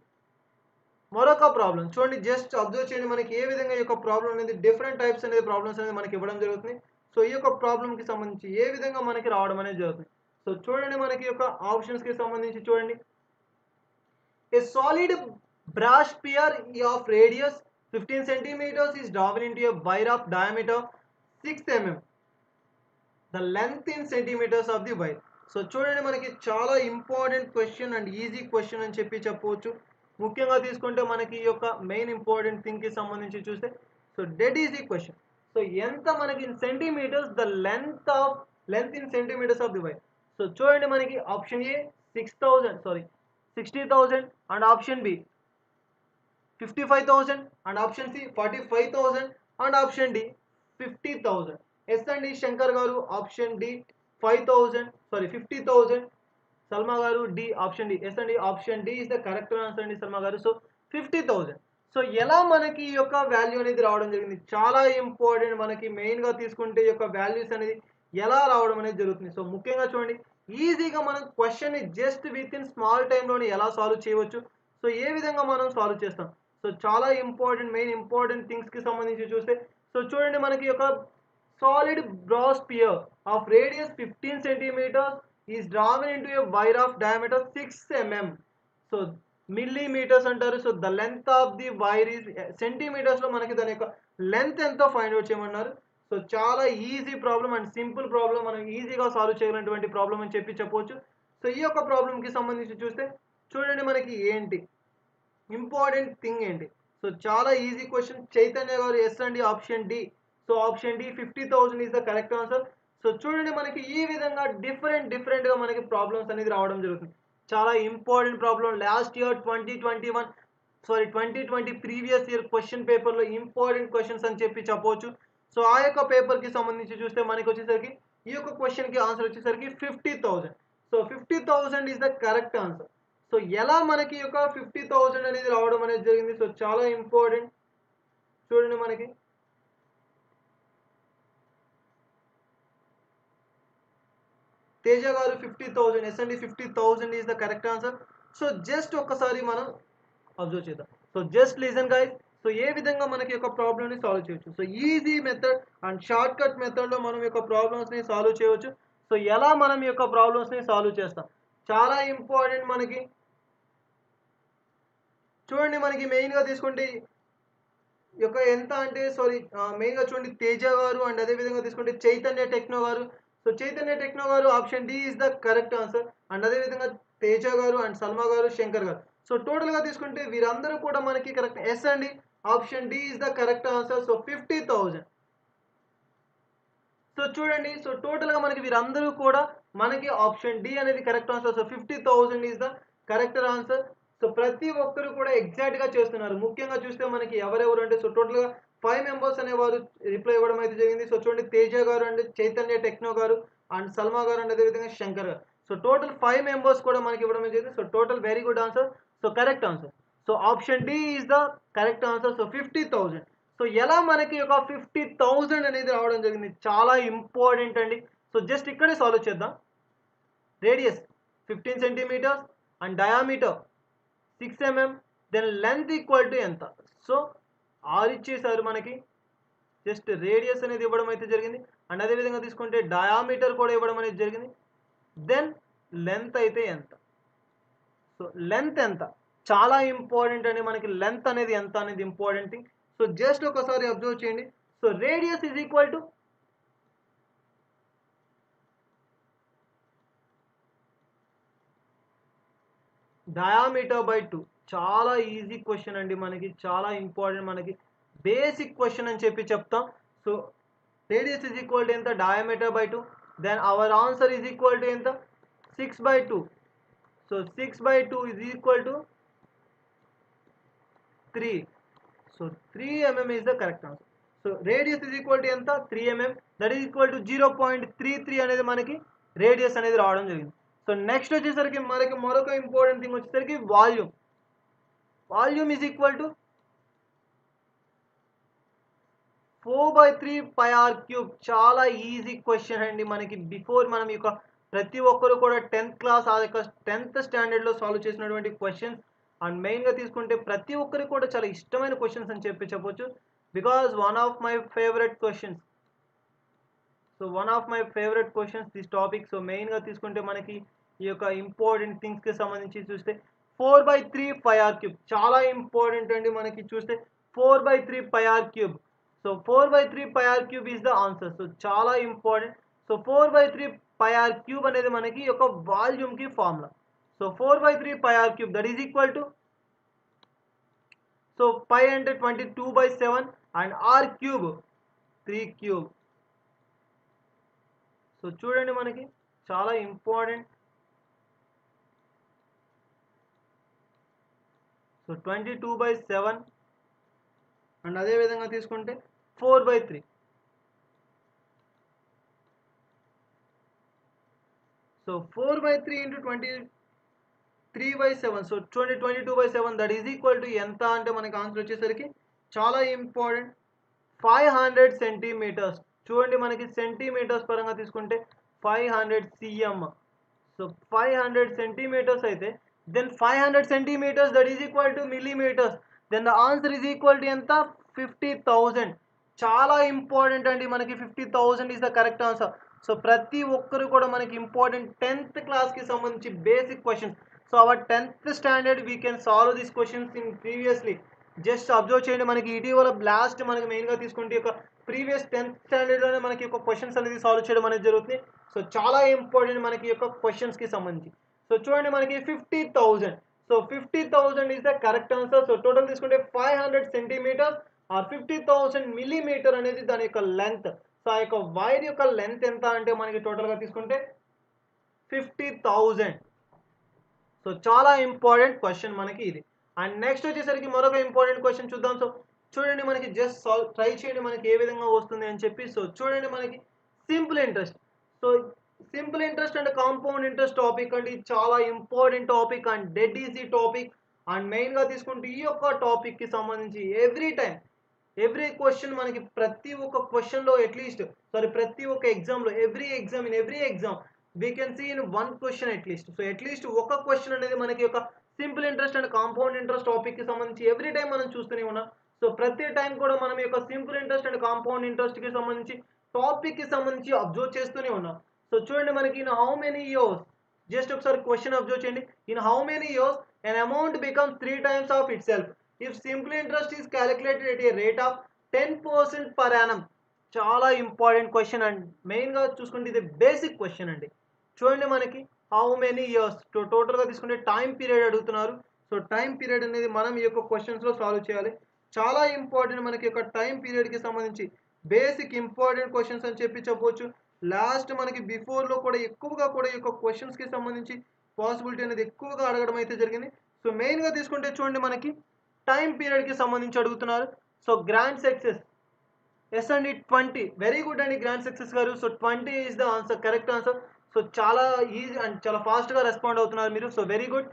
మరొక ప్రాబ్లం చూడండి జస్ట్ అబ్జర్వ్ చేయండి మనకి ఏ విధంగా ఈ యొక్క ప్రాబ్లం అనేది డిఫరెంట్ టైప్స్ అనేది ప్రాబ్లమ్స్ అనేది మనకి ఇవ్వడం జరుగుతుంది. సో ఈ యొక్క ప్రాబ్లంకి సంబంధించి ఏ విధంగా మనకి రావడం అనేది జరుగుతుంది. సో చూడండి మనకి యొక్క ఆప్షన్స్కి సంబంధించి చూడండి a solid brass sphere of radius 15 centimeters is driven into a wire of diameter 6 mm. The length in centimeters of the wire. So చూడండి మనకి చాలా important question and easy question అని చెప్పవచ్చు. ముఖ్యంగా తీసుకుంటే మనకి ఈ యొక్క మెయిన్ ఇంపార్టెంట్ థింగ్కి సంబంధించి చూస్తే so dead easy question. So ఎంత మనకి in centimeters the length in centimeters of the wire. So చూడండి మనకి option A 60,000 and option B 55,000 and option C 45,000 and option D 50,000. Yes అండి శంకర్ గారు option D 50,000 Salma garu D option D. Yes అండి option D is the correct answer అండి సల్మా గారు. సో 50,000. సో ఎలా మనకి ఈ యొక్క వాల్యూ అనేది రావడం జరిగింది చాలా ఇంపార్టెంట్. మనకి మెయిన్గా తీసుకుంటే ఈ యొక్క వాల్యూస్ అనేది ఎలా రావడం అనేది జరుగుతుంది. సో ముఖ్యంగా చూడండి ఈజీగా మనం క్వశ్చన్ని జస్ట్ విత్ ఇన్ స్మాల్ టైంలోనే ఎలా సాల్వ్ చేయవచ్చు. సో ఏ విధంగా మనం సాల్వ్ చేస్తాం. సో చాలా మెయిన్ ఇంపార్టెంట్ థింగ్స్కి సంబంధించి చూస్తే సో చూడండి మనకి యొక్క solid brass sphere of radius 15 centimeters is driven into a wire of diameter 6 mm. So millimeters అంటారు. So the length of the wire is centimeters లో మనకి దాని యొక్క లెంత్ ఎంతో ఫైండ్ అవుట్ చేయమన్నారు. సో చాలా easy problem and simple problem మనం ఈజీగా సాల్వ్ చేయగలిగినటువంటి ప్రాబ్లం అని చెప్పవచ్చు. సో ఈ యొక్క ప్రాబ్లంకి సంబంధించి చూస్తే చూడండి మనకి ఏంటి ఇంపార్టెంట్ థింగ్ ఏంటి. సో చాలా easy question. Chaitanya garu yes అండి option D. So option D 50,000 is the correct answer. So చూడండి మనకి ఈ విధంగా డిఫరెంట్గా మనకి ప్రాబ్లమ్స్ అనేది రావడం జరుగుతుంది. చాలా important problem. Last year 2020 previous year question పేపర్లో ఇంపార్టెంట్ క్వశ్చన్స్ అని చెప్పవచ్చు. సో ఆ యొక్క పేపర్కి సంబంధించి చూస్తే మనకి వచ్చేసరికి ఈ యొక్క క్వశ్చన్కి ఆన్సర్ వచ్చేసరికి 50,000. So 50,000 is the correct answer. So ఎలా మనకి యొక్క 50,000 అనేది రావడం అనేది జరిగింది? సో చాలా ఇంపార్టెంట్. చూడండి మనకి తేజ గారు 50,000, ఎస్ఎండి 50,000 is the correct answer. So just ఒక్కసారి మనం అబ్జర్వ్ చేద్దాం. So just listen guys. So ఏ విధంగా మనకి యొక్క ప్రాబ్లమ్ని సాల్వ్ చేయొచ్చు? So easy method and short cut మెథడ్లో మనం యొక్క ప్రాబ్లమ్స్ని సాల్వ్ చేయవచ్చు. సో ఎలా మనం యొక్క ప్రాబ్లమ్స్ని సాల్వ్ చేస్తాం? చాలా ఇంపార్టెంట్ మనకి. చూడండి మనకి మెయిన్గా తీసుకుంటే యొక్క ఎంత అంటే మెయిన్గా చూడండి తేజ గారు అండ్ అదే విధంగా తీసుకుంటే Chaitanya techno garu. So Chaitanya techno garu option D is the correct answer. And అదే విధంగా తేజ గారు అండ్ సల్మా గారు, శంకర్ గారు. సో టోటల్గా తీసుకుంటే వీరందరూ కూడా మనకి కరెక్ట్. ఎస్ అండి, option D is the correct answer. So 50,000. So చూడండి, సో టోటల్గా మనకి వీరందరూ కూడా మనకి ఆప్షన్ డి అనేది correct answer. So 50,000 is the correct answer. So ప్రతి ఒక్కరు కూడా ఎగ్జాక్ట్గా చేస్తున్నారు. ముఖ్యంగా చూస్తే మనకి ఎవరెవరు అంటే సో టోటల్గా 5 మెంబర్స్ అనేవారు రిప్లై ఇవ్వడం అయితే జరిగింది. సో చూడండి తేజ గారు అండ్ చైతన్య టెక్నో గారు అండ్ సల్మా గారు అండ్ అదేవిధంగా శంకర్ గారు. సో టోటల్ 5 మెంబర్స్ కూడా మనకి ఇవ్వడం జరిగింది. So total very good answer. So correct answer. So option D is the correct answer. So 50,000. So ఎలా మనకి ఒక 50,000 అనేది రావడం జరిగింది? చాలా ఇంపార్టెంట్ అండి. సో జస్ట్ ఇక్కడే సాల్వ్ చేద్దాం. Radius 15 centimeters and diameter 6 mm, then length equal to ఎంత? సో ఆర్ ఇచ్చేసారు మనకి. జస్ట్ రేడియస్ అనేది ఇవ్వడం అయితే జరిగింది. అండ్ అదేవిధంగా తీసుకుంటే డయామీటర్ కూడా ఇవ్వడం అనేది జరిగింది. దెన్ లెంత్ అయితే ఎంత? సో లెంత్ ఎంత? చాలా ఇంపార్టెంట్ అండి మనకి. లెంత్ అనేది ఎంత అనేది ఇంపార్టెంట్ థింగ్. సో జస్ట్ ఒకసారి అబ్జర్వ్ చేయండి. So radius is equal to diameter by 2. చాలా ఈజీ క్వశ్చన్ అండి మనకి. చాలా ఇంపార్టెంట్ మనకి. బేసిక్ క్వశ్చన్ అని చెప్పి చెప్తాం. So radius is equal to ఎంత? Diameter by 2. Then our answer is equal to ఎంత? 6/2. So 6/2 is equal to 3. So 3 mm is the correct answer. So radius is equal to ఎంత? 3 mm. That is equal to 0.33 అనేది మనకి రేడియస్ అనేది రావడం జరిగింది. సో నెక్స్ట్ వచ్చేసరికి మనకి మరొక ఇంపార్టెంట్ థింగ్ వచ్చేసరికి volume. Volume is equal to 4/3 pi r cube. చాలా ఈజీ క్వశ్చన్ అండి మనకి. బిఫోర్ మనం ఈ యొక్క ప్రతి ఒక్కరు కూడా 10th క్లాస్ ఆ యొక్క 10th స్టాండర్డ్లో సాల్వ్ చేసినటువంటి క్వశ్చన్స్. అండ్ మెయిన్గా తీసుకుంటే ప్రతి ఒక్కరికి కూడా చాలా ఇష్టమైన క్వశ్చన్స్ అని చెప్పొచ్చు. Because one of my favourite questions. So one of my favourite questions this topic. So మెయిన్గా తీసుకుంటే మనకి ఈ యొక్క ఇంపార్టెంట్ థింగ్స్కి సంబంధించి చూస్తే 4/3 pi r cube చాలా ఇంపార్టెంట్ అండి మనకి. చూస్తే 4/3 pi r cube. So 4/3 pi r cube is the answer. So చాలా important. So 4/3 pi r cube అనేది మనకి యొక్క వాల్యూమ్కి formula. So 4/3 pi r cube that is equal to, so pi అంటే 22/7 and r cube 3 cube. So చూడండి మనకి చాలా ఇంపార్టెంట్. సో 22/7 అండ్ అదే విధంగా తీసుకుంటే 4/3. So 4/3 into 23/7. So 22/7 that is equal to ఎంత అంటే మనకి ఆన్సర్ వచ్చేసరికి చాలా ఇంపార్టెంట్ 500 సెంటీమీటర్స్. చూడండి మనకి సెంటీమీటర్స్ పరంగా తీసుకుంటే 500 cm. సో 500 సెంటీమీటర్స్ అయితే then 500 centimeters that is equal to millimeters. Then the answer is equal to ఎంత? 50,000. చాలా ఇంపార్టెంట్ అండి మనకి. 50,000 is the correct answer. So ప్రతి ఒక్కరు కూడా మనకి ఇంపార్టెంట్ 10th క్లాస్కి సంబంధించి basic questions. So our 10th standard we can solve these questions in previously. Just observe చేయండి మనకి ఇటీవల బ్లాస్ట్ మనకి మెయిన్గా తీసుకుంటే ఒక ప్రీవియస్ 10th స్టాండర్డ్లోనే మనకి ఒక క్వశ్చన్స్ అనేది సాల్వ్ చేయడం అనేది జరుగుతుంది. సో చాలా ఇంపార్టెంట్ మనకి యొక్క క్వశ్చన్స్కి సంబంధించి. సో చూడండి మనకి 50,000. So 50,000 is the correct answer. So total తీసుకుంటే 500 సెంటీమీటర్స్ ఆర్ 50,000 మిల్లీమీటర్ అనేది దాని యొక్క లెంత్. సో ఆ యొక్క వైర్ యొక్క లెంత్ ఎంత అంటే మనకి టోటల్గా తీసుకుంటే 50,000. సో చాలా ఇంపార్టెంట్ క్వశ్చన్ మనకి ఇది. అండ్ నెక్స్ట్ వచ్చేసరికి మరొక ఇంపార్టెంట్ క్వశ్చన్ చూద్దాం. సో చూడండి మనకి జస్ట్ సాల్వ్ ట్రై చేయండి మనకి ఏ విధంగా వస్తుంది అని చెప్పి. సో చూడండి మనకి simple interest. So simple interest and compound interest topic అండి చాలా important topic and dead easy topic. And మెయిన్గా తీసుకుంటే ఈ యొక్క టాపిక్కి సంబంధించి ఎవ్రీ క్వశ్చన్ మనకి ప్రతి ఒక్క క్వశ్చన్లో అట్లీస్ట్ ప్రతి ఒక్క ఎగ్జామ్లో every exam we can see in one question at least. So at least ఒక క్వశ్చన్ అనేది మనకి ఒక simple interest and compound interest టాపిక్కి సంబంధించి ఎవ్రీ టైం మనం చూస్తూనే ఉన్నాం. సో ప్రతి టైం కూడా మనం యొక్క సింపుల్ ఇంట్రెస్ట్ అండ్ కాంపౌండ్ ఇంట్రెస్ట్కి సంబంధించి టాపిక్కి సంబంధించి అబ్జర్వ్ చేస్తూనే ఉన్నాం. సో చూడండి మనకి in how many years just ఒకసారి క్వశ్చన్ అబ్జర్వ్ చేయండి. In how many years an amount becomes 3 times of itself if simple interest is calculated at a rate of 10% per annum. చాలా ఇంపార్టెంట్ క్వశ్చన్ అండ్ మెయిన్గా చూసుకుంటే ఇది బేసిక్ క్వశ్చన్ అండి. చూడండి మనకి హౌ మెనీ ఇయర్స్ టోటల్గా తీసుకుంటే టైం పీరియడ్ అడుగుతున్నారు. సో టైం పీరియడ్ అనేది మనం ఈ యొక్క క్వశ్చన్స్లో సాల్వ్ చేయాలి. చాలా ఇంపార్టెంట్ మనకి యొక్క టైం పీరియడ్కి సంబంధించి బేసిక్ ఇంపార్టెంట్ క్వశ్చన్స్ అని చెప్పి చెప్పవచ్చు. లాస్ట్ మనకి బిఫోర్లో కూడా ఎక్కువగా కూడా ఈ యొక్క క్వశ్చన్స్కి సంబంధించి పాసిబిలిటీ అనేది ఎక్కువగా అడగడం అయితే జరిగింది. సో మెయిన్గా తీసుకుంటే చూడండి మనకి టైం పీరియడ్కి సంబంధించి అడుగుతున్నారు. సో గ్రాండ్ సక్సెస్ ఎస్ అండి 20 వెరీ గుడ్ అండి గ్రాండ్ సక్సెస్ గారు. So 20 is the answer correct answer. So చాలా ఈజీ అండ్ చాలా ఫాస్ట్గా రెస్పాండ్ అవుతున్నారు మీరు. So very good.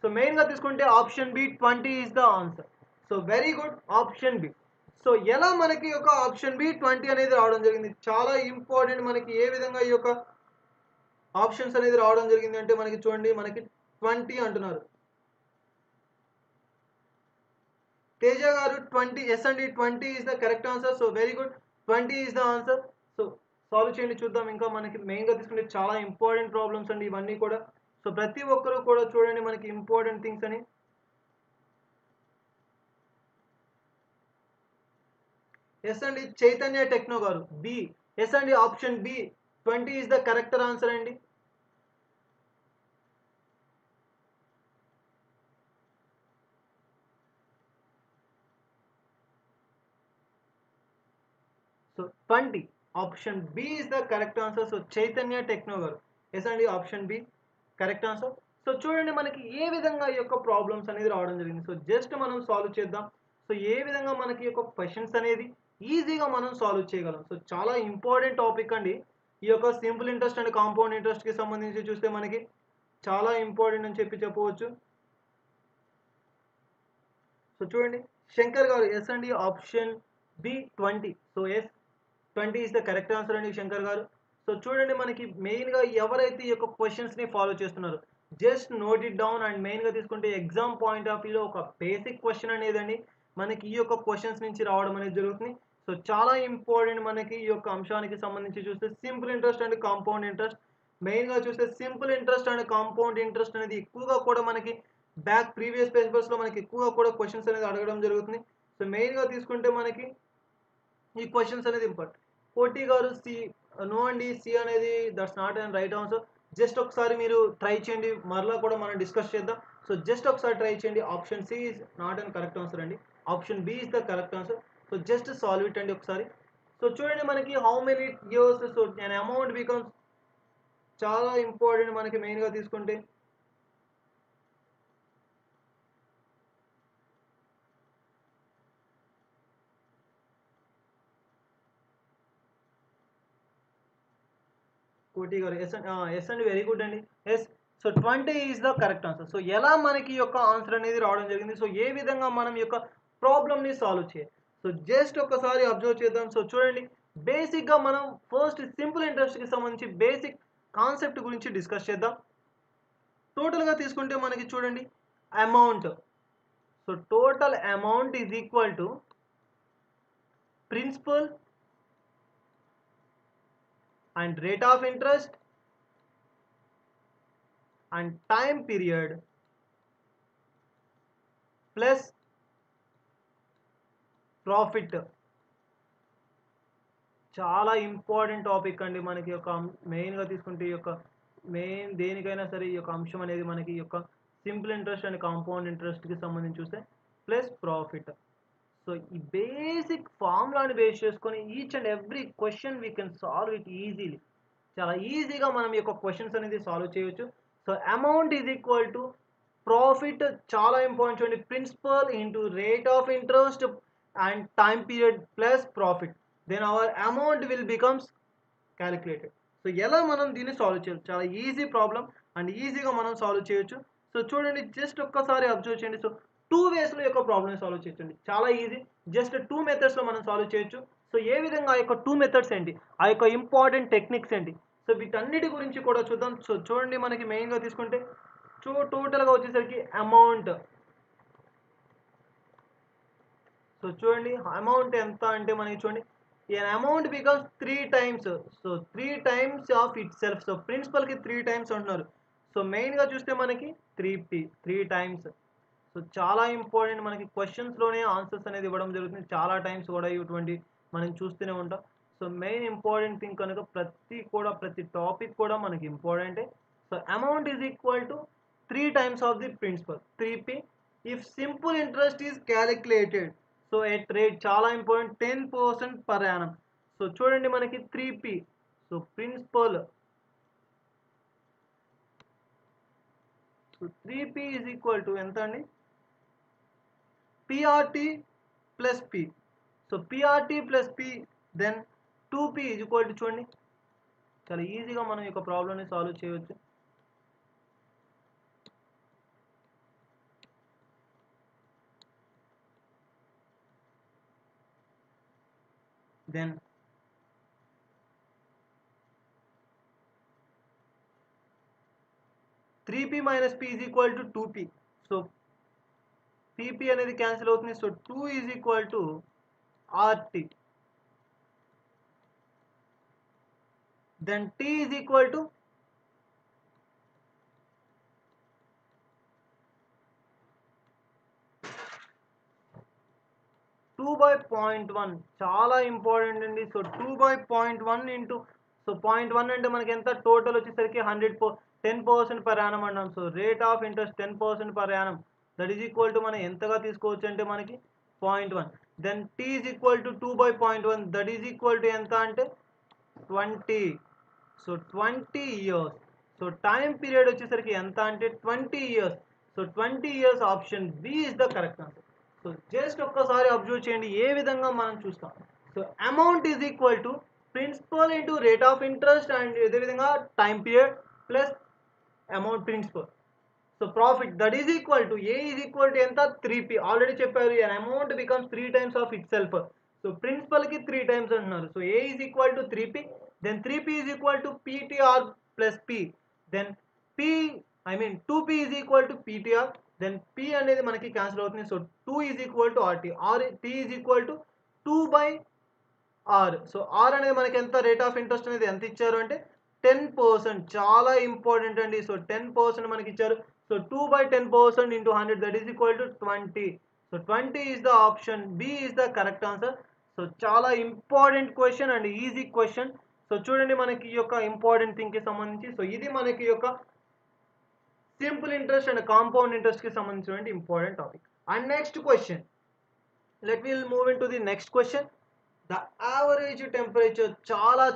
సో మెయిన్గా తీసుకుంటే option B 20 is the answer. So very good option B. So ఎలా మనకి ఒక ఆప్షన్ బి 20 అనేది రావడం జరిగింది చాలా ఇంపార్టెంట్. మనకి ఏ విధంగా ఈ యొక్క ఆప్షన్స్ అనేది రావడం జరిగింది అంటే మనకి చూడండి మనకి 20 అంటున్నారు. తేజ గారు 20 ఎస్ అండి 20 is the correct answer. So very good 20 is the answer. So solve చేయండి చూద్దాం. ఇంకా మనకి మెయిన్గా తీసుకుంటే చాలా ఇంపార్టెంట్ ప్రాబ్లమ్స్ అండి ఇవన్నీ కూడా. సో ప్రతి ఒక్కరు కూడా చూడండి మనకి ఇంపార్టెంట్ థింగ్స్ అని. ఎస్ అండి Chaitanya techno garu B. Yes అండి option B 20 is the correct answer అండి. So 20 option B is the correct answer. So Chaitanya techno garu yes అండి option B correct answer. So చూడండి మనకి ఏ విధంగా ఈ యొక్క ప్రాబ్లమ్స్ అనేది రావడం జరిగింది. సో జస్ట్ మనం సాల్వ్ చేద్దాం. సో ఏ విధంగా మనకి యొక్క క్వశ్చన్స్ అనేది ఈజీగా మనం సాల్వ్ చేయగలం. సో చాలా ఇంపార్టెంట్ టాపిక్ అండి ఈ యొక్క సింపుల్ ఇంట్రెస్ట్ అండ్ కాంపౌండ్ ఇంట్రెస్ట్కి సంబంధించి చూస్తే మనకి చాలా ఇంపార్టెంట్ అని చెప్పి చెప్పవచ్చు. సో చూడండి శంకర్ గారు ఎస్ అండి option B 20. So yes 20 is the correct answer అండి శంకర్ గారు. సో చూడండి మనకి మెయిన్గా ఎవరైతే ఈ యొక్క క్వశ్చన్స్ని ఫాలో చేస్తున్నారో just note it down. And మెయిన్గా తీసుకుంటే ఎగ్జామ్ పాయింట్ ఆఫ్ వ్యూలో ఒక బేసిక్ క్వశ్చన్ అనేదండి మనకి ఈ యొక్క క్వశ్చన్స్ నుంచి రావడం అనేది జరుగుతుంది. సో చాలా ఇంపార్టెంట్ మనకి ఈ యొక్క అంశానికి సంబంధించి చూస్తే simple interest and compound interest. మెయిన్గా చూస్తే simple interest and compound interest అనేది ఎక్కువగా కూడా మనకి ప్రీవియస్ పేపర్స్లో మనకి ఎక్కువగా కూడా క్వశ్చన్స్ అనేది అడగడం జరుగుతుంది. సో మెయిన్గా తీసుకుంటే మనకి ఈ క్వశ్చన్స్ అనేది important. Koti garu C no అండి సి అనేది that's not and right answer. Just ఒకసారి మీరు ట్రై చేయండి మరలా కూడా మనం డిస్కస్ చేద్దాం. సో జస్ట్ ఒకసారి ట్రై చేయండి. Option C is not and correct answer అండి. Option B is the correct answer. So just solve it అండి ఒకసారి. సో చూడండి మనకి how many years so an amount becomes చాలా ఇంపార్టెంట్ మనకి మెయిన్గా తీసుకుంటే కోటి గారు ఎస్ అండి వెరీ గుడ్ అండి yes. So 20 is the correct answer. So ఎలా మనకి యొక్క ఆన్సర్ అనేది రావడం జరిగింది. సో ఏ విధంగా మనం యొక్క ప్రాబ్లమ్ని సాల్వ్ చేయాలి. సో జస్ట్ ఒకసారి అబ్జర్వ్ చేద్దాం. సో చూడండి బేసిక్గా మనం ఫస్ట్ సింపుల్ ఇంట్రెస్ట్కి సంబంధించి బేసిక్ కాన్సెప్ట్ గురించి డిస్కస్ చేద్దాం. టోటల్గా తీసుకుంటే మనకి చూడండి amount. So total amount is equal to principal and rate of interest and time period plus profit. చాలా ఇంపార్టెంట్ టాపిక్ అండి మనకి యొక్క మెయిన్గా తీసుకుంటే ఈ యొక్క మెయిన్ దేనికైనా సరే ఈ యొక్క అంశం అనేది మనకి ఈ యొక్క సింపుల్ ఇంట్రెస్ట్ అండ్ కాంపౌండ్ ఇంట్రెస్ట్కి సంబంధించి చూస్తే ప్లస్ ప్రాఫిట్. సో ఈ బేసిక్ ఫార్ములాని బేస్ చేసుకొని each and every question we can solve it easily. చాలా ఈజీగా మనం ఈ యొక్క క్వశ్చన్స్ అనేది సాల్వ్ చేయవచ్చు. So amount is equal to profit చాలా ఇంపార్టెంట్ చూడండి. Principal into rate of interest and time period plus profit, then our amount will becomes calculated. So ఎలా మనం దీన్ని సాల్వ్ చేయొచ్చు, చాలా ఈజీ ప్రాబ్లం అండ్ ఈజీగా మనం సాల్వ్ చేయొచ్చు. సో చూడండి, జస్ట్ ఒక్కసారి అబ్జర్వ్ చేయండి. సో 2 వేస్లో యొక్క ప్రాబ్లమ్ సాల్వ్ చేయొచ్చండి, చాలా ఈజీ. జస్ట్ 2 మెథడ్స్లో మనం సాల్వ్ చేయొచ్చు. సో ఏ విధంగా ఆ యొక్క 2 మెథడ్స్ ఏంటి, ఆ యొక్క ఇంపార్టెంట్ టెక్నిక్స్ ఏంటి, సో వీటన్నిటి గురించి కూడా చూద్దాం. సో చూడండి, మనకి మెయిన్గా తీసుకుంటే టోటల్గా వచ్చేసరికి అమౌంట్. సో చూడండి, అమౌంట్ ఎంత అంటే మనకి చూడండి, an amount becomes 3 times. So 3 times of itself. So ప్రిన్సిపల్కి 3 times అంటున్నారు. సో మెయిన్గా చూస్తే మనకి 3p 3 times. సో చాలా ఇంపార్టెంట్, మనకి క్వశ్చన్స్లోనే ఆన్సర్స్ అనేది ఇవ్వడం జరుగుతుంది. చాలా టైమ్స్ కూడా ఇటువంటి మనం చూస్తూనే ఉంటాం. సో మెయిన్ ఇంపార్టెంట్ థింగ్ కనుక ప్రతి టాపిక్ కూడా మనకి ఇంపార్టెంటే. So amount is equal to 3 times of the principal 3p if simple interest is calculated. So at rate చాలా ఇంపార్టెంట్ 10% పర్ యానం. సో చూడండి, మనకి 3p. So principal, so 3p is equal to ఎంత అండి, PRT plus P. So PRT plus P then 2p is equal to, చూడండి చాలా ఈజీగా మనం ఈ యొక్క ప్రాబ్లమ్ని సాల్వ్ చేయవచ్చు. Then 3p minus p is equal to 2p. So pp అనేది క్యాన్సిల్ అవుతుంది. So 2 is equal to RT. Then t is equal to 2/0.1. చాలా ఇంపార్టెంట్ అండి. సో 2/0.1 ఇంటూ, సో 0.1 అంటే మనకి ఎంత, టోటల్ వచ్చేసరికి 10% పర్ యానం అన్నాం. So rate of interest 10% per annum, that is equal to మనం ఎంతగా తీసుకోవచ్చు అంటే మనకి 0.1. దెన్ t is equal to 2/0.1, that is equal to ఎంత అంటే 20. So 20 years. So time period వచ్చేసరికి ఎంత అంటే 20 years. So 20 years, option B is the correct answer. So just ఒక్కసారి అబ్జర్వ్ చేయండి ఏ విధంగా మనం చూస్తాం. So amount is equal to principal into rate of interest and అదేవిధంగా time period plus amount principal. So profit that is equal to A is equal to ఎంత, 3p. ఆల్రెడీ చెప్పారు, amount becomes 3 times of itself. So ప్రిన్సిపల్కి 3 times అంటున్నారు. So A is equal to 3p, then 3p is equal to PTR plus p. Then 2p is equal to PTR. Then p అనేది మనకి క్యాన్సిల్ అవుతుంది. So 2 is equal to RT. t is equal to 2/r. So r అనేది మనకి ఎంత, రేట్ ఆఫ్ ఇంట్రెస్ట్ అనేది ఎంత ఇచ్చారు అంటే 10%. చాలా ఇంపార్టెంట్ అండి. సో 10% మనకి ఇచ్చారు. So 2/10% into 100, that is equal to 20. So 20 is the option B is the correct answer. So చాలా important question and easy question. So చూడండి, మనకి ఈ యొక్క ఇంపార్టెంట్ థింగ్కి సంబంధించి, సో ఇది మనకి యొక్క సింపుల్ ఇంట్రెస్ట్ అండ్ కాంపౌండ్ ఇంట్రెస్ట్కి సంబంధించిన important topic. And next question, let will move in to the next question. The average temperature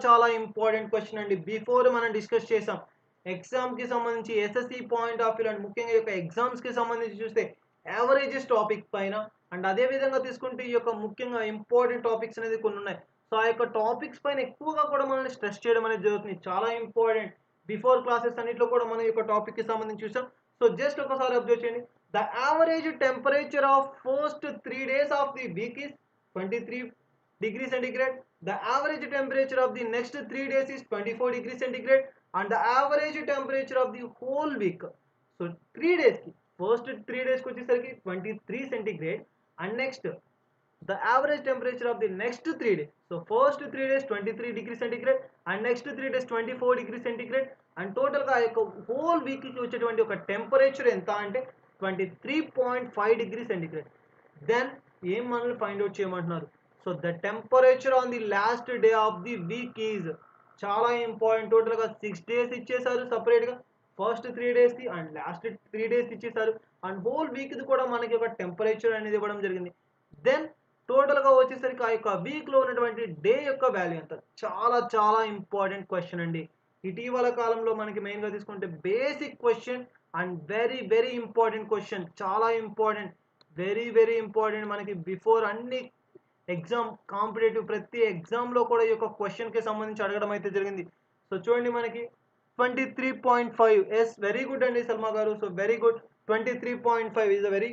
చాలా ఇంపార్టెంట్ క్వశ్చన్ అండి. బిఫోర్ మనం డిస్కస్ చేసాం ఎగ్జామ్కి సంబంధించి, SSC point of view and ముఖ్యంగా ఈ యొక్క ఎగ్జామ్స్కి సంబంధించి చూస్తే యావరేజెస్ టాపిక్ పైన అండ్ అదే విధంగా తీసుకుంటే ఈ యొక్క ముఖ్యంగా ఇంపార్టెంట్ టాపిక్స్ అనేది కొన్ని ఉన్నాయి. సో ఆ యొక్క టాపిక్స్ పైన ఎక్కువగా కూడా మనల్ని స్ట్రెస్ చేయడం అనేది జరుగుతుంది. చాలా ఇంపార్టెంట్. బిఫోర్ క్లాసెస్ అన్నింటిలో కూడా మనం ఈ యొక్క టాపిక్కి సంబంధించి చూసాం. సో జస్ట్ ఒకసారి అబ్జర్వ్ చేయండి. The average temperature of first 3 days of the week is 23 degrees centigrade. The average temperature of the next 3 days is 24 degrees centigrade. And the average temperature of the whole week. So 3 days ki first 3 days ko vachesariki 23 centigrade and next the average temperature of the next 3 days. So first 3 days 23 degrees centigrade and next 3 days 24 degrees centigrade and total ga whole week ki vachetటువంటి oka temperature enta ante 23.5 degrees centigrade. Then em manalni find out cheyamantunaru. So the temperature on the last day of the week is చాలా ఇంపార్టెంట్. టోటల్గా 6 days ఇచ్చేసారు సపరేట్గా, ఫస్ట్ 3 days కి అండ్ లాస్ట్ 3 days ఇచ్చేసారు అండ్ హోల్ వీక్ది కూడా మనకి ఒక టెంపరేచర్ అనేది ఇవ్వడం జరిగింది. దెన్ టోటల్గా వచ్చేసరికి ఆ యొక్క వీక్లో ఉన్నటువంటి డే యొక్క వాల్యూ ఎంత, చాలా ఇంపార్టెంట్ క్వశ్చన్ అండి. ఇటీవల కాలంలో మనకి మెయిన్గా తీసుకుంటే basic question and very very important question, చాలా ఇంపార్టెంట్, వెరీ ఇంపార్టెంట్. మనకి బిఫోర్ అన్ని ఎగ్జామ్ కాంపిటేటివ్ ప్రతి ఎగ్జామ్లో కూడా ఈ యొక్క క్వశ్చన్కి సంబంధించి అడగడం అయితే జరిగింది. సో చూడండి మనకి 23.5. ఎస్, వెరీ గుడ్ అండి సల్మా గారు. So very good, 23.5 is a very,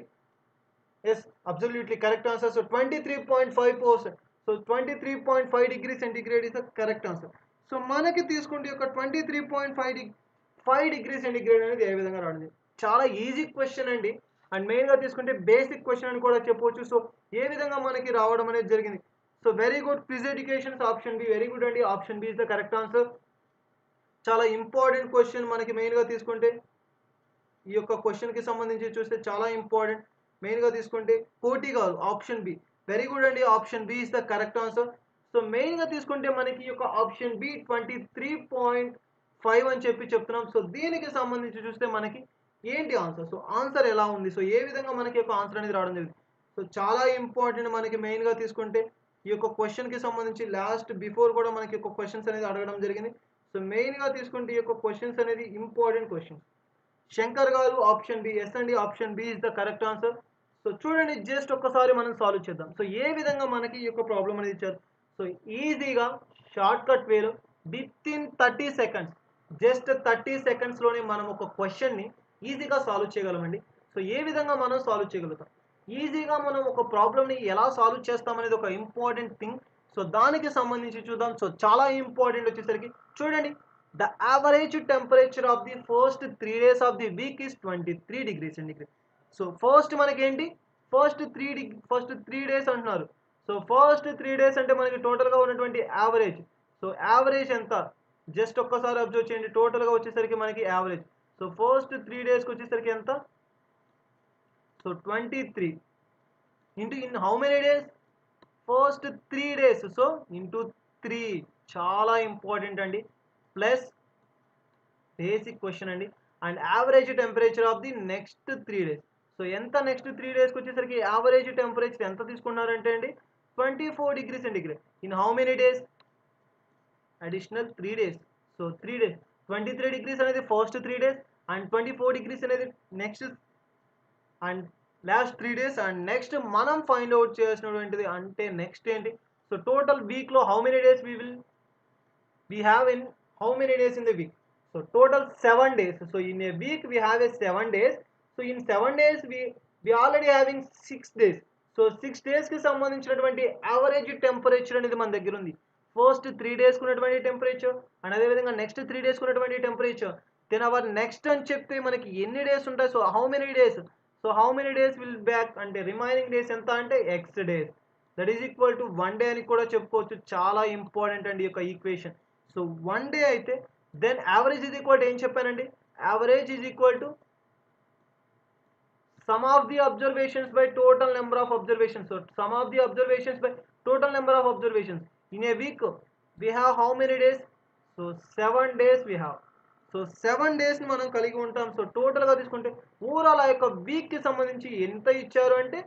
yes, absolutely correct answer. So 23.5%. So 23.5 degree centigrade is the correct answer. So మనకి తీసుకుంటే ఒక 23.5 డిగ్రీ సెంటిగ్రేడ్ అనేది ఏ విధంగా రావడం, చాలా ఈజీ క్వశ్చన్ అండి. అండ్ మెయిన్గా తీసుకుంటే బేసిక్ క్వశ్చన్ అని కూడా చెప్పవచ్చు. సో ఏ విధంగా మనకి రావడం అనేది జరిగింది. So very good, quiz educations option B, very good అండి. Option B is the correct answer. చాలా ఇంపార్టెంట్ క్వశ్చన్ మనకి మెయిన్గా తీసుకుంటే ఈ యొక్క క్వశ్చన్కి సంబంధించి చూస్తే చాలా ఇంపార్టెంట్. మెయిన్గా తీసుకుంటే కోటి గారు, ఆప్షన్ బి, వెరీ గుడ్ అండి. Option B is the correct answer. So మెయిన్గా తీసుకుంటే మనకి ఈ యొక్క ఆప్షన్ బి 23.5 అని చెప్పి చెప్తున్నాం. సో దీనికి సంబంధించి చూస్తే మనకి ఏంటి ఆన్సర్, సో ఆన్సర్ ఎలా ఉంది, సో ఏ విధంగా మనకి యొక్క ఆన్సర్ అనేది రావడం జరిగింది. సో చాలా ఇంపార్టెంట్ మనకి మెయిన్గా తీసుకుంటే ఈ యొక్క క్వశ్చన్కి సంబంధించి లాస్ట్ బిఫోర్ కూడా మనకి యొక్క క్వశ్చన్స్ అనేది అడగడం జరిగింది. సో మెయిన్గా తీసుకుంటే ఈ యొక్క క్వశ్చన్స్ అనేది ఇంపార్టెంట్ క్వశ్చన్స్. శంకర్ గారు, ఆప్షన్ బి, ఎస్ అండి. Option B is the correct answer. So చూడండి, జస్ట్ ఒక్కసారి మనం సాల్వ్ చేద్దాం. సో ఏ విధంగా మనకి ఈ యొక్క ప్రాబ్లం అనేది ఇచ్చారు. సో ఈజీగా షార్ట్ కట్ వేలో విత్ ఇన్ 30 సెకండ్స్, జస్ట్ 30 సెకండ్స్లోనే మనం ఒక క్వశ్చన్ని ఈజీగా సాల్వ్ చేయగలమండి. సో ఏ విధంగా మనం సాల్వ్ చేయగలుగుతాం, ఈజీగా మనం ఒక ప్రాబ్లమ్ని ఎలా సాల్వ్ చేస్తాం అనేది ఒక ఇంపార్టెంట్ థింగ్. సో దానికి సంబంధించి చూద్దాం. సో చాలా ఇంపార్టెంట్ వచ్చేసరికి చూడండి, the average temperature of the first 3 days of the week is 23 degrees centigrade. So first మనకి ఏంటి, ఫస్ట్ 3 డేస్ అంటున్నారు. సో ఫస్ట్ 3 డేస్ అంటే మనకి టోటల్గా ఉన్నటువంటి యావరేజ్. సో యావరేజ్ ఎంత, జస్ట్ ఒక్కసారి అబ్జర్వ్ చేయండి. టోటల్గా వచ్చేసరికి మనకి యావరేజ్. సో ఫస్ట్ 3 డేస్కి వచ్చేసరికి ఎంత, so 23 into in how many days, first 3 days, so into 3, చాలా ఇంపార్టెంట్ అండి. ప్లస్ బేసిక్ క్వశ్చన్ అండి. And average temperature of the next 3 days. So ఎంత, నెక్స్ట్ 3 డేస్కి వచ్చేసరికి యావరేజ్ టెంపరేచర్ ఎంత తీసుకున్నారంటే అండి 24 degree centigrade. In how many days, additional 3 days. So 3 days 23 degrees అనేది ఫస్ట్ 3 డేస్, అండ్ 24 డిగ్రీస్ అనేది next and last 3 days. And next మనం ఫైండ్ అవుట్ చేసినటువంటిది అంటే నెక్స్ట్ ఏంటి, సో టోటల్ వీక్లో how many days we have in how many days in the week. So total 7 days. So in a week we have a 7 days. So in 7 days we already having 6 days. So 6 days కి సంబంధించినటువంటి యావరేజ్ టెంపరేచర్ అనేది మన దగ్గర ఉంది. ఫస్ట్ 3 డేస్కి ఉన్నటువంటి టెంపరేచర్, అండ్ అదేవిధంగా నెక్స్ట్ 3 డేస్కి ఉన్నటువంటి టెంపరేచర్. దెన్ అవర్ నెక్స్ట్ అని చెప్తే మనకి ఎన్ని డేస్ ఉంటాయి, so how many days, so how many days will back అంటే రిమైనింగ్ డేస్ ఎంత అంటే X days, that is equal to 1 day అని కూడా చెప్పుకోవచ్చు. చాలా ఇంపార్టెంట్ అండి ఈ యొక్క ఈక్వేషన్. సో 1 డే అయితే then average is equal to ఏం చెప్పానండి, average is equal to sum of the observations by total number of observations. So sum of the observations by total number of observations. In a week we have how many days, so 7 days we have. So 7 days ని మనం కలిగి ఉంటాం. సో టోటల్గా తీసుకుంటే ఓవరాల్ ఆ యొక్క వీక్కి సంబంధించి ఎంత ఇచ్చారు అంటే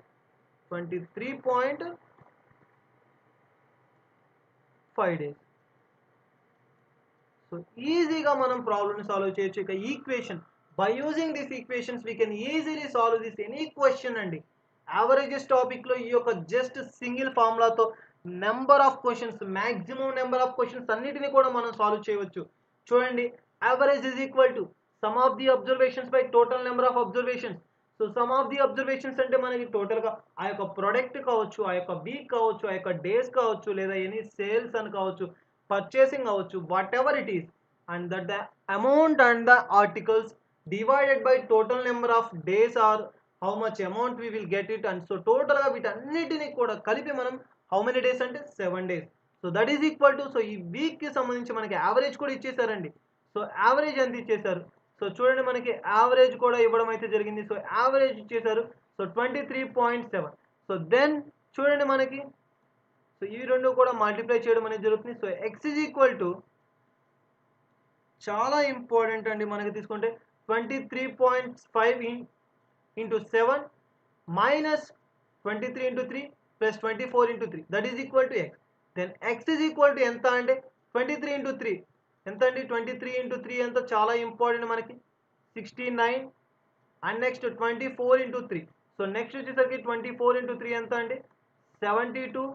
23.5 డేస్. సో ఈజీగా మనం ప్రాబ్లమ్ని సాల్వ్ చేయొచ్చు. ఇక equation, by using this equations we can easily solve this any question అండి. యావరేజెస్ టాపిక్లో ఈ యొక్క జస్ట్ సింగిల్ ఫార్ములాతో number of questions, maximum number of questions అన్నిటిని కూడా మనం సాల్వ్ చేయవచ్చు. చూడండి, average is equal to sum of the observations by total number of observations. So sum of the observations అంటే మనకి టోటల్గా ఆ యొక్క ప్రొడక్ట్ కావచ్చు, ఆ యొక్క వీక్ కావచ్చు, ఆ యొక్క డేస్ కావచ్చు, లేదా ఎనీ సేల్స్ అని కావచ్చు, పర్చేసింగ్ అవ్వచ్చు, whatever it is, and that the amount and the articles divided by total number of days or how much amount we will get it. And so టోటల్గా వీటన్నిటిని కూడా కలిపి మనం హౌ మెనీ డేస్ అంటే 7 days. So that is equal to, so ఈ వీక్కి సంబంధించి మనకి యావరేజ్ కూడా ఇచ్చేసారండి. సో యావరేజ్ ఎంత ఇచ్చేసారు, సో చూడండి మనకి యావరేజ్ కూడా ఇవ్వడం అయితే జరిగింది. సో యావరేజ్ ఇచ్చేసారు, సో 23.7. సో దెన్ చూడండి మనకి, సో ఈ రెండు కూడా మల్టిప్లై చేయడం అనేది జరుగుతుంది. So X is equal to, చాలా ఇంపార్టెంట్ అండి మనకి తీసుకుంటే 23.5 into 7 minus 23 into 3 plus 24 into 3 that is equal to X. Then X is equal to ఎంత అంటే 23 ఇంటూ 3 ఎంత అండి, 23 ఇంటూ 3 ఎంత, చాలా ఇంపార్టెంట్ మనకి 69 అండ్ నెక్స్ట్ 24 × 3. సో నెక్స్ట్ వచ్చేసరికి 24 × 3 ఎంత అండి 72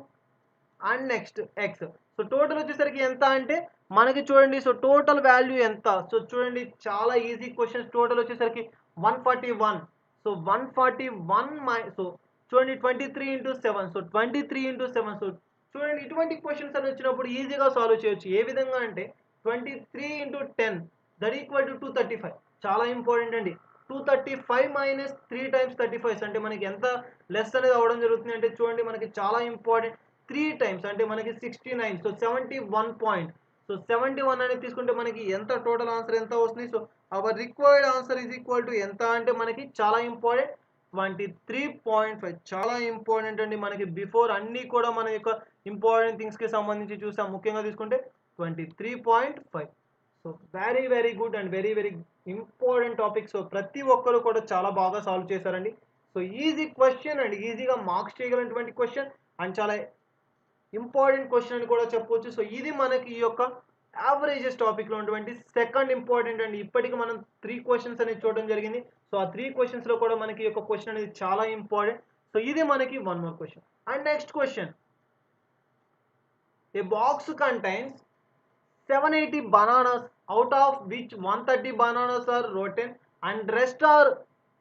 and next X. So total వచ్చేసరికి ఎంత అంటే మనకి చూడండి, సో టోటల్ వాల్యూ ఎంత, సో చూడండి చాలా ఈజీ క్వశ్చన్స్. టోటల్ వచ్చేసరికి 141. సో 141 సో చూడండి 23 × 7, సో 23 × 7. సో చూడండి ఇటువంటి క్వశ్చన్స్ అని వచ్చినప్పుడు ఈజీగా సాల్వ్ చేయొచ్చు. ఏ విధంగా అంటే 23 × 10 దట్ ఈక్వల్ టు 235. చాలా ఇంపార్టెంట్ అండి. 235 - 3 × 35 అంటే మనకి ఎంత లెస్ అనేది అవ్వడం జరుగుతుంది అంటే చూడండి మనకి చాలా ఇంపార్టెంట్. 3 టైమ్స్ అంటే మనకి 69. So 71 point. సో 71 అనేది తీసుకుంటే మనకి ఎంత టోటల్ ఆన్సర్ ఎంత వస్తుంది. So our required answer is equal to ఎంత అంటే మనకి చాలా ఇంపార్టెంట్ 23.5. చాలా ఇంపార్టెంట్ అండి. మనకి బిఫోర్ అన్నీ కూడా మన యొక్క ఇంపార్టెంట్ థింగ్స్కి సంబంధించి చూసాం. ముఖ్యంగా తీసుకుంటే 23.5. So very very good and very very important topic. So ప్రతి ఒక్కరు కూడా చాలా బాగా సాల్వ్ చేశారండి. సో ఈజీ క్వశ్చన్ అండ్ ఈజీగా మార్క్స్ చేయగలిగినటువంటి క్వశ్చన్ అండ్ చాలా ఇంపార్టెంట్ క్వశ్చన్ అని కూడా చెప్పవచ్చు. సో ఇది మనకి ఈ యొక్క యావరేజెస్ టాపిక్లో ఉన్నటువంటి సెకండ్ ఇంపార్టెంట్ అండి. ఇప్పటికి మనం 3 క్వశ్చన్స్ అనేది చూడడం జరిగింది. సో ఆ 3 క్వశ్చన్స్లో కూడా మనకి ఈ యొక్క క్వశ్చన్ అనేది చాలా ఇంపార్టెంట్. సో ఇది మనకి 1 more question. And next question, A box contains 780 bananas, out of which 130 bananas are rotten and rest are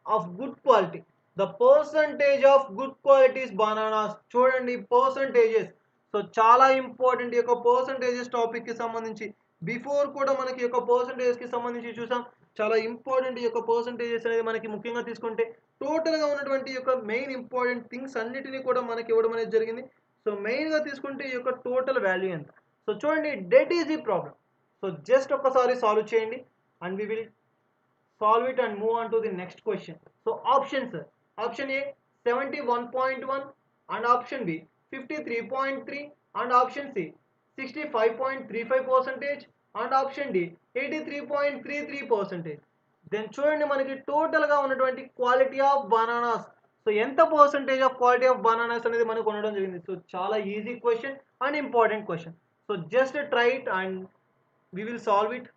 of good quality. The percentage of good quality is bananas. చూడండి పర్సంటేజెస్. సో చాలా ఇంపార్టెంట్ ఈ యొక్క పర్సంటేజెస్ టాపిక్కి సంబంధించి. బిఫోర్ కూడా మనకి ఈ యొక్క పర్సంటేజెస్కి సంబంధించి చూసాం. చాలా ఇంపార్టెంట్ ఈ యొక్క పర్సంటేజెస్ అనేది మనకి ముఖ్యంగా తీసుకుంటే టోటల్గా ఉన్నటువంటి ఈ యొక్క మెయిన్ ఇంపార్టెంట్ థింగ్స్ అన్నిటినీ కూడా మనకి ఇవ్వడం అనేది జరిగింది. సో మెయిన్గా తీసుకుంటే ఈ యొక్క టోటల్ వాల్యూ ఎంత. సో చూడండి డెట్ ఈజ్ ఈ ప్రాబ్లం. సో జస్ట్ ఒక్కసారి సాల్వ్ చేయండి and we will solve it and move on to the next question. So options, option A 71.1 and option B 53.3 and option C 65.35% and option D 83.33%. Then చూడండి మనకి టోటల్గా ఉన్నటువంటి క్వాలిటీ ఆఫ్ బనానాస్. సో ఎంత percentage of quality of bananas అనేది మనకు ఉండడం జరిగింది. సో చాలా easy question and important question. So just try it and we will solve it.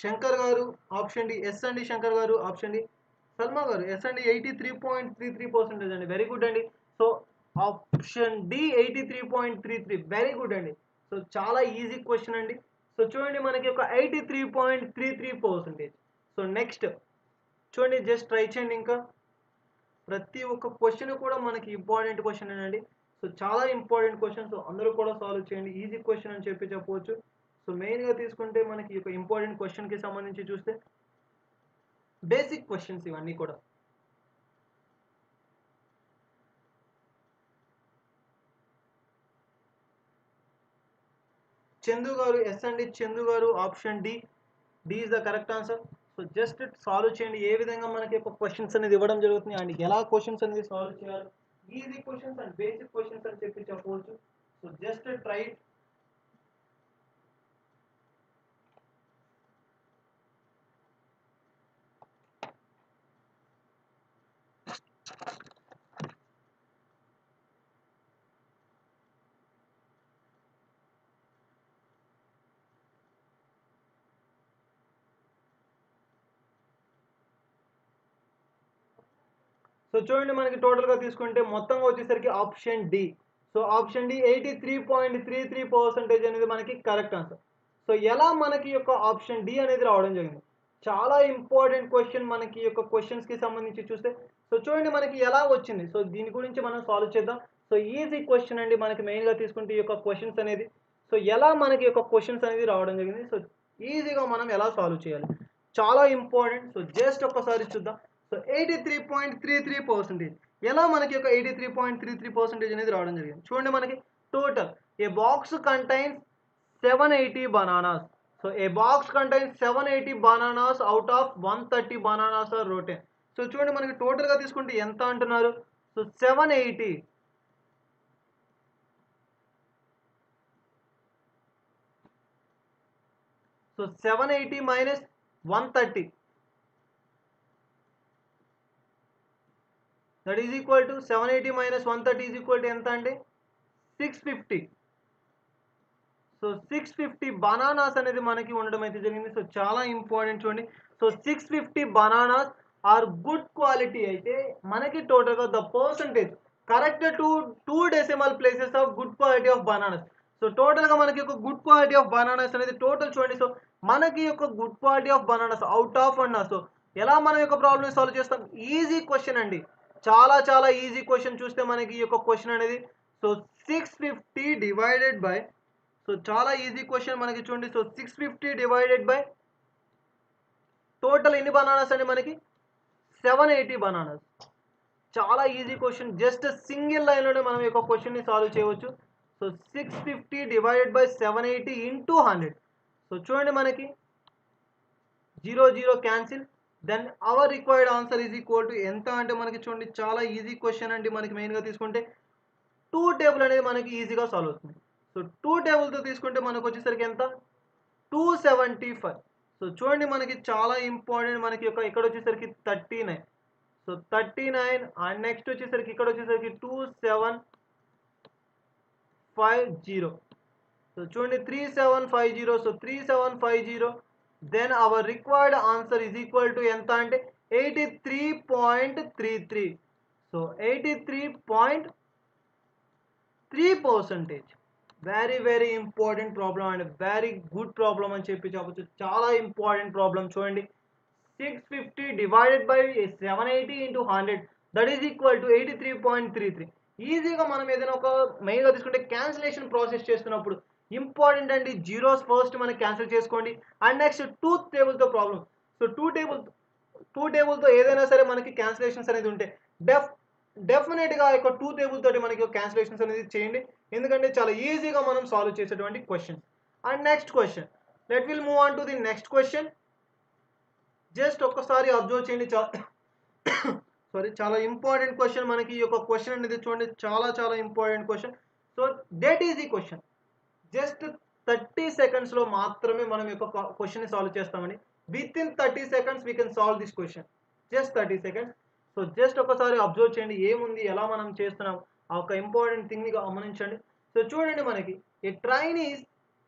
Shankar గారు ఆప్షన్ డి ఎస్ అండి. శంకర్ గారు ఆప్షన్ డి. సల్మా గారు ఎస్ అండి. 83.33% అండి. వెరీ గుడ్ అండి. So option D 83.33 very good అండి. సో చాలా ఈజీ క్వశ్చన్ అండి. సో చూడండి మనకి ఒక 83.33%. సో నెక్స్ట్ చూడండి జస్ట్ ట్రై చేయండి. ఇంకా ప్రతి ఒక్క క్వశ్చన్ కూడా మనకి ఇంపార్టెంట్ క్వశ్చన్ అండి. సో చాలా ఇంపార్టెంట్ క్వశ్చన్. సో అందరూ కూడా సాల్వ్ చేయండి. ఈజీ క్వశ్చన్ అని చెప్పవచ్చు. సో మెయిన్గా తీసుకుంటే మనకి ఒక ఇంపార్టెంట్ క్వశ్చన్కి సంబంధించి చూస్తే బేసిక్ క్వశ్చన్స్ ఇవన్నీ కూడా. చందు గారు ఎస్ అండి. చందు గారు option D. D is the correct answer. So just solve చేయండి. ఏ విధంగా మనకి ఒక క్వశ్చన్స్ అనేది ఇవ్వడం జరుగుతుంది అండ్ ఎలా క్వశ్చన్స్ అనేది సాల్వ్ చేయాలి. Easy questions and basic questions అని చెప్పవచ్చు. So just try it. So చూడండి మనకి టోటల్గా తీసుకుంటే మొత్తంగా వచ్చేసరికి option D. So option D 83.33% అనేది మనకి కరెక్ట్ ఆన్సర్. సో ఎలా మనకి యొక్క ఆప్షన్ డి అనేది రావడం జరిగింది. చాలా ఇంపార్టెంట్ క్వశ్చన్ మనకి యొక్క క్వశ్చన్స్కి సంబంధించి చూస్తే. సో చూడండి మనకి ఎలా వచ్చింది. సో దీని గురించి మనం సాల్వ్ చేద్దాం. సో ఈజీ క్వశ్చన్ అండి. మనకి మెయిన్గా తీసుకుంటే ఈ యొక్క క్వశ్చన్స్ అనేది సో ఎలా మనకి యొక్క క్వశ్చన్స్ అనేది రావడం జరిగింది. సో ఈజీగా మనం ఎలా సాల్వ్ చేయాలి చాలా ఇంపార్టెంట్. సో జస్ట్ ఒక్కసారి చూద్దాం. సో 83.33% ఎలా మనకి ఒక 83.33% అనేది రావడం జరిగింది. చూడండి మనకి total a box contains 780 bananas. So a box contains 780 bananas out of 130 bananas are rotten. So చూడండి మనకి టోటల్గా తీసుకుంటే ఎంత అంటున్నారు. So 780. So 780 - 130. That is equal to 780 minus 130 is equal to ఎంత అంటే 650. సో 650 బనానాస్ అనేది మనకి ఉండడం అయితే జరిగింది. సో చాలా ఇంపార్టెంట్ చూడండి. So 650 bananas are good quality అయితే మనకి టోటల్గా the percentage correct two decimal places of good quality of bananas. So టోటల్గా మనకి ఒక గుడ్ క్వాలిటీ ఆఫ్ బనానాస్ అనేది టోటల్ చూడండి. సో మనకి ఒక good quality of bananas out of అన్నా. సో ఎలా మనం యొక్క ప్రాబ్లమ్ సాల్వ్ చేస్తాం? ఈజీ క్వశ్చన్ అండి, చాలా చాలా ఈజీ క్వశ్చన్. చూస్తే మనకి ఈ యొక్క క్వశ్చన్ అనేది సో 650 డివైడెడ్ బై, సో చాలా ఈజీ క్వశ్చన్ మనకి చూడండి. సో 650 డివైడెడ్ బై టోటల్ ఎన్ని బనానాస్ అండి మనకి 780 బనానాస్. చాలా ఈజీ క్వశ్చన్, జస్ట్ సింగిల్ లైన్లోనే మనం ఈ యొక్క క్వశ్చన్ని సాల్వ్ చేయవచ్చు. So 650 divided by 780 into 100. So చూడండి మనకి 0 0 cancel. Then our required answer is equal to ఎంత అంటే మనకి చూడండి చాలా ఈజీ క్వశ్చన్ అండి. మనకి మెయిన్గా తీసుకుంటే 2 టేబుల్ అనేది మనకి ఈజీగా సాల్వ్ అవుతుంది. సో 2 టేబుల్తో తీసుకుంటే మనకు వచ్చేసరికి ఎంత 275. సో చూడండి మనకి చాలా ఇంపార్టెంట్, మనకి యొక్క ఇక్కడ వచ్చేసరికి 39. సో 39 అండ్ నెక్స్ట్ వచ్చేసరికి ఇక్కడ వచ్చేసరికి 2750. సో చూడండి 3750. So 3750. Then our required answer is equal to ఎంత అంటే 83.33. So 83.3%. Very very important problem and very good problem అని చెప్పవచ్చు. చాలా ఇంపార్టెంట్ ప్రాబ్లం చూడండి. 650 divided by 780 into 100 that is equal to 83.33. ఈజీగా మనం ఏదైనా ఒక మెయిన్గా తీసుకుంటే క్యాన్సిలేషన్ ప్రాసెస్ చేస్తున్నప్పుడు ఇంపార్టెంట్ అండి, జీరోస్ ఫస్ట్ మనం క్యాన్సిల్ చేసుకోండి. అండ్ నెక్స్ట్ టేబుల్తో ప్రాబ్లం. సో టూ టేబుల్తో ఏదైనా సరే మనకి క్యాన్సిలేషన్స్ అనేది ఉంటే డెఫినెట్గా ఆ యొక్క 2 టేబుల్ తోటి మనకి క్యాన్సిలేషన్స్ అనేది చేయండి, ఎందుకంటే చాలా ఈజీగా మనం సాల్వ్ చేసేటువంటి question. And next question, let will move on to the next question. Just ఒక్కసారి అబ్జర్వ్ చేయండి. చాలా ఇంపార్టెంట్ క్వశ్చన్ మనకి ఈ యొక్క క్వశ్చన్ అనేది చూడండి, చాలా చాలా important question. So det easy question, just 30 సెకండ్స్లో మాత్రమే మనం యొక్క క్వశ్చన్ని సాల్వ్ చేస్తామండి. With in 30 seconds we can solve this question, just 30 seconds. So just ఒకసారి అబ్జర్వ్ చేయండి ఏముంది, ఎలా మనం చేస్తున్నాం, ఆ ఒక ఇంపార్టెంట్ థింగ్ని గమనించండి. సో చూడండి మనకి ఏ train is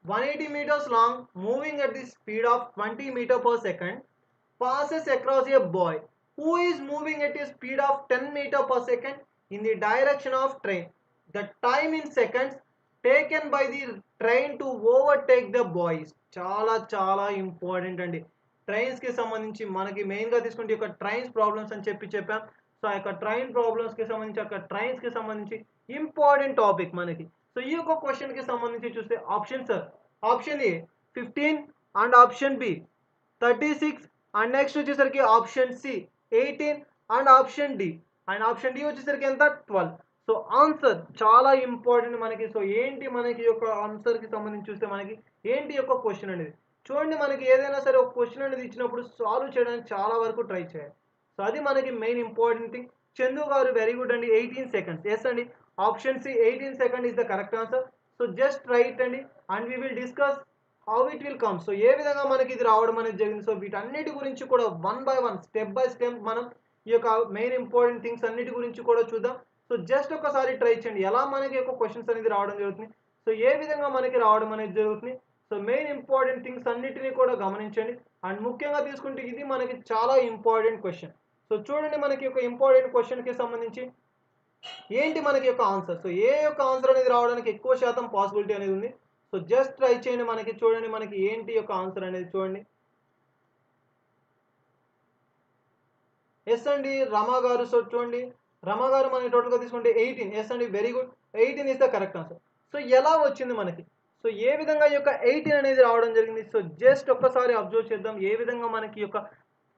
180 meters long moving at the speed of 20 meters per second passes across a boy who is moving at a speed of 10 meters per second in the direction of train. The time in seconds taken by the train to overtake the boy is చాలా చాలా ఇంపార్టెంట్ అండి. ట్రైన్స్కి సంబంధించి మనకి మెయిన్గా తీసుకుంటే ఒక ట్రైన్స్ ప్రాబ్లమ్స్ అని చెప్పాం. సో ఆ యొక్క ట్రైన్ ప్రాబ్లమ్స్కి సంబంధించి అక్కడ ట్రైన్స్కి సంబంధించి ఇంపార్టెంట్ టాపిక్ మనకి. సో ఈ యొక్క క్వశ్చన్కి సంబంధించి చూస్తే option A 15 and option B 36 and next వచ్చేసరికి option C 18 and option D వచ్చేసరికి ఎంత 12. సో ఆన్సర్ చాలా ఇంపార్టెంట్ మనకి. సో ఏంటి మనకి యొక్క ఆన్సర్కి సంబంధించి చూస్తే మనకి ఏంటి యొక్క క్వశ్చన్ అనేది చూడండి. మనకి ఏదైనా సరే ఒక క్వశ్చన్ అనేది ఇచ్చినప్పుడు సాల్వ్ చేయడానికి చాలా వరకు ట్రై చేయాలి. సో అది మనకి మెయిన్ ఇంపార్టెంట్ థింగ్. చందు గారు వెరీ గుడ్ అండి, 18 seconds. ఎస్ అండి, option C 18 seconds is the correct answer. So just right అండి and we will discuss how it will come. So ఏ విధంగా మనకి ఇది రావడం అనేది జరిగింది. సో వీటన్నిటి గురించి కూడా 1 by 1 స్టెప్ బై స్టెప్ మనం ఈ యొక్క మెయిన్ ఇంపార్టెంట్ థింగ్స్ అన్నిటి గురించి కూడా చూద్దాం. సో జస్ట్ ఒకసారి ట్రై చేయండి ఎలా మనకి యొక్క క్వశ్చన్స్ అనేది రావడం జరుగుతుంది, సో ఏ విధంగా మనకి రావడం అనేది జరుగుతుంది. సో మెయిన్ ఇంపార్టెంట్ థింగ్స్ అన్నిటినీ కూడా గమనించండి. అండ్ ముఖ్యంగా తీసుకుంటే ఇది మనకి చాలా ఇంపార్టెంట్ క్వశ్చన్. సో చూడండి మనకి ఒక ఇంపార్టెంట్ క్వశ్చన్కి సంబంధించి ఏంటి మనకి యొక్క ఆన్సర్. సో ఏ యొక్క ఆన్సర్ అనేది రావడానికి ఎక్కువ శాతం పాసిబిలిటీ అనేది ఉంది. సో జస్ట్ ట్రై చేయండి. మనకి చూడండి మనకి ఏంటి యొక్క ఆన్సర్ అనేది చూడండి. ఎస్ అండి రమా గారు. సో చూడండి రమా గారు మనకి టోటల్గా తీసుకుంటే 18. ఎస్ అండి, very good, 18 is the correct answer. So ఎలా వచ్చింది మనకి, సో ఏ విధంగా ఈ యొక్క 18 అనేది రావడం జరిగింది. సో జస్ట్ ఒక్కసారి అబ్జర్వ్ చేద్దాం ఏ విధంగా మనకి యొక్క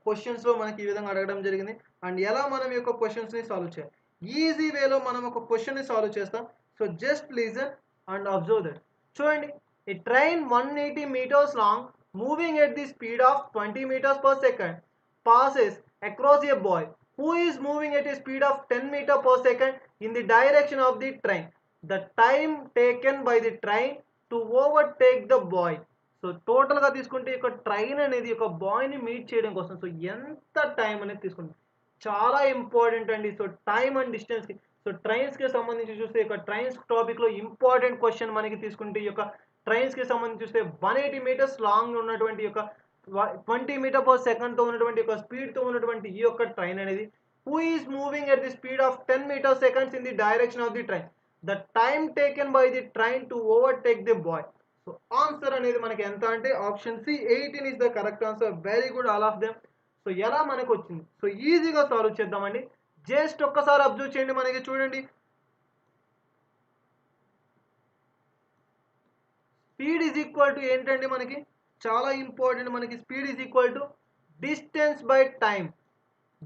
క్వశ్చన్స్లో మనకి ఈ విధంగా అడగడం జరిగింది అండ్ ఎలా మనం ఈ యొక్క క్వశ్చన్స్ని సాల్వ్ చేయాలి. ఈజీ వేలో మనం ఒక క్వశ్చన్ని సాల్వ్ చేస్తాం. So just listen and observe that. చూడండి, ఏ train 180 meters long moving at the speed of 20 meters per second passes across a boy who is moving at a speed of 10 meters per second in the direction of the train. The time taken by the train to overtake the boy. So టోటల్గా తీసుకుంటే ఒక ట్రైన్ అనేది ఒక బాయ్ని మీట్ చేయడం కోసం సో ఎంత టైం అనేది తీసుకుంటుంది. చాలా ఇంపార్టెంట్ అండి. సో టైమ్ అండ్ డిస్టెన్స్‌కి సో ట్రైన్స్‌కి సంబంధించి చూస్తే ఈ యొక్క ట్రైన్స్ టాపిక్‌లో ఇంపార్టెంట్ క్వెషన్ మనకి తీసుకుంటే ఈ యొక్క ట్రైన్స్‌కి సంబంధించి చూస్తే 180 మీటర్స్ లాంగ్ ఉన్నటువంటి ఈ యొక్క 20 మీటర్ పర్ సెకండ్‌తో ఉన్నటువంటి యొక్క స్పీడ్‌తో ఉన్నటువంటి ఈ యొక్క ట్రైన్ అనేది who is moving at the speed of 10 meter seconds in the direction of the train. The time taken by the train to overtake the boy. So answer అనేది మనకి ఎంత అంటే option C 18 is the correct answer. Very good all of them. So ఎలా మనకు వచ్చింది? సో ఈజీగా సాల్వ్ చేద్దామండి. జస్ట్ ఒక్కసారి అబ్జర్వ్ చేయండి. మనకి చూడండి స్పీడ్ ఈజ్ ఈక్వల్ టు ఏంటండి మనకి చాలా ఇంపార్టెంట్. మనకి speed is equal to distance by time.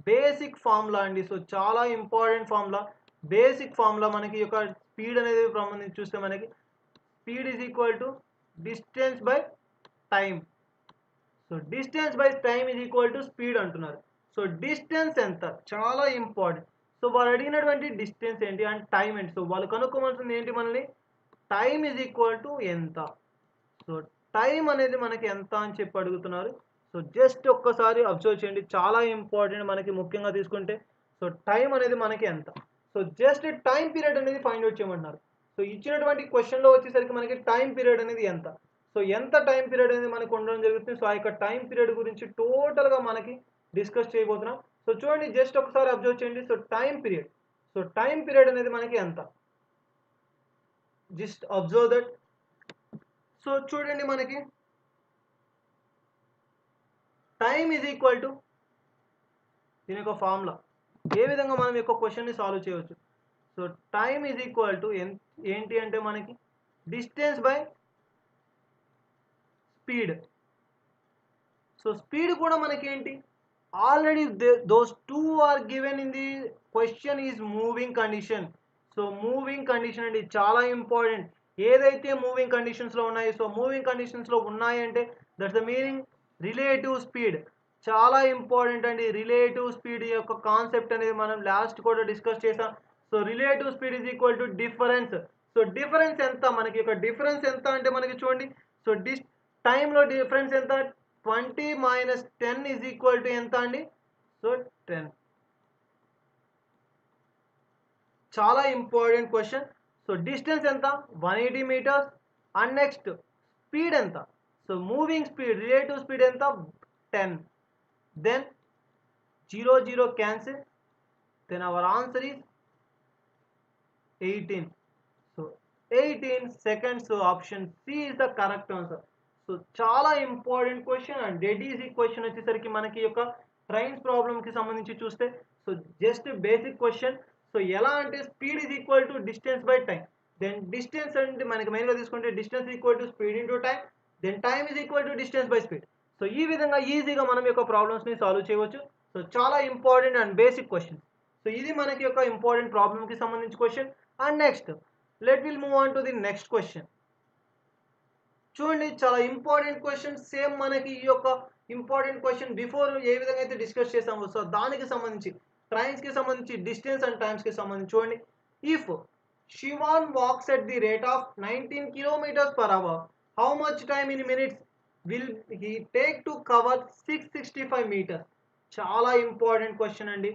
Basic formula అండి. సో చాలా ఇంపార్టెంట్ ఫార్ములా. బేసిక్ ఫార్ములా మనకి యొక్క స్పీడ్ అనేది సంబంధించి చూస్తే మనకి speed is equal to distance by time. So distance by time is equal to speed అంటున్నారు. సో డిస్టెన్స్ ఎంత చాలా ఇంపార్టెంట్. సో వాళ్ళు అడిగినటువంటి డిస్టెన్స్ ఏంటి అండ్ టైం ఏంటి. సో వాళ్ళు కనుక్కోవాల్సింది ఏంటి మనల్ని టైమ్ ఈజ్ ఈక్వల్ టు ఎంత. సో టైం అనేది మనకి ఎంత అని చెప్పి అడుగుతున్నారు. సో జస్ట్ ఒక్కసారి అబ్జర్వ్ చేయండి. చాలా ఇంపార్టెంట్ మనకి ముఖ్యంగా తీసుకుంటే. సో టైం అనేది మనకి ఎంత. సో జస్ట్ టైం పీరియడ్ అనేది ఫైండ్ అవుట్ చేయమంటున్నారు. సో ఇచ్చినటువంటి క్వశ్చన్లో వచ్చేసరికి మనకి టైం పీరియడ్ అనేది ఎంత. సో ఎంత టైం పీరియడ్ అనేది మనకు ఉండడం జరుగుతుంది. సో ఆ యొక్క టైం పీరియడ్ గురించి టోటల్గా మనకి డిస్కస్ చేయబోతున్నాం. సో చూడండి జస్ట్ ఒకసారి అబ్జర్వ్ చేయండి. So time period. So time period అనేది మనకి ఎంత. Just observe that. సో చూడండి మనకి టైమ్ ఈజ్ ఈక్వల్ టు దీని యొక్క ఫార్ములా ఏ విధంగా మనం యొక్క క్వశ్చన్ని సాల్వ్ చేయవచ్చు. So time is equal to ఏంటి అంటే మనకి distance by speed. So speed కూడా మనకి ఏంటి already those two are given in the question is moving condition. So moving condition అండి చాలా ఇంపార్టెంట్. ఏదైతే మూవింగ్ కండిషన్స్లో ఉన్నాయో సో మూవింగ్ కండిషన్స్లో ఉన్నాయంటే that's the meaning relative speed. చాలా ఇంపార్టెంట్ అండి. రిలేటివ్ స్పీడ్ యొక్క కాన్సెప్ట్ అనేది మనం లాస్ట్ కూడా డిస్కస్ చేసాం. So relative speed is equal to difference. So difference ఎంత మనకి యొక్క డిఫరెన్స్ ఎంత అంటే మనకి చూడండి. సో టైంలో డిఫరెన్స్ ఎంత 20 మైనస్ 10 ఈజ్ ఈక్వల్ టు ఎంత అండి. సో 10. చాలా ఇంపార్టెంట్ క్వశ్చన్. సో డిస్టెన్స్ ఎంత 180 మీటర్స్ అండ్ నెక్స్ట్ స్పీడ్ ఎంత. So moving speed relative speed ఎంత 10. Then 0 0 cancel. Then our answer is 18. So 18 seconds. Option C is the correct answer. So చాలా important question and dead easy question వచ్చేసరికి మనకి యొక్క ట్రైన్స్ ప్రాబ్లమ్కి సంబంధించి చూస్తే so just basic question. So ఎలా అంటే speed is equal to distance by time. Then distance అంటే మనకి మెయిన్గా తీసుకుంటే distance equal to speed into time. Then time is equal to distance by speed. So ఈ విధంగా ఈజీగా మనం యొక్క ప్రాబ్లమ్స్ని సాల్వ్ చేయవచ్చు. సో చాలా important and basic question. So ఇది మనకి యొక్క ఇంపార్టెంట్ ప్రాబ్లమ్కి సంబంధించి question. And next will move on to the next question. చూడండి చాలా ఇంపార్టెంట్ క్వశ్చన్. సేమ్ మనకి ఈ యొక్క ఇంపార్టెంట్ క్వశ్చన్ బిఫోర్ ఏ విధంగా అయితే డిస్కస్ చేసామో సో దానికి సంబంధించి ట్రైన్స్కి సంబంధించి డిస్టెన్స్ అండ్ టైమ్స్కి సంబంధించి చూడండి. If Shivan walks at the rate of 19 kilometers per hour how much time in minutes will he take to cover 665 meters. చాలా ఇంపార్టెంట్ క్వశ్చన్ అండి.